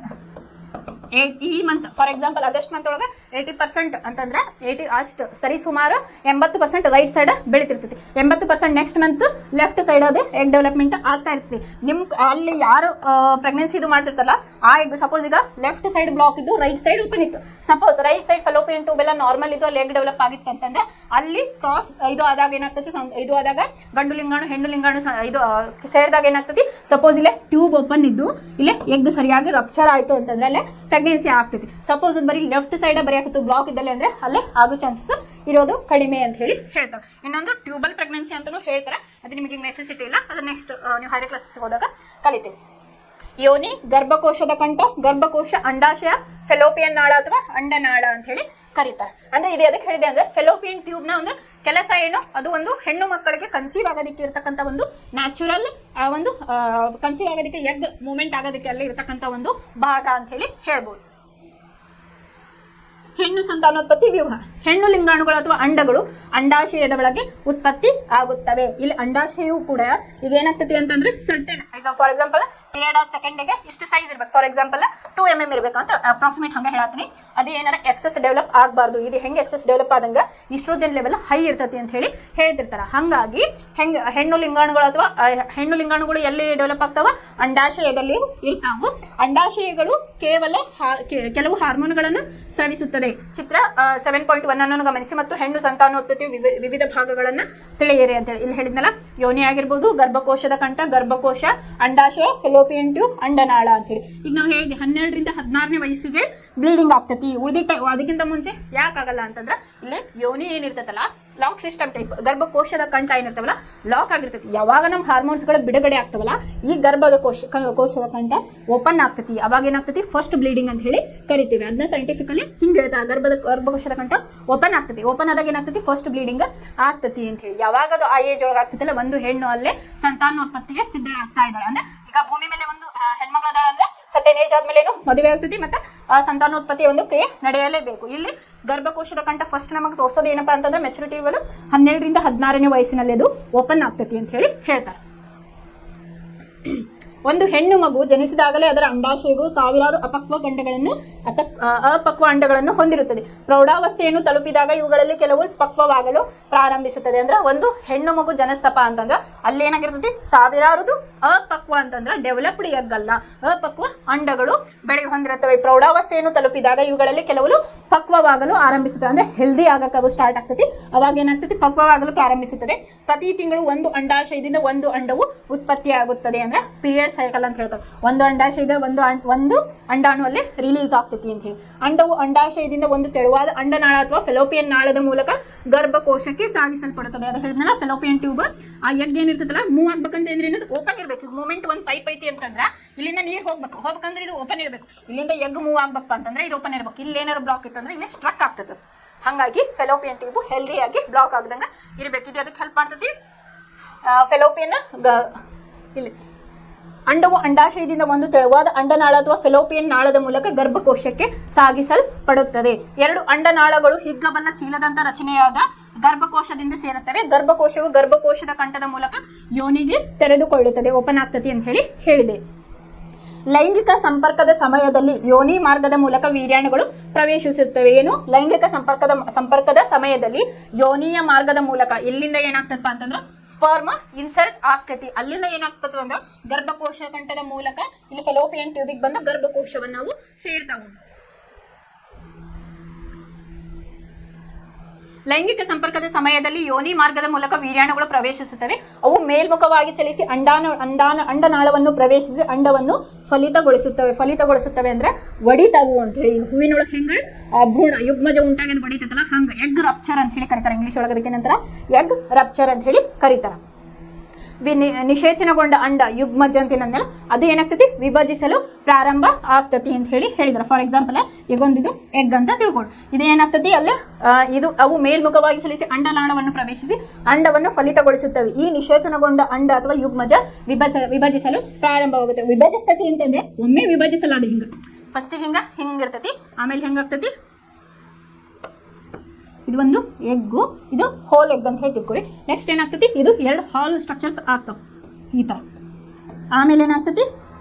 A: ಈ month, for example August month ಒಳಗೆ 80% ಅಂತಂದ್ರೆ 80 ಅಷ್ಟು ಸರಿ ಸುಮಾರು 80% ರೈಟ್ ಸೈಡ್ ಬೆಳಿತಿರ್ತೈತಿ. 80% ನೆಕ್ಸ್ಟ್ ಮಂತ್ ಲೆಫ್ಟ್ ಸೈಡ್ ಅದು ಎಗ್ ಡೆವಲಪ್ಮೆಂಟ್ ಆಗ್ತಾ ಇರ್ತೈತಿ. ಅಲ್ಲಿ ಯಾರು ಪ್ರೆಗ್ನೆನ್ಸಿ ಇದು ಮಾಡ್ತಿರ್ತಾರಲ್ಲ ಆ ಎಗ್, ಸಪೋಸ್ ಈಗ ಲೆಫ್ಟ್ ಸೈಡ್ ಬ್ಲಾಕ್ ಇದ್ದು ರೈಟ್ ಸೈಡ್ ಓಪನ್ ಇತ್ತು, suppose right side fallopian tube ಎಲ್ಲ ನಾರ್ಮಲ್ ಇದ್ದು ಅಲ್ಲಿ ಎಗ್ ಡೆವಲಪ್ ಆಗಿತ್ತು ಅಂತಂದ್ರೆ ಅಲ್ಲಿ ಕ್ರಾಸ್ ಇದು ಆದಾಗ ಏನಾಗ್ತೈತಿ, ಇದು ಆದಾಗ ಗಂಡು ಲಿಂಗಾಣು ಹೆಣ್ಣು ಲಿಂಗಾಣು ಇದು ಸೇರಿದಾಗ ಏನಾಗ್ತೈತಿ, ಸಪೋಸ್ ಇಲ್ಲೇ ಟ್ಯೂಬ್ ಓಪನ್ ಇದ್ದು ಇಲ್ಲೇ ಎಗ್ ಸರಿಯಾಗಿ ರಪ್ಚರ್ ಆಯ್ತು ಅಂತಂದ್ರೆ ಅಲ್ಲೇ ಪ್ರೆಗ್ನೆನ್ಸಿ ಆಗ್ತೈತಿ. ಸಪೋಸ್ ಬರೀ ಲೆಫ್ಟ್ ಸೈಡ್ ಬರೆಯಾಕತ್ತು ಬ್ಲಾಕ್ ಇದ್ದಲ್ಲಿ ಅಂದ್ರೆ ಅಲ್ಲೇ ಆಗೋ ಚಾನ್ಸಸ್ ಇರೋದು ಕಡಿಮೆ ಅಂತ ಹೇಳಿ ಹೇಳ್ತಾರೆ. ಇನ್ನೊಂದು ಟ್ಯೂಬಲ್ ಪ್ರೆಗ್ನೆನ್ಸಿ ಅಂತಾನೂ ಹೇಳ್ತಾರೆ. ಅದು ನಿಮಗೆ ನೆಸೆಸಿಟಿ ಇಲ್ಲ, ಅದು ನೆಕ್ಸ್ಟ್ ನೀವು ಹೈಯರ್ ಕ್ಲಾಸಸ್ ಹೋದಾಗ ಕಲಿತೀವಿ. ಯೋನಿ, ಗರ್ಭಕೋಶದ ಕಂಠ, ಗರ್ಭಕೋಶ, ಅಂಡಾಶಯ, ಫೆಲೋಪಿಯನ್ ನಾಳ ಅಥವಾ ಅಂಡನಾಳ ಅಂತ ಹೇಳಿ ಕರೀತಾರೆ. ಅಂದ್ರೆ ಇದು ಅದಕ್ಕೆ ಹೇಳಿದೆ ಅಂದ್ರೆ ಫೆಲೋಪಿಯನ್ ಟ್ಯೂಬ್ ನ ಒಂದು ಕೆಲಸ ಏನು, ಅದು ಒಂದು ಹೆಣ್ಣು ಮಕ್ಕಳಿಗೆ ಕನ್ಸೀವ್ ಆಗೋದಕ್ಕೆ ಇರತಕ್ಕಂಥ ಒಂದು ನ್ಯಾಚುರಲ್ ಒಂದು ಕನ್ಸೀವ್ ಆಗೋದಕ್ಕೆ ಎಗ್ ಮೂವ್ಮೆಂಟ್ ಆಗೋದಕ್ಕೆ ಅಲ್ಲಿ ಇರತಕ್ಕಂಥ ಒಂದು ಭಾಗ ಅಂತ ಹೇಳಿ ಹೇಳ್ಬೋದು. ಹೆಣ್ಣು ಸಂತಾನೋತ್ಪತ್ತಿ ವ್ಯೂಹ. ಹೆಣ್ಣು ಲಿಂಗಾಣುಗಳು ಅಥವಾ ಅಂಡಗಳು ಅಂಡಾಶಯದ ಒಳಗೆ ಉತ್ಪತ್ತಿ ಆಗುತ್ತವೆ. ಇಲ್ಲಿ ಅಂಡಾಶಯವು ಕೂಡ ಈಗ ಏನಾಗ್ತತಿ ಅಂತಂದ್ರೆ ಸರ್ಟೆನ್, ಈಗ ಫಾರ್ ಎಕ್ಸಾಂಪಲ್ ಪೀರಿಯಡ್ ಆಫ್ ಸೆಕೆಂಡಿಗೆ ಇಷ್ಟು ಸೈಜ್ ಇರ್ಬೇಕು, ಫಾರ್ ಎಕ್ಸಾಂಪಲ್ 2 mm ಇರಬೇಕು ಅಂತ ಅಪ್ರಾಕ್ಸಿಮೇಟ್ ಹಂಗೆ ಹೇಳತ್ತೀನಿ. ಅದೇ ಏನಾರ ಎಕ್ಸೆಸ್ ಡೆವಲಪ್ ಆಗಬಾರ್ದು. ಇದು ಹೆಂಗೆ ಎಕ್ಸೆಸ್ ಡೆವಲಪ್ ಆದಂಗೆ ಈಸ್ಟ್ರೋಜನ್ ಲೆವೆಲ್ ಹೈ ಇರ್ತತಿ ಅಂತ ಹೇಳಿ ಹೇಳ್ತಿರ್ತಾರೆ. ಹಾಗಾಗಿ ಹೆಣ್ಣು ಲಿಂಗಾಣುಗಳು ಅಥವಾ ಹೆಣ್ಣು ಲಿಂಗಾಣುಗಳು ಎಲ್ಲಿ ಡೆವಲಪ್ ಆಗ್ತಾವ, ಅಂಡಾಶಯದಲ್ಲಿ ಇರ್ತಾವು. ಅಂಡಾಶಯಗಳು ಕೆಲವು ಹಾರ್ಮೋನ್ಗಳನ್ನು ಸ್ರವಿಸುತ್ತದೆ. ಚಿತ್ರ 7.1 ಅನ್ನು ಗಮನಿಸಿ ಮತ್ತು ಹೆಣ್ಣು ಸಂತಾನೋತ್ಪತ್ತಿ ವಿವಿಧ ಭಾಗಗಳನ್ನು ತಿಳಿಯಿರಿ ಅಂತ ಹೇಳಿ ಇಲ್ಲಿ ಹೇಳಿದ್ನಲ್ಲ. ಯೋನಿ ಆಗಿರ್ಬೋದು, ಗರ್ಭಕೋಶದ ಕಂಠ, ಗರ್ಭಕೋಶ, ಅಂಡಾಶಯ, ಫೆಲೋಪಿಯನ್ ಟ್ಯೂಬ್, ಅಂಡನಾಳ ಅಂತ ಹೇಳಿ. ಈಗ ನಾವು ಹೇಳಿದ್ವಿ 12 ರಿಂದ 16ನೇ ವಯಸ್ಸಿಗೆ ಬ್ಲೀಡಿಂಗ್ ಆಗ್ತತಿ. ಉಳಿದಿಟ್ಟ ಅದಕ್ಕಿಂತ ಮುಂಚೆ ಯಾಕಾಗಲ್ಲ ಅಂತಂದ್ರೆ ಇಲ್ಲಿ ಯೋನಿ ಏನಿರ್ತೈತಲ್ಲ ಲಾಕ್ ಸಿಸ್ಟಮ್ ಟೈಪ್. ಗರ್ಭಕೋಶದ ಕಂಠ ಏನಿರ್ತಾವಲ್ಲ ಲಾಕ್ ಆಗಿರ್ತೈತಿ. ಯಾವಾಗ ನಮ್ಮ ಹಾರ್ಮೋನ್ಸ್ಗಳು ಬಿಡುಗಡೆ ಆಗ್ತಾವಲ್ಲ ಈ ಗರ್ಭದ ಕೋಶದ ಕಂಠ ಓಪನ್ ಆಗ್ತೈತಿ. ಅವಾಗ ಏನಾಗ್ತೈತಿ ಫಸ್ಟ್ ಬ್ಲೀಡಿಂಗ್ ಅಂತ ಹೇಳಿ ಕರಿತೀವಿ. ಅದನ್ನ ಸೈಂಟಿಫಿಕಲಿ ಹಿಂಗೆ ಹೇಳ್ತಾರೆ, ಗರ್ಭಕೋಶದ ಕಂಠ ಓಪನ್ ಆಗ್ತೈತಿ. ಓಪನ್ ಆದಾಗ ಏನಾಗ್ತೈತಿ ಫಸ್ಟ್ ಬ್ಲೀಡಿಂಗ್ ಆಗ್ತೈತಿ ಅಂತ ಹೇಳಿ. ಯಾವಾಗ ಅದು ಆ ಏಜ್ ಒಳಗೆ ಆಗ್ತೈತಿಲ್ಲ ಒಂದು ಹೆಣ್ಣು ಅಲ್ಲೇ ಸಂತಾನೋತ್ಪತ್ತಿಗೆ ಸಿದ್ಧಳಾಗ್ತಾ ಇದ್ದಾಳೆ. ಅಂದ್ರೆ ಈಗ ಭೂಮಿ ಮೇಲೆ ಒಂದು ಹೆಣ್ಮಗಳದಾಳ ಅಂದ್ರೆ ಸರ್ಟೆನ್ ಏಜ್ ಆದ್ಮೇಲೆ ಮದುವೆ ಆಗ್ತೈತಿ ಮತ್ತೆ ಆ ಸಂತಾನೋತ್ಪತ್ತಿಯ ಒಂದು ಕ್ರಿಯೆ ನಡೆಯಲೇಬೇಕು. ಇಲ್ಲಿ ಗರ್ಭಕೋಶದ ಕಂಠ ಫಸ್ಟ್ ನಮಗೆ ತೋರಿಸೋದು ಏನಪ್ಪಾ ಅಂತಂದ್ರೆ ಮೆಚುರಿಟಿ 12 ರಿಂದ 16ನೇ ವಯಸ್ಸಿನಲ್ಲಿ ಅದು ಓಪನ್ ಆಗ್ತೈತಿ ಅಂತ ಹೇಳಿ ಹೇಳ್ತಾರೆ. ಒಂದು ಹೆಣ್ಣು ಮಗು ಜನಿಸಿದಾಗಲೇ ಅದರ ಅಂಡಾಶಯಗಳು ಸಾವಿರಾರು ಅಪಕ್ವ ಅಂಡಗಳನ್ನು ಹೊಂದಿರುತ್ತದೆ. ಪ್ರೌಢಾವಸ್ಥೆಯನ್ನು ತಲುಪಿದಾಗ ಇವುಗಳಲ್ಲಿ ಕೆಲವು ಪಕ್ವವಾಗಲು ಪ್ರಾರಂಭಿಸುತ್ತದೆ. ಅಂದ್ರೆ ಒಂದು ಹೆಣ್ಣು ಮಗು ಜನಿಸ್ತಪ ಅಂತಂದ್ರೆ ಅಲ್ಲಿ ಏನಾಗಿರ್ತೈತಿ ಸಾವಿರಾರು ಅಪಕ್ವ ಅಂತಂದ್ರೆ ಡೆವಲಪ್ಡ್ ಎಗ್ ಅಲ್ಲ, ಅಪಕ್ವ ಅಂಡಗಳು ಹೊಂದಿರುತ್ತವೆ. ಪ್ರೌಢಾವಸ್ಥೆಯನ್ನು ತಲುಪಿದಾಗ ಇವುಗಳಲ್ಲಿ ಕೆಲವು ಪಕ್ವವಾಗಲು ಆರಂಭಿಸುತ್ತದೆ. ಅಂದ್ರೆ ಹೆಲ್ದಿ ಆಗಕ್ಕೆ ಅವು ಸ್ಟಾರ್ಟ್ ಆಗ್ತೈತಿ. ಅವಾಗ ಏನಾಗ್ತೈತಿ ಪಕ್ವವಾಗಲು ಪ್ರಾರಂಭಿಸುತ್ತದೆ. ಪ್ರತಿ ತಿಂಗಳು ಒಂದು ಅಂಡಾಶಯದಿಂದ ಒಂದು ಅಂಡವು ಉತ್ಪತ್ತಿ ಆಗುತ್ತದೆ. ಅಂದ್ರೆ ಪೀರಿಯಡ್ ಸೈಕಲ್ ಅಂತ ಹೇಳ್ತಾರೆ. ಒಂದು ಅಂಡಾಶಯದ ಒಂದು ಅಂಡಾಣು ಅಲ್ಲಿ ರಿಲೀಸ್ ಆಗ್ತೈತಿ ಅಂತ ಹೇಳಿ. ಅಂಡವು ಅಂಡಾಶಯದಿಂದ ಒಂದು ತೆಳುವಾದ ಅಂಡನಾಳ ಅಥವಾ ಫೆಲೋಪಿಯನ್ ನಾಳದ ಮೂಲಕ ಗರ್ಭಕೋಶಕ್ಕೆ ಸಾಗಿಸಲ್ಪಡುತ್ತದೆ. ಅದು ಹೇಳಿದ್ನಲ್ಲ ಫೆಲೋಪಿಯನ್ ಟ್ಯೂಬ್. ಆ ಎಗ್ ಏನಿರ್ತದಲ್ಲ ಮೂವ್ ಆಗ್ಬೇಕಂತ ಅಂದ್ರೆ ಓಪನ್ ಇರಬೇಕು. ಮೂವ್ಮೆಂಟ್ ಒಂದು ಪೈಪ್ ಐತಿ ಅಂತಂದ್ರೆ ಇಲ್ಲಿಂದ ನೀರು ಹೋಗ್ಬೇಕಂದ್ರೆ ಇದು ಓಪನ್ ಇರಬೇಕು. ಇಲ್ಲಿಂದ ಎಗ್ ಮೂವ್ ಆಗ್ಬೇಕಪ್ಪ ಅಂತಂದ್ರೆ ಇದು ಓಪನ್ ಇರಬೇಕು. ಇಲ್ಲಿ ಏನಾದ್ರು ಬ್ಲಾಕ್ ಇತ್ತಂದ್ರೆ ಇಲ್ಲಿ ಸ್ಟ್ರಕ್ ಆಗ್ತದೆ. ಹಾಗಾಗಿ ಫೆಲೋಪಿಯನ್ ಟ್ಯೂಬ್ ಹೆಲ್ದಿಯಾಗಿ ಬ್ಲಾಕ್ ಆಗದಂಗ ಇರಬೇಕು. ಇದು ಅದಕ್ಕೆ ಹೆಲ್ಪ್ ಮಾಡ್ತೈತಿ. ಫೆಲೋಪಿಯನ್ ಇಲ್ಲಿ ಅಂಡವು ಅಂಡಾಶಯದಿಂದ ಒಂದು ತೆಳುವಾದ ಅಂಡನಾಳ ಅಥವಾ ಫೆಲೋಪಿಯನ್ ನಾಳದ ಮೂಲಕ ಗರ್ಭಕೋಶಕ್ಕೆ ಸಾಗಿಸಲ್ಪಡುತ್ತದೆ. 2 ಅಂಡನಾಳಗಳು ಹಿಗ್ಗಬಲ್ಲ ಚೀಲದಂತ ರಚನೆಯಾದ ಗರ್ಭಕೋಶದಿಂದ ಸೇರುತ್ತವೆ. ಗರ್ಭಕೋಶವು ಗರ್ಭಕೋಶದ ಕಂಠದ ಮೂಲಕ ಯೋನಿಗೆ ತೆರೆದುಕೊಳ್ಳುತ್ತದೆ, ಓಪನ್ ಆಗ್ತದೆ ಅಂತ ಹೇಳಿದೆ. ಲೈಂಗಿಕ ಸಂಪರ್ಕದ ಸಮಯದಲ್ಲಿ ಯೋನಿ ಮಾರ್ಗದ ಮೂಲಕ ವೀರ್ಯಾಣುಗಳು ಪ್ರವೇಶಿಸುತ್ತವೆ. ಏನು ಲೈಂಗಿಕ ಸಂಪರ್ಕದ ಸಮಯದಲ್ಲಿ ಯೋನಿಯ ಮಾರ್ಗದ ಮೂಲಕ ಇಲ್ಲಿಂದ ಏನಾಗ್ತದಪ್ಪ ಅಂತಂದ್ರೆ ಸ್ಪರ್ಮ್ ಇನ್ಸರ್ಟ್ ಆಗ್ತೈತಿ. ಅಲ್ಲಿಂದ ಏನಾಗ್ತದ ಅಂದ್ರೆ ಗರ್ಭಕೋಶ ಕಂಠದ ಮೂಲಕ ಇಲ್ಲಿ ಫೆಲೋಪಿಯನ್ ಟ್ಯೂಬಿಗೆ ಬಂದು ಗರ್ಭಕೋಶವನ್ನು ನಾವು ಸೇರ್ತಾವು. ಲೈಂಗಿಕ ಸಂಪರ್ಕದ ಸಮಯದಲ್ಲಿ ಯೋನಿ ಮಾರ್ಗದ ಮೂಲಕ ವೀರ್ಯಾಣುಗಳು ಪ್ರವೇಶಿಸುತ್ತವೆ. ಅವು ಮೇಲ್ಮುಖವಾಗಿ ಚಲಿಸಿ ಅಂಡನಾಳವನ್ನು ಪ್ರವೇಶಿಸಿ ಅಂಡವನ್ನು ಫಲಿತಗೊಳಿಸುತ್ತವೆ ಅಂದ್ರೆ ಒಡಿತಾವು ಅಂತ ಹೇಳಿ. ಹೂವಿನೊಳಗೆ ಹೆಂಗ ಭ್ರೂಣ ಯುಗ್ಮಜ ಉಂಟಾಗಿ ಒಡಿತೈತಲ್ಲ ಹಂಗ ಎಗ್ ರಪ್ಚರ್ ಅಂತ ಹೇಳಿ ಕರೀತಾರೆ. ಇಂಗ್ಲಿಷ್ ಒಳಗೆ ಅದಕ್ಕೆ ನಂತರ ಎಗ್ ರಪ್ಚರ್ ಅಂತ ಹೇಳಿ ಕರೀತಾರೆ. ನಿಷೇಚನಗೊಂಡ ಅಂಡ ಯುಗ್ಮಜ ಅಂತಿನಂದಲ್ಲ ಅದು ಏನಾಗ್ತತಿ ವಿಭಜಿಸಲು ಪ್ರಾರಂಭ ಆಗ್ತತಿ ಅಂತ ಹೇಳಿದ್ರು. ಫಾರ್ ಎಕ್ಸಾಂಪಲ್ ಈಗ ಒಂದಿದು ಎಗ್ ಅಂತ ತಿಳ್ಕೊಂಡು ಇದು ಏನಾಗ್ತತಿ ಅಲ್ಲಿ ಇದು ಅವು ಮೇಲ್ಮುಖವಾಗಿ ಚಲಿಸಿ ಅಂಡನಾಳವನ್ನು ಪ್ರವೇಶಿಸಿ ಅಂಡವನ್ನು ಫಲಿತಗೊಳಿಸುತ್ತವೆ. ಈ ನಿಷೇಚನಗೊಂಡ ಅಂಡ ಅಥವಾ ಯುಗ್ಮಜ ವಿಭಜಿಸಲು ಪ್ರಾರಂಭವಾಗುತ್ತೆ. ವಿಭಜಿಸ್ತತಿ ಅಂತಂದ್ರೆ ಒಮ್ಮೆ ವಿಭಜಿಸಲಾದ ಹಿಂಗ ಫಸ್ಟಿಗೆ ಹಿಂಗಿರ್ತತಿ, ಆಮೇಲೆ ಹೆಂಗಾಗ್ತತಿ ಇದು ಒಂದು ಎಗ್ಗು, ಇದು ಹೋಲ್ ಎಗ್ ಅಂತ ಹೇಳಿ ತಿಳ್ಕೊಳ್ಳಿ. ನೆಕ್ಸ್ಟ್ ಏನಾಗ್ತತಿ ಇದು 2 ಹಾಲ್ ಸ್ಟ್ರಕ್ಚರ್ಸ್ ಆಗ್ತಾವ ಈ ತರ. ಆಮೇಲೆ ಏನಾಗ್ತತಿ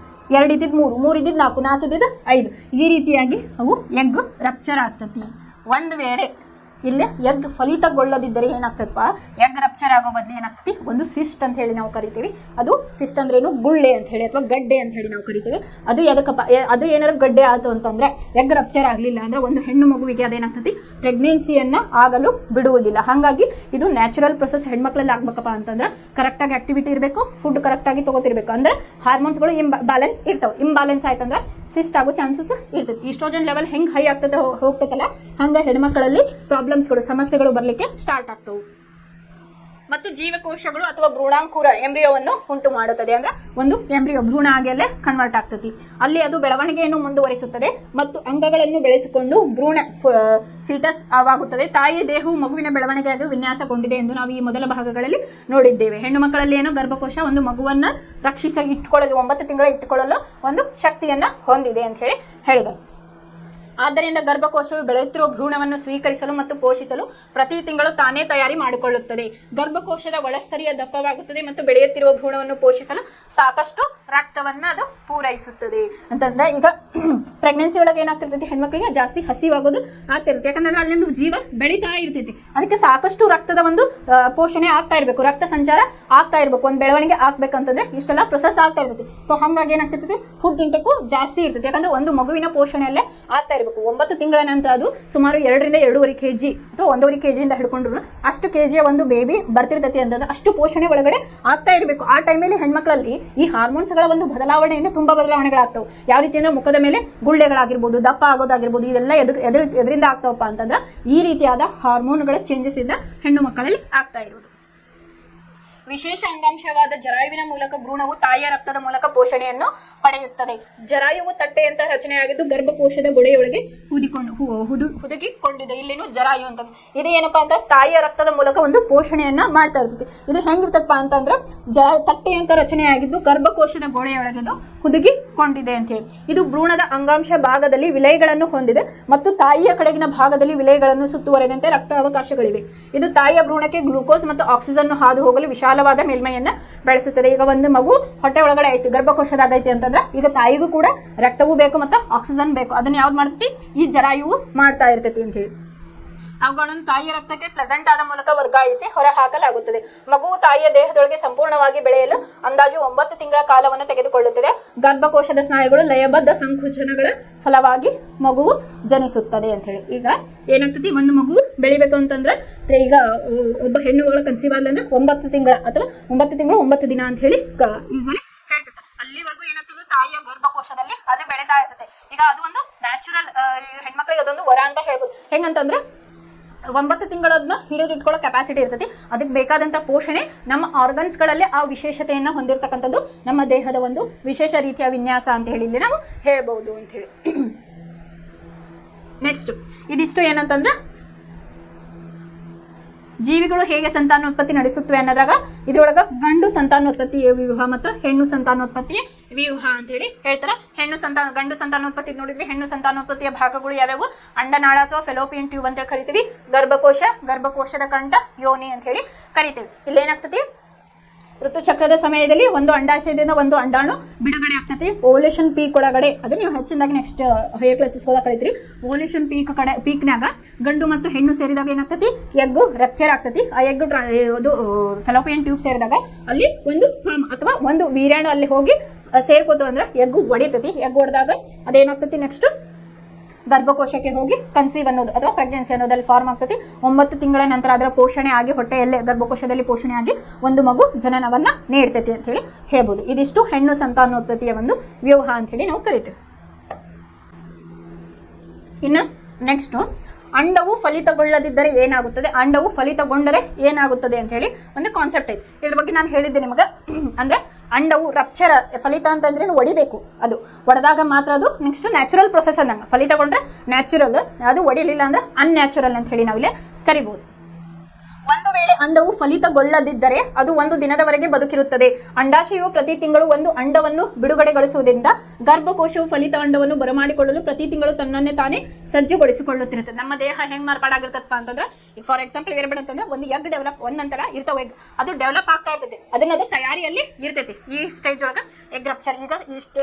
A: 2 ಇದ್ದಿದ್ದು 3 ಇದ್ದಿದ್ದು 4 ಇದ್ದಿದ್ದು 5 ಈ ರೀತಿಯಾಗಿ ಅವು ಎಗ್ ರಪ್ಚರ್ ಆಗ್ತತಿ. ಒಂದು ವೇಳೆ ಇಲ್ಲಿ ಎಗ್ ಫಲಿತಗೊಳ್ಳದಿದ್ದರೆ ಏನಾಗ್ತದಪ್ಪ ಎಗ್ ರಪ್ಚರ್ ಆಗೋ ಬದಲು ಏನಾಗ್ತತಿ ಒಂದು ಸಿಸ್ಟ್ ಅಂತ ಹೇಳಿ ನಾವು ಕರಿತೀವಿ. ಅದು ಸಿಸ್ಟ್ ಅಂದ್ರೆ ಏನು ಗುಳ್ಳೆ ಅಂತ ಹೇಳಿ ಅಥವಾ ಗಡ್ಡೆ ಅಂತ ಹೇಳಿ ನಾವು ಕರಿತೀವಿ. ಅದು ಎದಕ್ಕಪ್ಪ ಅದು ಏನಾದ್ರು ಗಡ್ಡೆ ಆಯ್ತು ಅಂತಂದ್ರೆ ಎಗ್ ರಪ್ಚರ್ ಆಗಲಿಲ್ಲ ಅಂದ್ರೆ ಒಂದು ಹೆಣ್ಣು ಮಗುವಿಗೆ ಅದೇನಾಗ್ತತಿ ಪ್ರೆಗ್ನೆನ್ಸಿಯನ್ನ ಆಗಲು ಬಿಡುವುದಿಲ್ಲ. ಹಾಗಾಗಿ ಇದು ನ್ಯಾಚುರಲ್ ಪ್ರೊಸೆಸ್ ಹೆಣ್ಮಕ್ಳಲ್ಲಿ ಆಗ್ಬೇಕಪ್ಪ ಅಂತಂದ್ರೆ ಕರೆಕ್ಟಾಗಿ ಆಕ್ಟಿವಿಟಿ ಇರಬೇಕು, ಫುಡ್ ಕರೆಕ್ಟಾಗಿ ತಗೋತಿರ್ಬೇಕು. ಅಂದ್ರೆ ಹಾರ್ಮೋನ್ಸ್ಗಳು ಬ್ಯಾಲೆನ್ಸ್ ಇರ್ತಾವೆ. ಇಂಬ್ಯಾಲೆನ್ಸ್ ಆಯ್ತಂದ್ರೆ ಸಿಸ್ಟ್ ಆಗೋ ಚಾನ್ಸಸ್ ಇರ್ತದೆ. ಈಸ್ಟ್ರೋಜನ್ ಲೆವೆಲ್ ಹೆಂಗೆ ಹೈ ಆಗ್ತದೆ ಹೋಗ್ತೈತಲ್ಲ ಹಂಗೆ ಹೆಣ್ಮಕ್ಳಲ್ಲಿ ಸಮಸ್ಯೆಗಳು ಬರಲಿಕ್ಕೆ ಸ್ಟಾರ್ಟ್ ಆಗ್ತವೆ. ಮತ್ತು ಜೀವಕೋಶಗಳು ಅಥವಾ ಭ್ರೂಣಾಂಕುರ ಎಂಬ್ರಿಯೋವನ್ನು ಉಂಟು ಮಾಡುತ್ತದೆ. ಅಂದ್ರೆ ಒಂದು ಎಂಬ್ರಿಯೋ ಭ್ರೂಣ ಆಗೆಲ್ಲೇ ಕನ್ವರ್ಟ್ ಆಗ್ತದೆ. ಅಲ್ಲಿ ಅದು ಬೆಳವಣಿಗೆಯನ್ನು ಮುಂದುವರಿಸುತ್ತದೆ ಮತ್ತು ಅಂಗಗಳನ್ನು ಬೆಳೆಸಿಕೊಂಡು ಭ್ರೂಣ ಫೀಟಸ್ ಆಗುತ್ತದೆ. ತಾಯಿಯ ದೇಹವು ಮಗುವಿನ ಬೆಳವಣಿಗೆಯಾಗಿ ವಿನ್ಯಾಸಗೊಂಡಿದೆ ಎಂದು ನಾವು ಈ ಮೊದಲ ಭಾಗಗಳಲ್ಲಿ ನೋಡಿದ್ದೇವೆ. ಹೆಣ್ಣು ಮಕ್ಕಳಲ್ಲಿ ಏನು ಗರ್ಭಕೋಶ ಒಂದು ಮಗುವನ್ನ ರಕ್ಷಿಸಿ ಇಟ್ಕೊಳ್ಳಲು 9 ತಿಂಗಳ ಇಟ್ಟುಕೊಳ್ಳಲು ಒಂದು ಶಕ್ತಿಯನ್ನ ಹೊಂದಿದೆ ಅಂತ ಹೇಳಿದರು. ಆದ್ದರಿಂದ ಗರ್ಭಕೋಶವು ಬೆಳೆಯುತ್ತಿರುವ ಭ್ರೂಣವನ್ನು ಸ್ವೀಕರಿಸಲು ಮತ್ತು ಪೋಷಿಸಲು ಪ್ರತಿ ತಿಂಗಳು ತಾನೇ ತಯಾರಿ ಮಾಡಿಕೊಳ್ಳುತ್ತದೆ. ಗರ್ಭಕೋಶದ ಒಳಸ್ತರಿಯ ದಪ್ಪವಾಗುತ್ತದೆ ಮತ್ತು ಬೆಳೆಯುತ್ತಿರುವ ಭ್ರೂಣವನ್ನು ಪೋಷಿಸಲು ಸಾಕಷ್ಟು ರಕ್ತವನ್ನು ಅದು ಪೂರೈಸುತ್ತದೆ. ಅಂತಂದ್ರೆ ಈಗ ಪ್ರೆಗ್ನೆನ್ಸಿ ಒಳಗೆ ಏನಾಗ್ತಿರ್ತೈತಿ ಹೆಣ್ಮಕ್ಳಿಗೆ ಜಾಸ್ತಿ ಹಸಿವಾಗೋದು ಆಗ್ತಿರುತ್ತೆ. ಯಾಕಂದ್ರೆ ಅಲ್ಲಿಂದ ಜೀವ ಬೆಳೀತಾ ಇರ್ತೈತಿ. ಅದಕ್ಕೆ ಸಾಕಷ್ಟು ರಕ್ತದ ಒಂದು ಪೋಷಣೆ ಆಗ್ತಾ ಇರಬೇಕು, ರಕ್ತ ಸಂಚಾರ ಆಗ್ತಾ ಇರಬೇಕು. ಒಂದು ಬೆಳವಣಿಗೆ ಆಗ್ಬೇಕಂತಂದ್ರೆ ಇಷ್ಟೆಲ್ಲ ಪ್ರೊಸೆಸ್ ಆಗ್ತಾ ಇರ್ತೈತಿ. ಸೊ ಹಾಗಾಗಿ ಏನಾಗ್ತಿರ್ತೈತಿ ಫುಡ್ ಇಂಟೆಕ್ಕು ಜಾಸ್ತಿ ಇರ್ತೈತಿ. ಯಾಕಂದ್ರೆ ಒಂದು ಮಗುವಿನ ಪೋಷಣೆಯಲ್ಲೇ ಆಗ್ತಾ ಇರಬೇಕು. 9 ತಿಂಗಳ ನಂತರ ಅದು ಸುಮಾರು 2 ರಿಂದ 2.5 kg ಅಥವಾ 1.5 kg ಹಿಡ್ಕೊಂಡ್ರು ಅಷ್ಟು ಕೆಜಿಯ ಒಂದು ಬೇಬಿ ಬರ್ತಿರ್ತೈತಿ ಅಂತಂದ್ರೆ ಅಷ್ಟು ಪೋಷಣೆ ಒಳಗಡೆ ಆಗ್ತಾ ಇರಬೇಕು. ಆ ಟೈಮಲ್ಲಿ ಹೆಣ್ಮಕ್ಳಲ್ಲಿ ಈ ಹಾರ್ಮೋನ್ಸ್ಗಳ ಒಂದು ಬದಲಾವಣೆಯಿಂದ ತುಂಬಾ ಬದಲಾವಣೆಗಳಾಗ್ತವೆ. ಯಾವ ರೀತಿ ಅಂದ್ರೆ ಮುಖದ ಮೇಲೆ ಗುಳ್ಳೆಗಳಾಗಿರ್ಬೋದು, ದಪ್ಪ ಆಗೋದಾಗಿರ್ಬೋದು, ಇದೆಲ್ಲ ಎದರಿಂದ ಆಗ್ತಾವಪ್ಪ ಅಂತಂದ್ರೆ ಈ ರೀತಿಯಾದ ಹಾರ್ಮೋನ್ಗಳ ಚೇಂಜಸ್ ಇಂದ ಹೆಣ್ಣು ಮಕ್ಕಳಲ್ಲಿ ಆಗ್ತಾ ಇರೋದು. ವಿಶೇಷ ಅಂಗಾಂಶವಾದ ಜರಾಯುವಿನ ಮೂಲಕ ಭ್ರೂಣವು ತಾಯಿಯ ರಕ್ತದ ಮೂಲಕ ಪೋಷಣೆಯನ್ನು ಪಡೆಯುತ್ತದೆ. ಜರಾಯುವು ತಟ್ಟೆಯಂತಹ ರಚನೆಯಾಗಿದ್ದು ಗರ್ಭಕೋಶದ ಗೊಡೆಯೊಳಗೆ ಹುದುಗಿಕೊಂಡಿದೆ. ಇಲ್ಲೇನು ಜರಾಯು ಅಂತ ಇದು ಏನಪ್ಪಾ ಅಂತ ತಾಯಿಯ ರಕ್ತದ ಮೂಲಕ ಒಂದು ಪೋಷಣೆಯನ್ನ ಮಾಡ್ತಾ ಇರ್ತೈತಿ. ಇದು ಹೆಂಗಿರ್ತಪ್ಪ ಅಂತಂದ್ರೆ ತಟ್ಟೆಯಂತ ರಚನೆಯಾಗಿದ್ದು ಗರ್ಭಕೋಶದ ಗೋಡೆಯೊಳಗೆ ಹುದುಗಿಕೊಂಡಿದೆ ಅಂತ ಹೇಳಿ. ಇದು ಭ್ರೂಣದ ಅಂಗಾಂಶ ಭಾಗದಲ್ಲಿ ವಿಲಯಗಳನ್ನು ಹೊಂದಿದೆ ಮತ್ತು ತಾಯಿಯ ಕಡೆಗಿನ ಭಾಗದಲ್ಲಿ ವಿಲಯಗಳನ್ನು ಸುತ್ತುವರೆದಂತೆ ರಕ್ತ ಅವಕಾಶಗಳಿವೆ. ಇದು ತಾಯಿಯ ಭ್ರೂಣಕ್ಕೆ ಗ್ಲೂಕೋಸ್ ಮತ್ತು ಆಕ್ಸಿಜನ್ ಹಾದು ಹೋಗಲು ವಿಶಾಲವಾದ ಮೇಲ್ಮೈಯನ್ನ ಬೆಳೆಸುತ್ತದೆ. ಈಗ ಒಂದು ಮಗು ಹೊಟ್ಟೆ ಒಳಗಡೆ ಐತಿ, ಗರ್ಭಕೋಶದಾಗ ಐತಿ ಅಂತಂದ್ರೆ ಈಗ ತಾಯಿಗೂ ಕೂಡ ರಕ್ತವೂ ಬೇಕು ಮತ್ತು ಆಕ್ಸಿಜನ್ ಬೇಕು. ಅದನ್ನ ಯಾವ್ದು ಮಾಡ್ತೈತಿ? ಈ ಜರಾಯುವು ಮಾಡ್ತಾ ಇರ್ತೈತಿ ಅಂತ ಹೇಳಿ. ಅವುಗಳನ್ನು ತಾಯಿಯ ರಕ್ತಕ್ಕೆ ಪ್ಲೆಸೆಂಟ್ ಆದ ಮೂಲಕ ವರ್ಗಾಯಿಸಿ ಹೊರ ಹಾಕಲಾಗುತ್ತದೆ. ಮಗುವು ತಾಯಿಯ ದೇಹದೊಳಗೆ ಸಂಪೂರ್ಣವಾಗಿ ಬೆಳೆಯಲು ಅಂದಾಜು 9 ತಿಂಗಳ ಕಾಲವನ್ನು ತೆಗೆದುಕೊಳ್ಳುತ್ತದೆ. ಗರ್ಭಕೋಶದ ಸ್ನಾಯುಗಳು ಲಯಬದ್ಧ ಸಂಕುಚನಗಳ ಫಲವಾಗಿ ಮಗುವು ಜನಿಸುತ್ತದೆ ಅಂತ ಹೇಳಿ. ಈಗ ಏನಾಗ್ತತಿ, ಒಂದು ಮಗು ಬೆಳಿಬೇಕು ಅಂತಂದ್ರೆ ಈಗ ಒಬ್ಬ ಹೆಣ್ಣುಗಳ ಕನ್ಸೀವ್ ಆದ್ರೆ 9 ತಿಂಗಳ ಅಥವಾ 9 ತಿಂಗಳು 9 ದಿನ ಅಂತ ಹೇಳಿ ಯೂಶಲಿ ಹೇಳ್ತಿರ್ತಾರೆ. ಅಲ್ಲಿವರೆಗೂ ಏನಾಗ್ತದೆ, ತಾಯಿಯ ಗರ್ಭಕೋಶದಲ್ಲಿ ಅದು ಬೆಳೀತಾ ಇರ್ತದೆ. ಈಗ ಅದು ಒಂದು ನ್ಯಾಚುರಲ್, ಹೆಣ್ಮಕ್ಳಿಗೆ ಅದೊಂದು ವರ ಅಂತ ಹೇಳ್ಬೋದು. ಹೆಂಗಂತಂದ್ರೆ 9 ತಿಂಗಳನ್ನ ಹಿಡಿದಿಟ್ಕೊಳ್ಳೋ ಕೆಪಾಸಿಟಿ ಇರ್ತೈತಿ. ಅದಕ್ಕೆ ಬೇಕಾದಂಥ ಪೋಷಣೆ ನಮ್ಮ ಆರ್ಗನ್ಸ್ಗಳಲ್ಲಿ ಆ ವಿಶೇಷತೆಯನ್ನು ಹೊಂದಿರತಕ್ಕಂಥದ್ದು ನಮ್ಮ ದೇಹದ ಒಂದು ವಿಶೇಷ ರೀತಿಯ ವಿನ್ಯಾಸ ಅಂತ ಹೇಳಿ ಇಲ್ಲಿ ನಾವು ಹೇಳ್ಬೋದು ಅಂತ ಹೇಳಿ. ನೆಕ್ಸ್ಟ್ ಇದಿಷ್ಟು ಏನಂತಂದ್ರೆ ಜೀವಿಗಳು ಹೇಗೆ ಸಂತಾನೋತ್ಪತ್ತಿ ನಡೆಸುತ್ತವೆ ಅನ್ನೋದ್ರಾಗ ಇದ್ರೊಳಗ ಗಂಡು ಸಂತಾನೋತ್ಪತ್ತಿ ವಿವಾಹ ಮತ್ತು ಹೆಣ್ಣು ಸಂತಾನೋತ್ಪತ್ತಿ ವಿವಾಹ ಅಂತ ಹೇಳಿ ಹೇಳ್ತಾರೆ. ಗಂಡು ಸಂತಾನೋತ್ಪತ್ತಿ ನೋಡಿದ್ವಿ. ಹೆಣ್ಣು ಸಂತಾನೋತ್ಪತ್ತಿಯ ಭಾಗಗಳು ಯಾವ್ಯಾವು? ಅಂಡನಾಳ ಅಥವಾ ಫೆಲೋಪಿಯನ್ ಟ್ಯೂಬ್ ಅಂತ ಕರಿತೀವಿ. ಗರ್ಭಕೋಶದ ಕಂಠ, ಯೋನಿ ಅಂತ ಹೇಳಿ ಕರಿತೀವಿ. ಇಲ್ಲೇನಾಗ್ತತಿ, ಋತುಚಕ್ರದ ಸಮಯದಲ್ಲಿ ಒಂದು ಅಂಡಾಶಯದಿಂದ ಒಂದು ಅಂಡಾಣು ಬಿಡುಗಡೆ ಆಗ್ತೈತಿ. ಓವ್ಯುಲೇಷನ್ ಪೀಕ್ ಒಳಗಡೆ, ಅದು ನೀವು ಹೆಚ್ಚಿನದಾಗಿ ನೆಕ್ಸ್ಟ್ ಹೈಯರ್ ಕ್ಲಾಸಸ್ ಹೋದಾಗ ಕಲಿತೀರಿ. ಓವ್ಯುಲೇಷನ್ ಪೀಕ್ನಾಗ ಗಂಡು ಮತ್ತು ಹೆಣ್ಣು ಸೇರಿದಾಗ ಏನಾಗ್ತತಿ, ಎಗ್ಗು ರಪ್ಚರ್ ಆಗ್ತತಿ. ಆ ಎಗ್ಗು ಅದು ಫೆಲೋಪಿಯನ್ ಟ್ಯೂಬ್ ಸೇರಿದಾಗ ಅಲ್ಲಿ ಒಂದು ಸ್ಪರ್ಮ್ ಅಥವಾ ಒಂದು ವೀರ್ಯಾಣು ಅಲ್ಲಿ ಹೋಗಿ ಸೇರ್ಕೋತು ಅಂದ್ರೆ ಎಗ್ಗು ಒಡಿತತಿ. ಎಗ್ ಹೊಡೆದಾಗ ಅದೇನಾಗ್ತತಿ, ನೆಕ್ಸ್ಟ್ ಗರ್ಭಕೋಶಕ್ಕೆ ಹೋಗಿ ಕನ್ಸೀವ್ ಅನ್ನೋದು ಅಥವಾ ಪ್ರೆಗ್ನೆನ್ಸಿ ಅನ್ನೋದಲ್ಲಿ ಫಾರ್ಮ್ ಆಗ್ತತಿ. 9 ತಿಂಗಳ ನಂತರ ಅದರ ಪೋಷಣೆ ಆಗಿ ಹೊಟ್ಟೆಯಲ್ಲೇ ಗರ್ಭಕೋಶದಲ್ಲಿ ಪೋಷಣೆ ಆಗಿ ಒಂದು ಮಗು ಜನನವನ್ನ ನೀಡ್ತೈತಿ ಅಂತ ಹೇಳಿ ಹೇಳ್ಬೋದು. ಇದಿಷ್ಟು ಹೆಣ್ಣು ಸಂತಾನೋತ್ಪತ್ತಿಯ ಒಂದು ವ್ಯೂಹ ಅಂತ ಹೇಳಿ ನಾವು ಕರಿತೀವಿ. ಇನ್ನು ನೆಕ್ಸ್ಟ್ ಅಂಡವು ಫಲಿತಗೊಳ್ಳದಿದ್ದರೆ ಏನಾಗುತ್ತದೆ, ಅಂಡವು ಫಲಿತಗೊಂಡರೆ ಏನಾಗುತ್ತದೆ ಅಂತ ಹೇಳಿ ಒಂದು ಕಾನ್ಸೆಪ್ಟ್ ಐತಿ. ಇದ್ರ ಬಗ್ಗೆ ನಾನು ಹೇಳಿದ್ದೆ ನಿಮಗೆ. ಅಂದ್ರೆ ಅಂಡವು ರಪ್ಚರ್, ಫಲಿತ ಅಂತಂದ್ರೆ ಒಡಿಬೇಕು. ಅದು ಒಡೆದಾಗ ಮಾತ್ರ ಅದು ನೆಕ್ಸ್ಟ್ ನ್ಯಾಚುರಲ್ ಪ್ರೊಸೆಸ್ ಅಂದಂಗೆ. ಫಲಿತಗೊಂಡ್ರೆ ನ್ಯಾಚುರಲ್, ಅದು ಒಡಿಲಿಲ್ಲ ಅಂದ್ರೆ ಅನ್ಯಾಚುರಲ್ ಅಂತ ಹೇಳಿ ನಾವಿಲ್ಲಿ ಕರಿಬಹುದು. ಒಂದು ವೇಳೆ ಅಂಡವು ಫಲಿತಗೊಳ್ಳದಿದ್ದರೆ ಅದು 1 ದಿನದವರೆಗೆ ಬದುಕಿರುತ್ತದೆ. ಅಂಡಾಶಯವು ಪ್ರತಿ ತಿಂಗಳು ಒಂದು ಅಂಡವನ್ನು ಬಿಡುಗಡೆಗೊಳಿಸುವುದರಿಂದ ಗರ್ಭಕೋಶವು ಫಲಿತ ಅಂಡವನ್ನು ಬರಮಾಡಿಕೊಳ್ಳಲು ಪ್ರತಿ ತಿಂಗಳು ತನ್ನನ್ನೇ ತಾನೇ ಸಜ್ಜುಗೊಳಿಸಿಕೊಳ್ಳುತ್ತಿರುತ್ತದೆ. ನಮ್ಮ ದೇಹ ಹೆಂಗ್ ಮಾರ್ಪಾಡಾಗಿರ್ತದಪ್ಪ ಅಂತಂದ್ರೆ, ಈಗ ಫಾರ್ ಎಕ್ಸಾಂಪಲ್ ಏರ್ಬೇಡ ಅಂತಂದ್ರೆ ಒಂದು ಎಗ್ ಡೆವಲಪ್, ಒಂದಂತರ ಇರ್ತಾವ ಎಗ್, ಅದು ಡೆವಲಪ್ ಆಗ್ತಾ ಇರ್ತೈತಿ. ಅದು ತಯಾರಿಯಲ್ಲಿ ಇರ್ತೈತಿ. ಈ ಸ್ಟೇಜ್ ಒಳಗೆ ಎಗ್ ರಪ್ಚರ್, ಈಗ ಇಷ್ಟು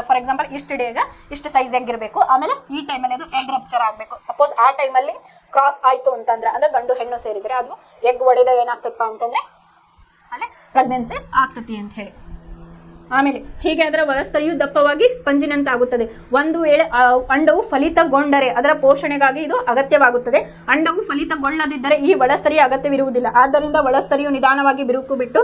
A: ಫಾರ್ ಎಕ್ಸಾಂಪಲ್ ಇಷ್ಟು ಡೇಗ ಇಷ್ಟು ಸೈಜ್ ಎಗ್ ಇರಬೇಕು. ಆಮೇಲೆ ಈ ಟೈಮಲ್ಲಿ ಅದು ಎಗ್ ರಪ್ಚರ್ ಆಗಬೇಕು. ಸಪೋಸ್ ಆ ಟೈಮಲ್ಲಿ ಕ್ರಾಸ್ ಆಯ್ತು ಅಂತಂದ್ರೆ, ಅಂದ್ರೆ ಗಂಡು ಹೆಣ್ಣು ಸೇರಿದ್ರೆ ಅದು ಎಗ್ ಒಡೆದ ಏನಾಗ್ತಪ್ಪ ಅಂತಂದ್ರೆ ಅಲ್ಲೇ ಪ್ರೆಗ್ನೆನ್ಸಿ ಆಗ್ತತಿ ಅಂತ ಹೇಳಿ. ಆಮೇಲೆ ಹೀಗೆ ಅದರ ಒಳಸ್ತರಿಯು ದಪ್ಪವಾಗಿ ಸ್ಪಂಜಿನಂತಾಗುತ್ತದೆ. ಒಂದು ವೇಳೆ ಅಂಡವು ಫಲಿತಗೊಂಡರೆ ಅದರ ಪೋಷಣೆಗಾಗಿ ಇದು ಅಗತ್ಯವಾಗುತ್ತದೆ. ಅಂಡವು ಫಲಿತಗೊಳ್ಳದಿದ್ದರೆ ಈ ಒಳಸ್ತರಿಯ ಅಗತ್ಯವಿರುವುದಿಲ್ಲ. ಆದ್ದರಿಂದ ಒಳಸ್ತರಿಯು ನಿಧಾನವಾಗಿ ಬಿರುಕು ಬಿಟ್ಟು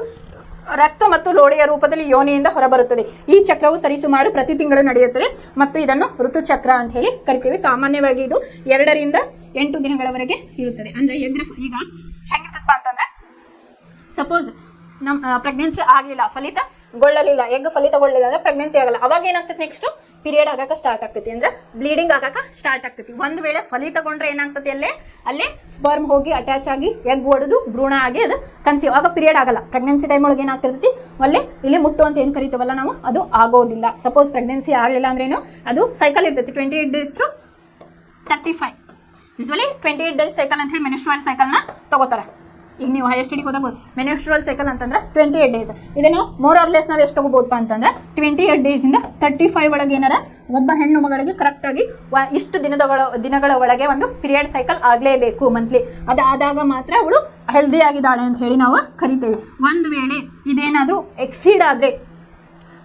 A: ರಕ್ತ ಮತ್ತು ಲೋಳೆಯ ರೂಪದಲ್ಲಿ ಯೋನಿಯಿಂದ ಹೊರಬರುತ್ತದೆ. ಈ ಚಕ್ರವು ಸರಿಸುಮಾರು ಪ್ರತಿ ತಿಂಗಳು ನಡೆಯುತ್ತದೆ ಮತ್ತು ಇದನ್ನು ಋತುಚಕ್ರ ಅಂತ ಹೇಳಿ ಕರಿತೀವಿ. ಸಾಮಾನ್ಯವಾಗಿ ಇದು 2 ರಿಂದ 8 ದಿನಗಳವರೆಗೆ ಇರುತ್ತದೆ. ಅಂದ್ರೆ ಈಗ ಹೆಂಗಿರ್ತಪ್ಪ ಅಂತಂದ್ರೆ, ಸಪೋಸ್ ನಮ್ಮ ಪ್ರೆಗ್ನೆನ್ಸಿ ಆಗಲಿಲ್ಲ, ಫಲಿತಗೊಳ್ಳಲಿಲ್ಲ, ಎಗ್ ಫಲಿತಗೊಳ್ಳಲಿಲ್ಲ ಅಂದ್ರೆ ಪ್ರೆಗ್ನೆನ್ಸಿ ಆಗಲ್ಲ. ಅವಾಗ ಏನಾಗ್ತದೆ, ನೆಕ್ಸ್ಟ್ ಪೀರಿಯಡ್ ಆಗಕ್ಕೆ ಸ್ಟಾರ್ಟ್ ಆಗ್ತೈತಿ, ಅಂದ್ರೆ ಬ್ಲೀಡಿಂಗ್ ಆಗಕ್ಕೆ ಸ್ಟಾರ್ಟ್ ಆಗ್ತೈತಿ. ಒಂದು ವೇಳೆ ಫಲಿತಗೊಂಡ್ರೆ ಏನಾಗ್ತತಿ, ಅಲ್ಲೇ ಸ್ಪರ್ಮ್ ಹೋಗಿ ಅಟ್ಯಾಚ್ ಆಗಿ ಎಗ್ ಒಡೆದು ಭ್ರೂಣ ಆಗಿ ಅದು ಕನ್ಸೀವ್ ಆಗ ಪೀರಿಯಡ್ ಆಗಲ್ಲ. ಪ್ರೆಗ್ನೆನ್ಸಿ ಟೈಮ್ ಒಳಗೆ ಏನಾಗ್ತಿರ್ತೈತಿ, ಅಲ್ಲೇ ಇಲ್ಲಿ ಮುಟ್ಟು ಅಂತ ಏನು ಕರಿತೀವಲ್ಲ ನಾವು, ಅದು ಆಗೋದಿಲ್ಲ. ಸಪೋಸ್ ಪ್ರೆಗ್ನೆನ್ಸಿ ಆಗಲಿಲ್ಲ ಅಂದ್ರೆ ಏನು, ಅದು ಸೈಕಲ್ ಇರ್ತೈತಿ 28 days to 35. Usually 28 days cycle ಅಂತ ಹೇಳಿ ಮೆನ್ಸ್ಟ್ರುವಲ್ ಸೈಕಲ್ನ ತಗೋತಾರೆ. ಈಗ ನೀವು ಹೈಯರ್ ಸ್ಟಡಿಗೆ ಹೋದಾಗ ಮೆನ್ಸ್ಟ್ರುವಲ್ ಸೈಕಲ್ ಅಂತಂದ್ರೆ 28 days. ಇದನ್ನು ಮೋರ್ ಆರ್ ಲೆಸ್ ನಾವು ಎಷ್ಟು ತಗೋಬೋದಪ್ಪ ಅಂತಂದ್ರೆ 28 days ಇಂದ 35 ಒಳಗೆ ಏನಾರ ಒಬ್ಬ ಹೆಣ್ಣು ಮಗಳಿಗೆ ಕರೆಕ್ಟಾಗಿ ಇಷ್ಟು ದಿನಗಳ ಒಳಗೆ ಒಂದು ಪೀರಿಯಡ್ ಸೈಕಲ್ ಆಗಲೇಬೇಕು ಮಂತ್ಲಿ. ಅದಾದಾಗ ಮಾತ್ರ ಅವಳು ಹೆಲ್ದಿ ಆಗಿದ್ದಾಳೆ ಅಂತ ಹೇಳಿ ನಾವು ಕರಿತೇವೆ. ಒಂದು ವೇಳೆ ಇದೇನಾದರೂ ಎಕ್ಸೀಡ್ ಆದರೆ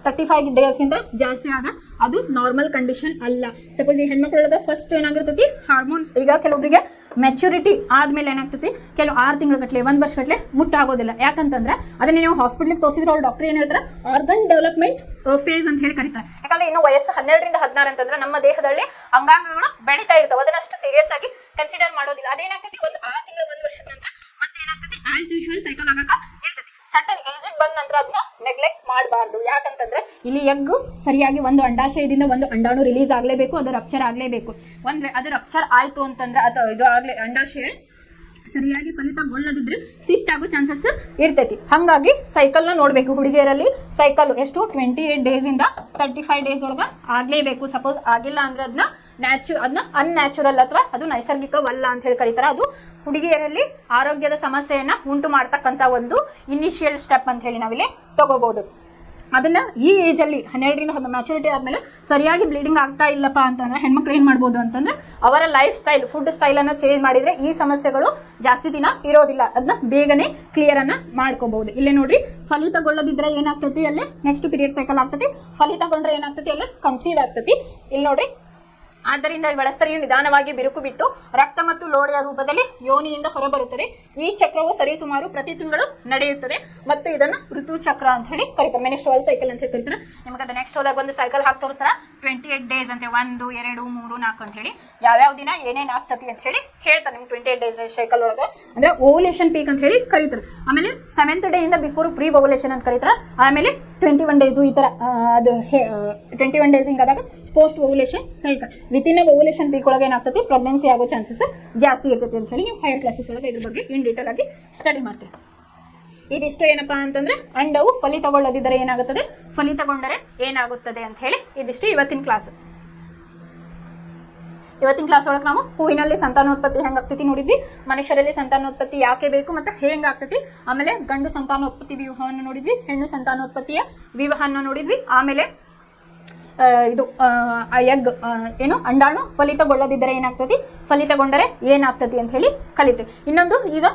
A: 35 daysಗಿಂತ ಜಾಸ್ತಿ ಆಗ ಅದು ನಾರ್ಮಲ್ ಕಂಡೀಷನ್ ಅಲ್ಲ. ಸಪೋಸ್ ಈ ಹೆಣ್ಮಕ್ಳೊಳಗೆ ಫಸ್ಟ್ ಏನಾಗಿರ್ತೈತಿ, ಹಾರ್ಮೋನ್ಸ್, ಈಗ ಕೆಲವೊಬ್ಬರಿಗೆ ಮೆಚುರಿಟಿ ಆದ್ಮೇಲೆ ಏನಾಗ್ತೈತಿ ಕೆಲವು 6 ತಿಂಗಳ ಗಟ್ಟಲೆ 1 ವರ್ಷ ಗಟ್ಟಲೆ ಮುಟ್ಟಾಗೋದಿಲ್ಲ. ಯಾಕಂತಂದ್ರೆ ಅದನ್ನ ನೀವು ಹಾಸ್ಪಿಟ್ಲಿಗೆ ತೋರಿಸಿದ್ರೆ ಅವ್ರು ಡಾಕ್ಟರ್ ಏನು ಹೇಳ್ತಾರೆ, ಆರ್ಗನ್ ಡೆವಲಪ್ಮೆಂಟ್ ಫೇಸ್ ಅಂತ ಹೇಳಿ ಕರೀತಾರೆ. ಯಾಕಂದ್ರೆ ಇನ್ನು ವಯಸ್ಸು 12ರಿಂದ 16 ಅಂತಂದ್ರೆ ನಮ್ಮ ದೇಹದಲ್ಲಿ ಅಂಗಾಂಗಗಳು ಬೆಳೀತಾ ಇರ್ತಾವೆ, ಅದನ್ನ ಅಷ್ಟು ಸೀರಿಯಸ್ ಆಗಿ ಕನ್ಸಿಡರ್ ಮಾಡೋದಿಲ್ಲ. ಅದೇನಾಗ್ತೈತಿ ಒಂದು 6 ತಿಂಗಳ 1 ವರ್ಷದ ನಂತರ ಮತ್ತೆ ಏನಾಗ್ತೈತಿ ಆಸ್ ಯೂಶುವಲ್ ಸೈಕಲ್ ಆಗಕ ಇರ್ತೈತಿ. ಸಟನ್ ಏಜಿಗೆ ಬಂದ ನಂತರ ಅದನ್ನ ನೆಗ್ಲೆಕ್ಟ್ ಮಾಡಬಾರ್ದು. ಯಾಕಂತಂದ್ರೆ ಇಲ್ಲಿ ಎಗ್ಗು ಸರಿಯಾಗಿ ಒಂದು ಅಂಡಾಶಯದಿಂದ ಒಂದು ಅಂಡಾಣು ರಿಲೀಸ್ ಆಗಲೇಬೇಕು, ಅದು ರಪ್ಚರ್ ಆಗಲೇಬೇಕು. ಅದು ರಪ್ಚರ್ ಆಯ್ತು ಅಂತಂದ್ರೆ ಅಥವಾ ಇದು ಆಗ್ಲೇ ಅಂಡಾಶಯ ಸರಿಯಾಗಿ ಫಲಿತಗೊಳ್ಳದಿದ್ರೆ ಸಿಸ್ಟ್ ಆಗೋ ಚಾನ್ಸಸ್ ಇರ್ತೈತಿ. ಹಾಗಾಗಿ ಸೈಕಲ್ನ ನೋಡಬೇಕು. ಹುಡುಗಿಯರಲ್ಲಿ ಸೈಕಲ್ ಎಷ್ಟು 28 ಡೇಸಿಂದ 35 ಡೇಸ್ ಒಳಗೆ ಆಗಲೇಬೇಕು. ಸಪೋಸ್ ಆಗಿಲ್ಲ ಅಂದ್ರೆ ಅದನ್ನ ಅನ್ಯಾಚುರಲ್ ಅಥವಾ ಅದು ನೈಸರ್ಗಿಕವಲ್ಲ ಅಂತ ಹೇಳಿ ಕರೀತಾರೆ. ಅದು ಹುಡುಗಿಯರಲ್ಲಿ ಆರೋಗ್ಯದ ಸಮಸ್ಯೆಯನ್ನ ಉಂಟು ಮಾಡ್ತಕ್ಕಂಥ ಒಂದು ಇನಿಷಿಯಲ್ ಸ್ಟೆಪ್ ಅಂತ ಹೇಳಿ ನಾವಿಲ್ಲಿ ತಗೋಬಹುದು. ಅದನ್ನ ಈ ಏಜ್ ಅಲ್ಲಿ 12ರಿಂದ 14 ಮ್ಯಾಚುರಿಟಿ ಆದ್ಮೇಲೆ ಸರಿಯಾಗಿ ಬ್ಲೀಡಿಂಗ್ ಆಗ್ತಾ ಇಲ್ಲಪ್ಪ ಅಂತಂದ್ರೆ ಹೆಣ್ಮಕ್ಳು ಏನ್ ಮಾಡ್ಬೋದು ಅಂತಂದ್ರೆ ಅವರ ಲೈಫ್ ಸ್ಟೈಲ್, ಫುಡ್ ಸ್ಟೈಲ್ ಅನ್ನ ಚೇಂಜ್ ಮಾಡಿದ್ರೆ ಈ ಸಮಸ್ಯೆಗಳು ಜಾಸ್ತಿ ದಿನ ಇರೋದಿಲ್ಲ. ಅದನ್ನ ಬೇಗನೆ ಕ್ಲಿಯರ್ ಅನ್ನ ಮಾಡ್ಕೋಬಹುದು. ಇಲ್ಲೇ ನೋಡ್ರಿ, ಫಲಿತಗೊಳ್ಳದಿದ್ರೆ ಏನಾಗ್ತೈತಿ, ಅಲ್ಲೇ ನೆಕ್ಸ್ಟ್ ಪೀರಿಯಡ್ ಸೈಕಲ್ ಆಗ್ತೈತಿ. ಫಲಿತಗೊಂಡ್ರೆ ಏನಾಗ್ತೈತಿ, ಅಲ್ಲೇ ಕನ್ಸೀವ್ ಆಗ್ತೈತಿ. ಇಲ್ಲಿ ನೋಡ್ರಿ, ಆದ್ದರಿಂದ ಈ ಒಳಸ್ತರಿಯು ನಿಧಾನವಾಗಿ ಬಿರುಕು ಬಿಟ್ಟು ರಕ್ತ ಮತ್ತು ಲೋಳೆಯ ರೂಪದಲ್ಲಿ ಯೋನಿಯಿಂದ ಹೊರಬರುತ್ತದೆ. ಈ ಚಕ್ರವು ಸರಿಸುಮಾರು ಪ್ರತಿ ತಿಂಗಳು ನಡೆಯುತ್ತದೆ ಮತ್ತು ಇದನ್ನು ಋತು ಚಕ್ರ ಅಂತ ಹೇಳಿ ಕರೀತಾರೆ. ಮೆನ್ಸ್ಟ್ರುವಲ್ ಸೈಕಲ್ ಅಂತ ಹೇಳಿ ಕರೀತಾರೆ. ನಿಮಗೆ ಅದು ನೆಕ್ಸ್ಟ್ ಹೋದಾಗ ಒಂದು ಸೈಕಲ್ ಹಾಕಿ ತೋರಿಸ್ತಾರ 28 ಡೇಸ್ ಅಂತ 1 2 3 4 ಅಂತ ಹೇಳಿ ಯಾವ್ಯಾವ ದಿನ ಏನೇನು ಆಗ್ತತಿ ಅಂತ ಹೇಳಿ ಹೇಳ್ತಾರೆ. ನಿಮ್ಗೆ 28 ಡೇಸ್ ಸೈಕಲ್ ಒಳಗೆ ಅಂದ್ರೆ ಓವ್ಯುಲೇಷನ್ ಪೀಕ್ ಅಂತ ಹೇಳಿ ಕರೀತಾರೆ. ಆಮೇಲೆ 7th ಡೇ ಇಂದ ಬಿಫೋರ್ ಪ್ರೀ ಓವ್ಯುಲೇಷನ್ ಅಂತ ಕರೀತಾರೆ. ಆಮೇಲೆ 21 ಡೇಸು ಈ ತರ ಅದು 21 ಡೇಸ್ ಹಿಂಗಾದಾಗ post ovulation cycle. Within ovulation peak ಒಳಗೆ ಏನಾಗ್ತತಿ, ಪ್ರೆಗ್ನೆನ್ಸಿ ಆಗೋ ಚಾನ್ಸಸ್ ಜಾಸ್ತಿ ಇರ್ತೈತಿ ಅಂತ ಹೇಳಿ ನೀವು ಹೈಯರ್ ಕ್ಲಾಸಸ್ ಒಳಗೆ ಇದ್ರ ಬಗ್ಗೆ ಇನ್ ಡೀಟೇಲ್ ಆಗಿ ಸ್ಟಡಿ ಮಾಡ್ತೀವಿ. ಇದಿಷ್ಟು ಏನಪ್ಪಾ ಅಂತಂದ್ರೆ ಅಂಡವು ಫಲಿತಗೊಳ್ಳದಿದ್ದರೆ ಏನಾಗುತ್ತದೆ, ಫಲಿತಗೊಂಡರೆ ಏನಾಗುತ್ತದೆ ಅಂತ ಹೇಳಿ ಇದಿಷ್ಟು ಇವತ್ತಿನ ಕ್ಲಾಸ್. ಇವತ್ತಿನ ಕ್ಲಾಸ್ ಒಳಗೆ ನಾವು ಹೂವಿನಲ್ಲಿ ಸಂತಾನೋತ್ಪತ್ತಿ ಹೆಂಗಾಗ್ತೈತಿ ನೋಡಿದ್ವಿ, ಮನುಷ್ಯರಲ್ಲಿ ಸಂತಾನೋತ್ಪತ್ತಿ ಯಾಕೆ ಬೇಕು ಮತ್ತು ಹೆಂಗಾಗ್ತೈತಿ, ಆಮೇಲೆ ಗಂಡು ಸಂತಾನೋತ್ಪತ್ತಿ ವಿವಾಹವನ್ನು ನೋಡಿದ್ವಿ, ಹೆಣ್ಣು ಸಂತಾನೋತ್ಪತ್ತಿಯ ವಿವಾಹವನ್ನು ನೋಡಿದ್ವಿ, ಆಮೇಲೆ ಇದು ಎಗ್ ಏನು ಅಂಡಾಣು ಫಲಿತಗೊಳ್ಳದಿದ್ದರೆ ಏನಾಗ್ತೈತಿ, ಫಲಿತಗೊಂಡರೆ ಏನಾಗ್ತತಿ ಅಂತ ಹೇಳಿ ಕಲಿತೇವೆ. ಇನ್ನೊಂದು ಈಗ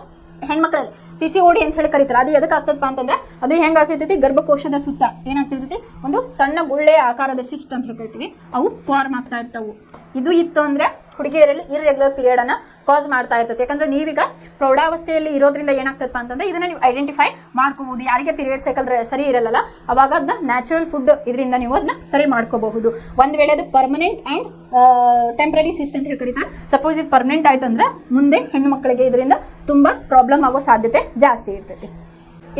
A: ಹೆಣ್ಮಕ್ಳಲ್ಲಿ PCOD ಅಂತ ಹೇಳಿ ಕರೀತಾರೆ. ಅದು ಎದಕ್ಕೆ ಆಗ್ತದಪ್ಪ ಅಂತಂದ್ರೆ ಅದು ಹೆಂಗಾಗ್ತೈತಿ, ಗರ್ಭಕೋಶದ ಸುತ್ತ ಏನಾಗ್ತಿರ್ತೈತಿ ಒಂದು ಸಣ್ಣ ಗುಳ್ಳೆಯ ಆಕಾರದ ಸಿಸ್ಟ್ ಅಂತ ಹೇಳ್ತೀವಿ, ಅವು ಫಾರ್ಮ್ ಆಗ್ತಾ ಇರ್ತಾವು. ಇದು ಇತ್ತು ಅಂದ್ರೆ ಹುಡುಗಿಯರಲ್ಲಿ ಇರ್ರೆಗ್ಯುಲರ್ ಪೀರಿಯಡ್ ಅನ್ನ ಕಾಸ್ ಮಾಡ್ತಾ ಇರ್ತೈತಿ. ಯಾಕಂದ್ರೆ ನೀವೀಗ ಪ್ರೌಢಾವಸ್ಥೆಯಲ್ಲಿ ಇರೋದ್ರಿಂದ ಏನಾಗ್ತದಪ್ಪ ಅಂತಂದ್ರೆ ಇದನ್ನ ನೀವು ಐಡೆಂಟಿಫೈ ಮಾಡ್ಕೋಬಹುದು. ಯಾರಿಗೆ ಪೀರಿಯಡ್ ಸೈಕಲ್ ಸರಿ ಇರಲ್ಲ ಅವಾಗ ಅದನ್ನ ನ್ಯಾಚುರಲ್ ಫುಡ್ ಇದರಿಂದ ನೀವು ಅದನ್ನ ಸರಿ ಮಾಡ್ಕೋಬಹುದು. ಒಂದ್ ವೇಳೆ ಅದು ಪರ್ಮನೆಂಟ್ ಅಂಡ್ ಟೆಂಪ್ರರಿ ಸಿಸ್ಟ್ ಅಂತ ಹೇಳಿ ಕರೀತಾರೆ. ಸಪೋಸ್ ಇದು ಪರ್ಮನೆಂಟ್ ಆಯ್ತಂದ್ರೆ ಮುಂದೆ ಹೆಣ್ಣು ಮಕ್ಕಳಿಗೆ ಇದರಿಂದ ತುಂಬಾ ಪ್ರಾಬ್ಲಮ್ ಆಗೋ ಸಾಧ್ಯತೆ ಜಾಸ್ತಿ ಇರ್ತೈತಿ.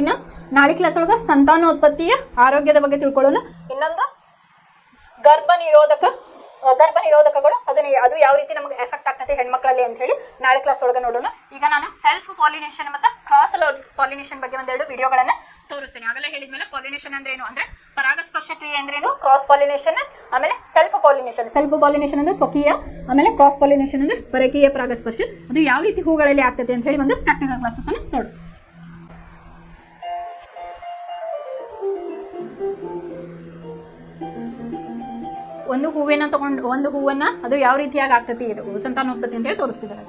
A: ಇನ್ನು ನಾಳೆ ಕ್ಲಾಸ್ ಒಳಗ ಸಂತಾನೋತ್ಪತ್ತಿಯ ಆರೋಗ್ಯದ ಬಗ್ಗೆ ತಿಳ್ಕೊಳ್ಳೋಣ. ಇನ್ನೊಂದು ಗರ್ಭ ನಿರೋಧಕಗಳು ಅದು ಯಾವ ರೀತಿ ನಮಗೆ ಎಫೆಕ್ಟ್ ಆಗ್ತದೆ ಹೆಣ್ಮಕ್ಳಲ್ಲಿ ಅಂತ ಹೇಳಿ ನಾಳೆ ಕ್ಲಾಸ್ ಒಳಗೆ ನೋಡೋಣ. ಈಗ ನಾನು ಸೆಲ್ಫ್ ಪಾಲಿನೇಷನ್ ಮತ್ತು ಕ್ರಾಸ್ ಪಾಲಿನೇಷನ್ ಬಗ್ಗೆ ಒಂದೆರಡು ವಿಡಿಯೋಗಳನ್ನ ತೋರಿಸ್ತೇನೆ. ಆಗಲೇ ಹೇಳಿದ್ಮೇಲೆ ಪಾಲಿನೇಷನ್ ಅಂದ್ರೆ ಏನು ಅಂದ್ರೆ ಪರಾಗಸ್ಪರ್ಶ ಕ್ರಿಯೆ ಅಂದ್ರೇನು, ಕ್ರಾಸ್ ಪಾಲಿನೇಷನ್, ಆಮೇಲೆ ಸೆಲ್ಫ್ ಪಾಲಿನೇಷನ್ ಅಂದ್ರೆ ಸ್ವಕೀಯ, ಆಮೇಲೆ ಕ್ರಾಸ್ ಪಾಲಿನೇಷನ್ ಅಂದ್ರೆ ಪರಕೀಯ ಪರಾಗಸ್ಪರ್ಶ. ಅದು ಯಾವ ರೀತಿ ಹೂಗಳಲ್ಲಿ ಆಗ್ತದೆ ಅಂತ ಹೇಳಿ ಒಂದು ಪ್ರಾಕ್ಟಿಕಲ್ ಕ್ಲಾಸಸ್ ಅನ್ನು ನೋಡು. ಒಂದು ಹೂವನ್ನ ಅದು ಯಾವ ರೀತಿಯಾಗಿ ಆಗ್ತತಿ, ಇದು ಸಂತಾನೋತ್ಪತ್ತಿ ಅಂತ ಹೇಳಿ ತೋರಿಸ್ತಿದ್ದಾರೆ.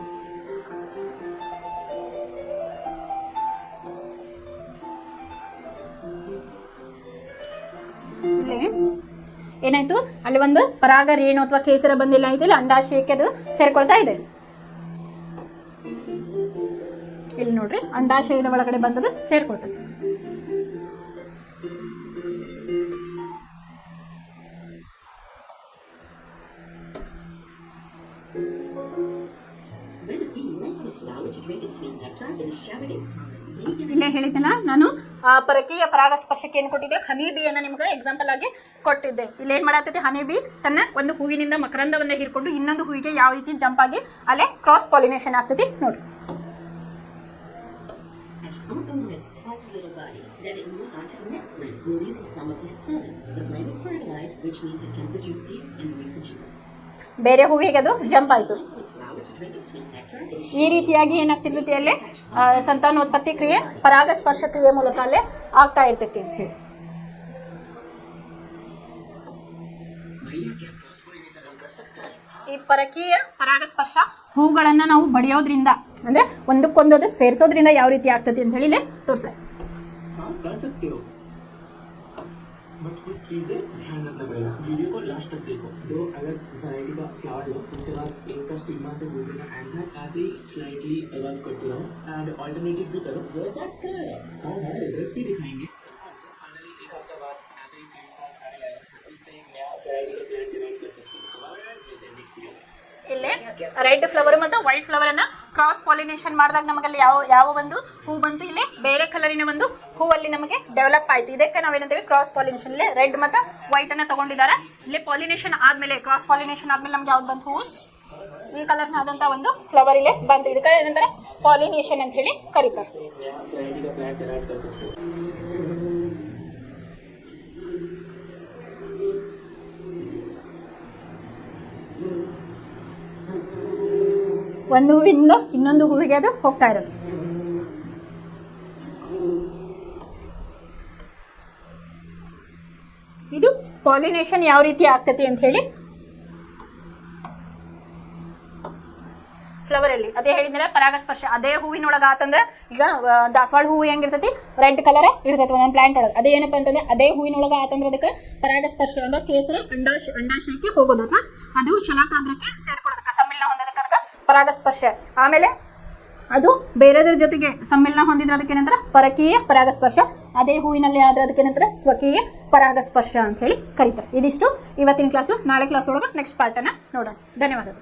A: ಇಲ್ಲಿ ಏನಾಯ್ತು, ಅಲ್ಲಿ ಒಂದು ಪರಾಗ ರೇಣು ಅಥವಾ ಕೇಸರ ಬಂದಿಲ್ಲ ಐತಿ, ಇಲ್ಲಿ ಅಂಡಾಶಯಕ್ಕೆ ಅದು ಸೇರ್ಕೊಳ್ತಾ ಇದೆ. ಇಲ್ಲಿ ನೋಡ್ರಿ, ಅಂಡಾಶಯದ ಒಳಗಡೆ ಬಂದದು ಸೇರ್ಕೊಳ್ತದೆ. ಇಲ್ಲೇ ಹೇಳಿದ್ದಲ್ಲ ನಾನು ಪರಕೀಯ ಪರಾಗಸ್ಪರ್ಶಕ್ಕೆ ಏನು ಕೊಟ್ಟಿದ್ದೆ, ಹನಿ ಬಿಯನ್ನು ನಿಮ್ಗೆ ಎಕ್ಸಾಂಪಲ್ ಆಗಿ ಕೊಟ್ಟಿದ್ದೆ. ಇಲ್ಲಿ ಏನ್ ಮಾಡತ್ತೈತಿ, ಹನಿ ಬಿ ತನ್ನ ಒಂದು ಹೂವಿನಿಂದ ಮಕರಂದವನ್ನ ಹೀರ್ಕೊಂಡು ಇನ್ನೊಂದು ಹೂವಿಗೆ ಯಾವ ರೀತಿ ಜಂಪ್ ಆಗಿ ಅಲ್ಲೇ ಕ್ರಾಸ್ ಪಾಲಿನೇಷನ್ ಆಗ್ತೈತಿ ನೋಡಿ. ಬೇರೆ ಹೂವಿಗೆ ಅದು ಜಂಪ್ ಆಯ್ತು. ಈ ರೀತಿಯಾಗಿ ಏನಾಗ್ತಿರ್ತೈತಿ, ಅಲ್ಲೇ ಸಂತಾನೋತ್ಪತ್ತಿ ಕ್ರಿಯೆ ಪರಾಗಸ್ಪರ್ಶ ಕ್ರಿಯೆ ಮೂಲಕ ಅಲ್ಲೇ ಆಗ್ತಾ ಇರ್ತೈತಿ ಅಂತ ಹೇಳಿ. ಈ ಪರಕೀಯ ಪರಾಗಸ್ಪರ್ಶ ಹೂಗಳನ್ನ ನಾವು ಬಡಿಯೋದ್ರಿಂದ ಅಂದ್ರೆ ಒಂದಕ್ಕೊಂದು ಸೇರಿಸೋದ್ರಿಂದ ಯಾವ ರೀತಿ ಆಗ್ತತಿ ಅಂತ ಹೇಳಿ ತೋರ್ಸ.
B: बट कुछ चीजें ध्यान रखना पड़ेगा। वीडियो को लास्ट तक देखो। दो अलग वैरायटी का फ्लावर लो, उसके बाद एक का स्टिग्मा से दूसरे का एंथर ऐसे ही स्लाइटली अलग करते रहो एंड ऑल्टरनेटिव भी करो। That's good. और रिजल्ट भी दिखाएंगे। फाइनली एक हफ्ता बाद ऐसे ही सीड्स का खाने आया, इससे एक नया वैरायटी का प्लांट जनरेट कर सकते हो। सो नेक्स्ट वीडियो
A: ಇಲ್ಲಿ ರೆಡ್ ಫ್ಲವರ್ ಮತ್ತು ವೈಟ್ ಫ್ಲವರ್ ಅನ್ನ ಕ್ರಾಸ್ ಪಾಲಿನೇಷನ್ ಮಾಡಿದಾಗ ನಮಗಲ್ಲಿ ಯಾವ ಒಂದು ಹೂ ಬಂತು, ಇಲ್ಲಿ ಬೇರೆ ಕಲರಿನ ಒಂದು ಹೂವಲ್ಲಿ ನಮಗೆ ಡೆವಲಪ್ ಆಯ್ತು. ಇದಕ್ಕೆ ನಾವೇನಂತೀವಿ ಕ್ರಾಸ್ ಪಾಲಿನೇಷನ್. ಇಲ್ಲಿ ರೆಡ್ ಮತ್ತು ವೈಟ್ ಅನ್ನ ತಗೊಂಡಿದ್ದಾರೆ. ಇಲ್ಲಿ ಪಾಲಿನೇಷನ್ ಆದ್ಮೇಲೆ, ಕ್ರಾಸ್ ಪಾಲಿನೇಷನ್ ಆದ್ಮೇಲೆ ನಮ್ಗೆ ಯಾವ್ದು ಬಂತು ಹೂವು, ಈ ಕಲರ್ನ ಆದಂತ ಒಂದು ಫ್ಲವರ್ ಇಲ್ಲೇ ಬಂತು. ಇದಕ್ಕೆ ಏನಂತಾರೆ ಪಾಲಿನೇಷನ್ ಅಂತ ಹೇಳಿ ಕರೀತಾರೆ. ಒಂದು ಹೂವಿಂದ ಇನ್ನೊಂದು ಹೂವಿಗೆ ಅದು ಹೋಗ್ತಾ ಇರೋದು. ಇದು ಪಾಲಿನೇಷನ್ ಯಾವ ರೀತಿ ಆಗ್ತೈತಿ ಅಂತ ಹೇಳಿ ಫ್ಲವರ್ ಅಲ್ಲಿ ಅದೇ ಹೇಳಿದ್ಮೇಲೆ ಪರಾಗಸ್ಪರ್ಶ ಅದೇ ಹೂವಿನೊಳಗೆ ಆತಂದ್ರೆ, ಈಗ ದಾಸವಾಳ ಹೂವು ಹೆಂಗಿರ್ತೈತಿ ರೆಡ್ ಕಲರ್ ಇರ್ತೈತಿ ಒಂದೊಂದು ಪ್ಲಾಂಟ್ ಒಳಗೆ. ಅದೇ ಏನಪ್ಪ ಅಂತಂದ್ರೆ ಅದೇ ಹೂವಿನೊಳಗೆ ಆತಂದ್ರೆ ಅದಕ್ಕೆ ಪರಾಗಸ್ಪರ್ಶ ಅಂದ್ರೆ ಕೇಸರ ಅಂಡಾಶಯಕ್ಕೆ ಹೋಗೋದು ಅಥವಾ ಅದು ಶಲಾಕಾಗ್ರಕ್ಕೆ ಸೇರ್ಕೊಳ್ಳೋದಕ್ಕೆ ಸಮ್ಮಿಲನ ಹೊಂದೋದಕ್ಕೆ ಅದಕ್ಕೆ ಪರಾಗಸ್ಪರ್ಶ. ಆಮೇಲೆ ಅದು ಬೇರೆದ್ರ ಜೊತೆಗೆ ಸಮ್ಮಿಲನ ಹೊಂದಿದ್ರೆ ಅದಕ್ಕೆ ಏನಂತಾರೆ ಪರಕೀಯ ಪರಾಗಸ್ಪರ್ಶ. ಅದೇ ಹೂವಿನಲ್ಲಿ ಆದ್ರೆ ಅದಕ್ಕೆ ಏನಂತಾರೆ ಸ್ವಕೀಯ ಪರಾಗಸ್ಪರ್ಶ ಅಂತ ಹೇಳಿ ಕರೀತಾರೆ. ಇದಿಷ್ಟು ಇವತ್ತಿನ ಕ್ಲಾಸು. ನಾಳೆ ಕ್ಲಾಸ್ ಒಳಗೆ ನೆಕ್ಸ್ಟ್ ಪಾರ್ಟನ್ನು ನೋಡೋಣ. ಧನ್ಯವಾದಗಳು.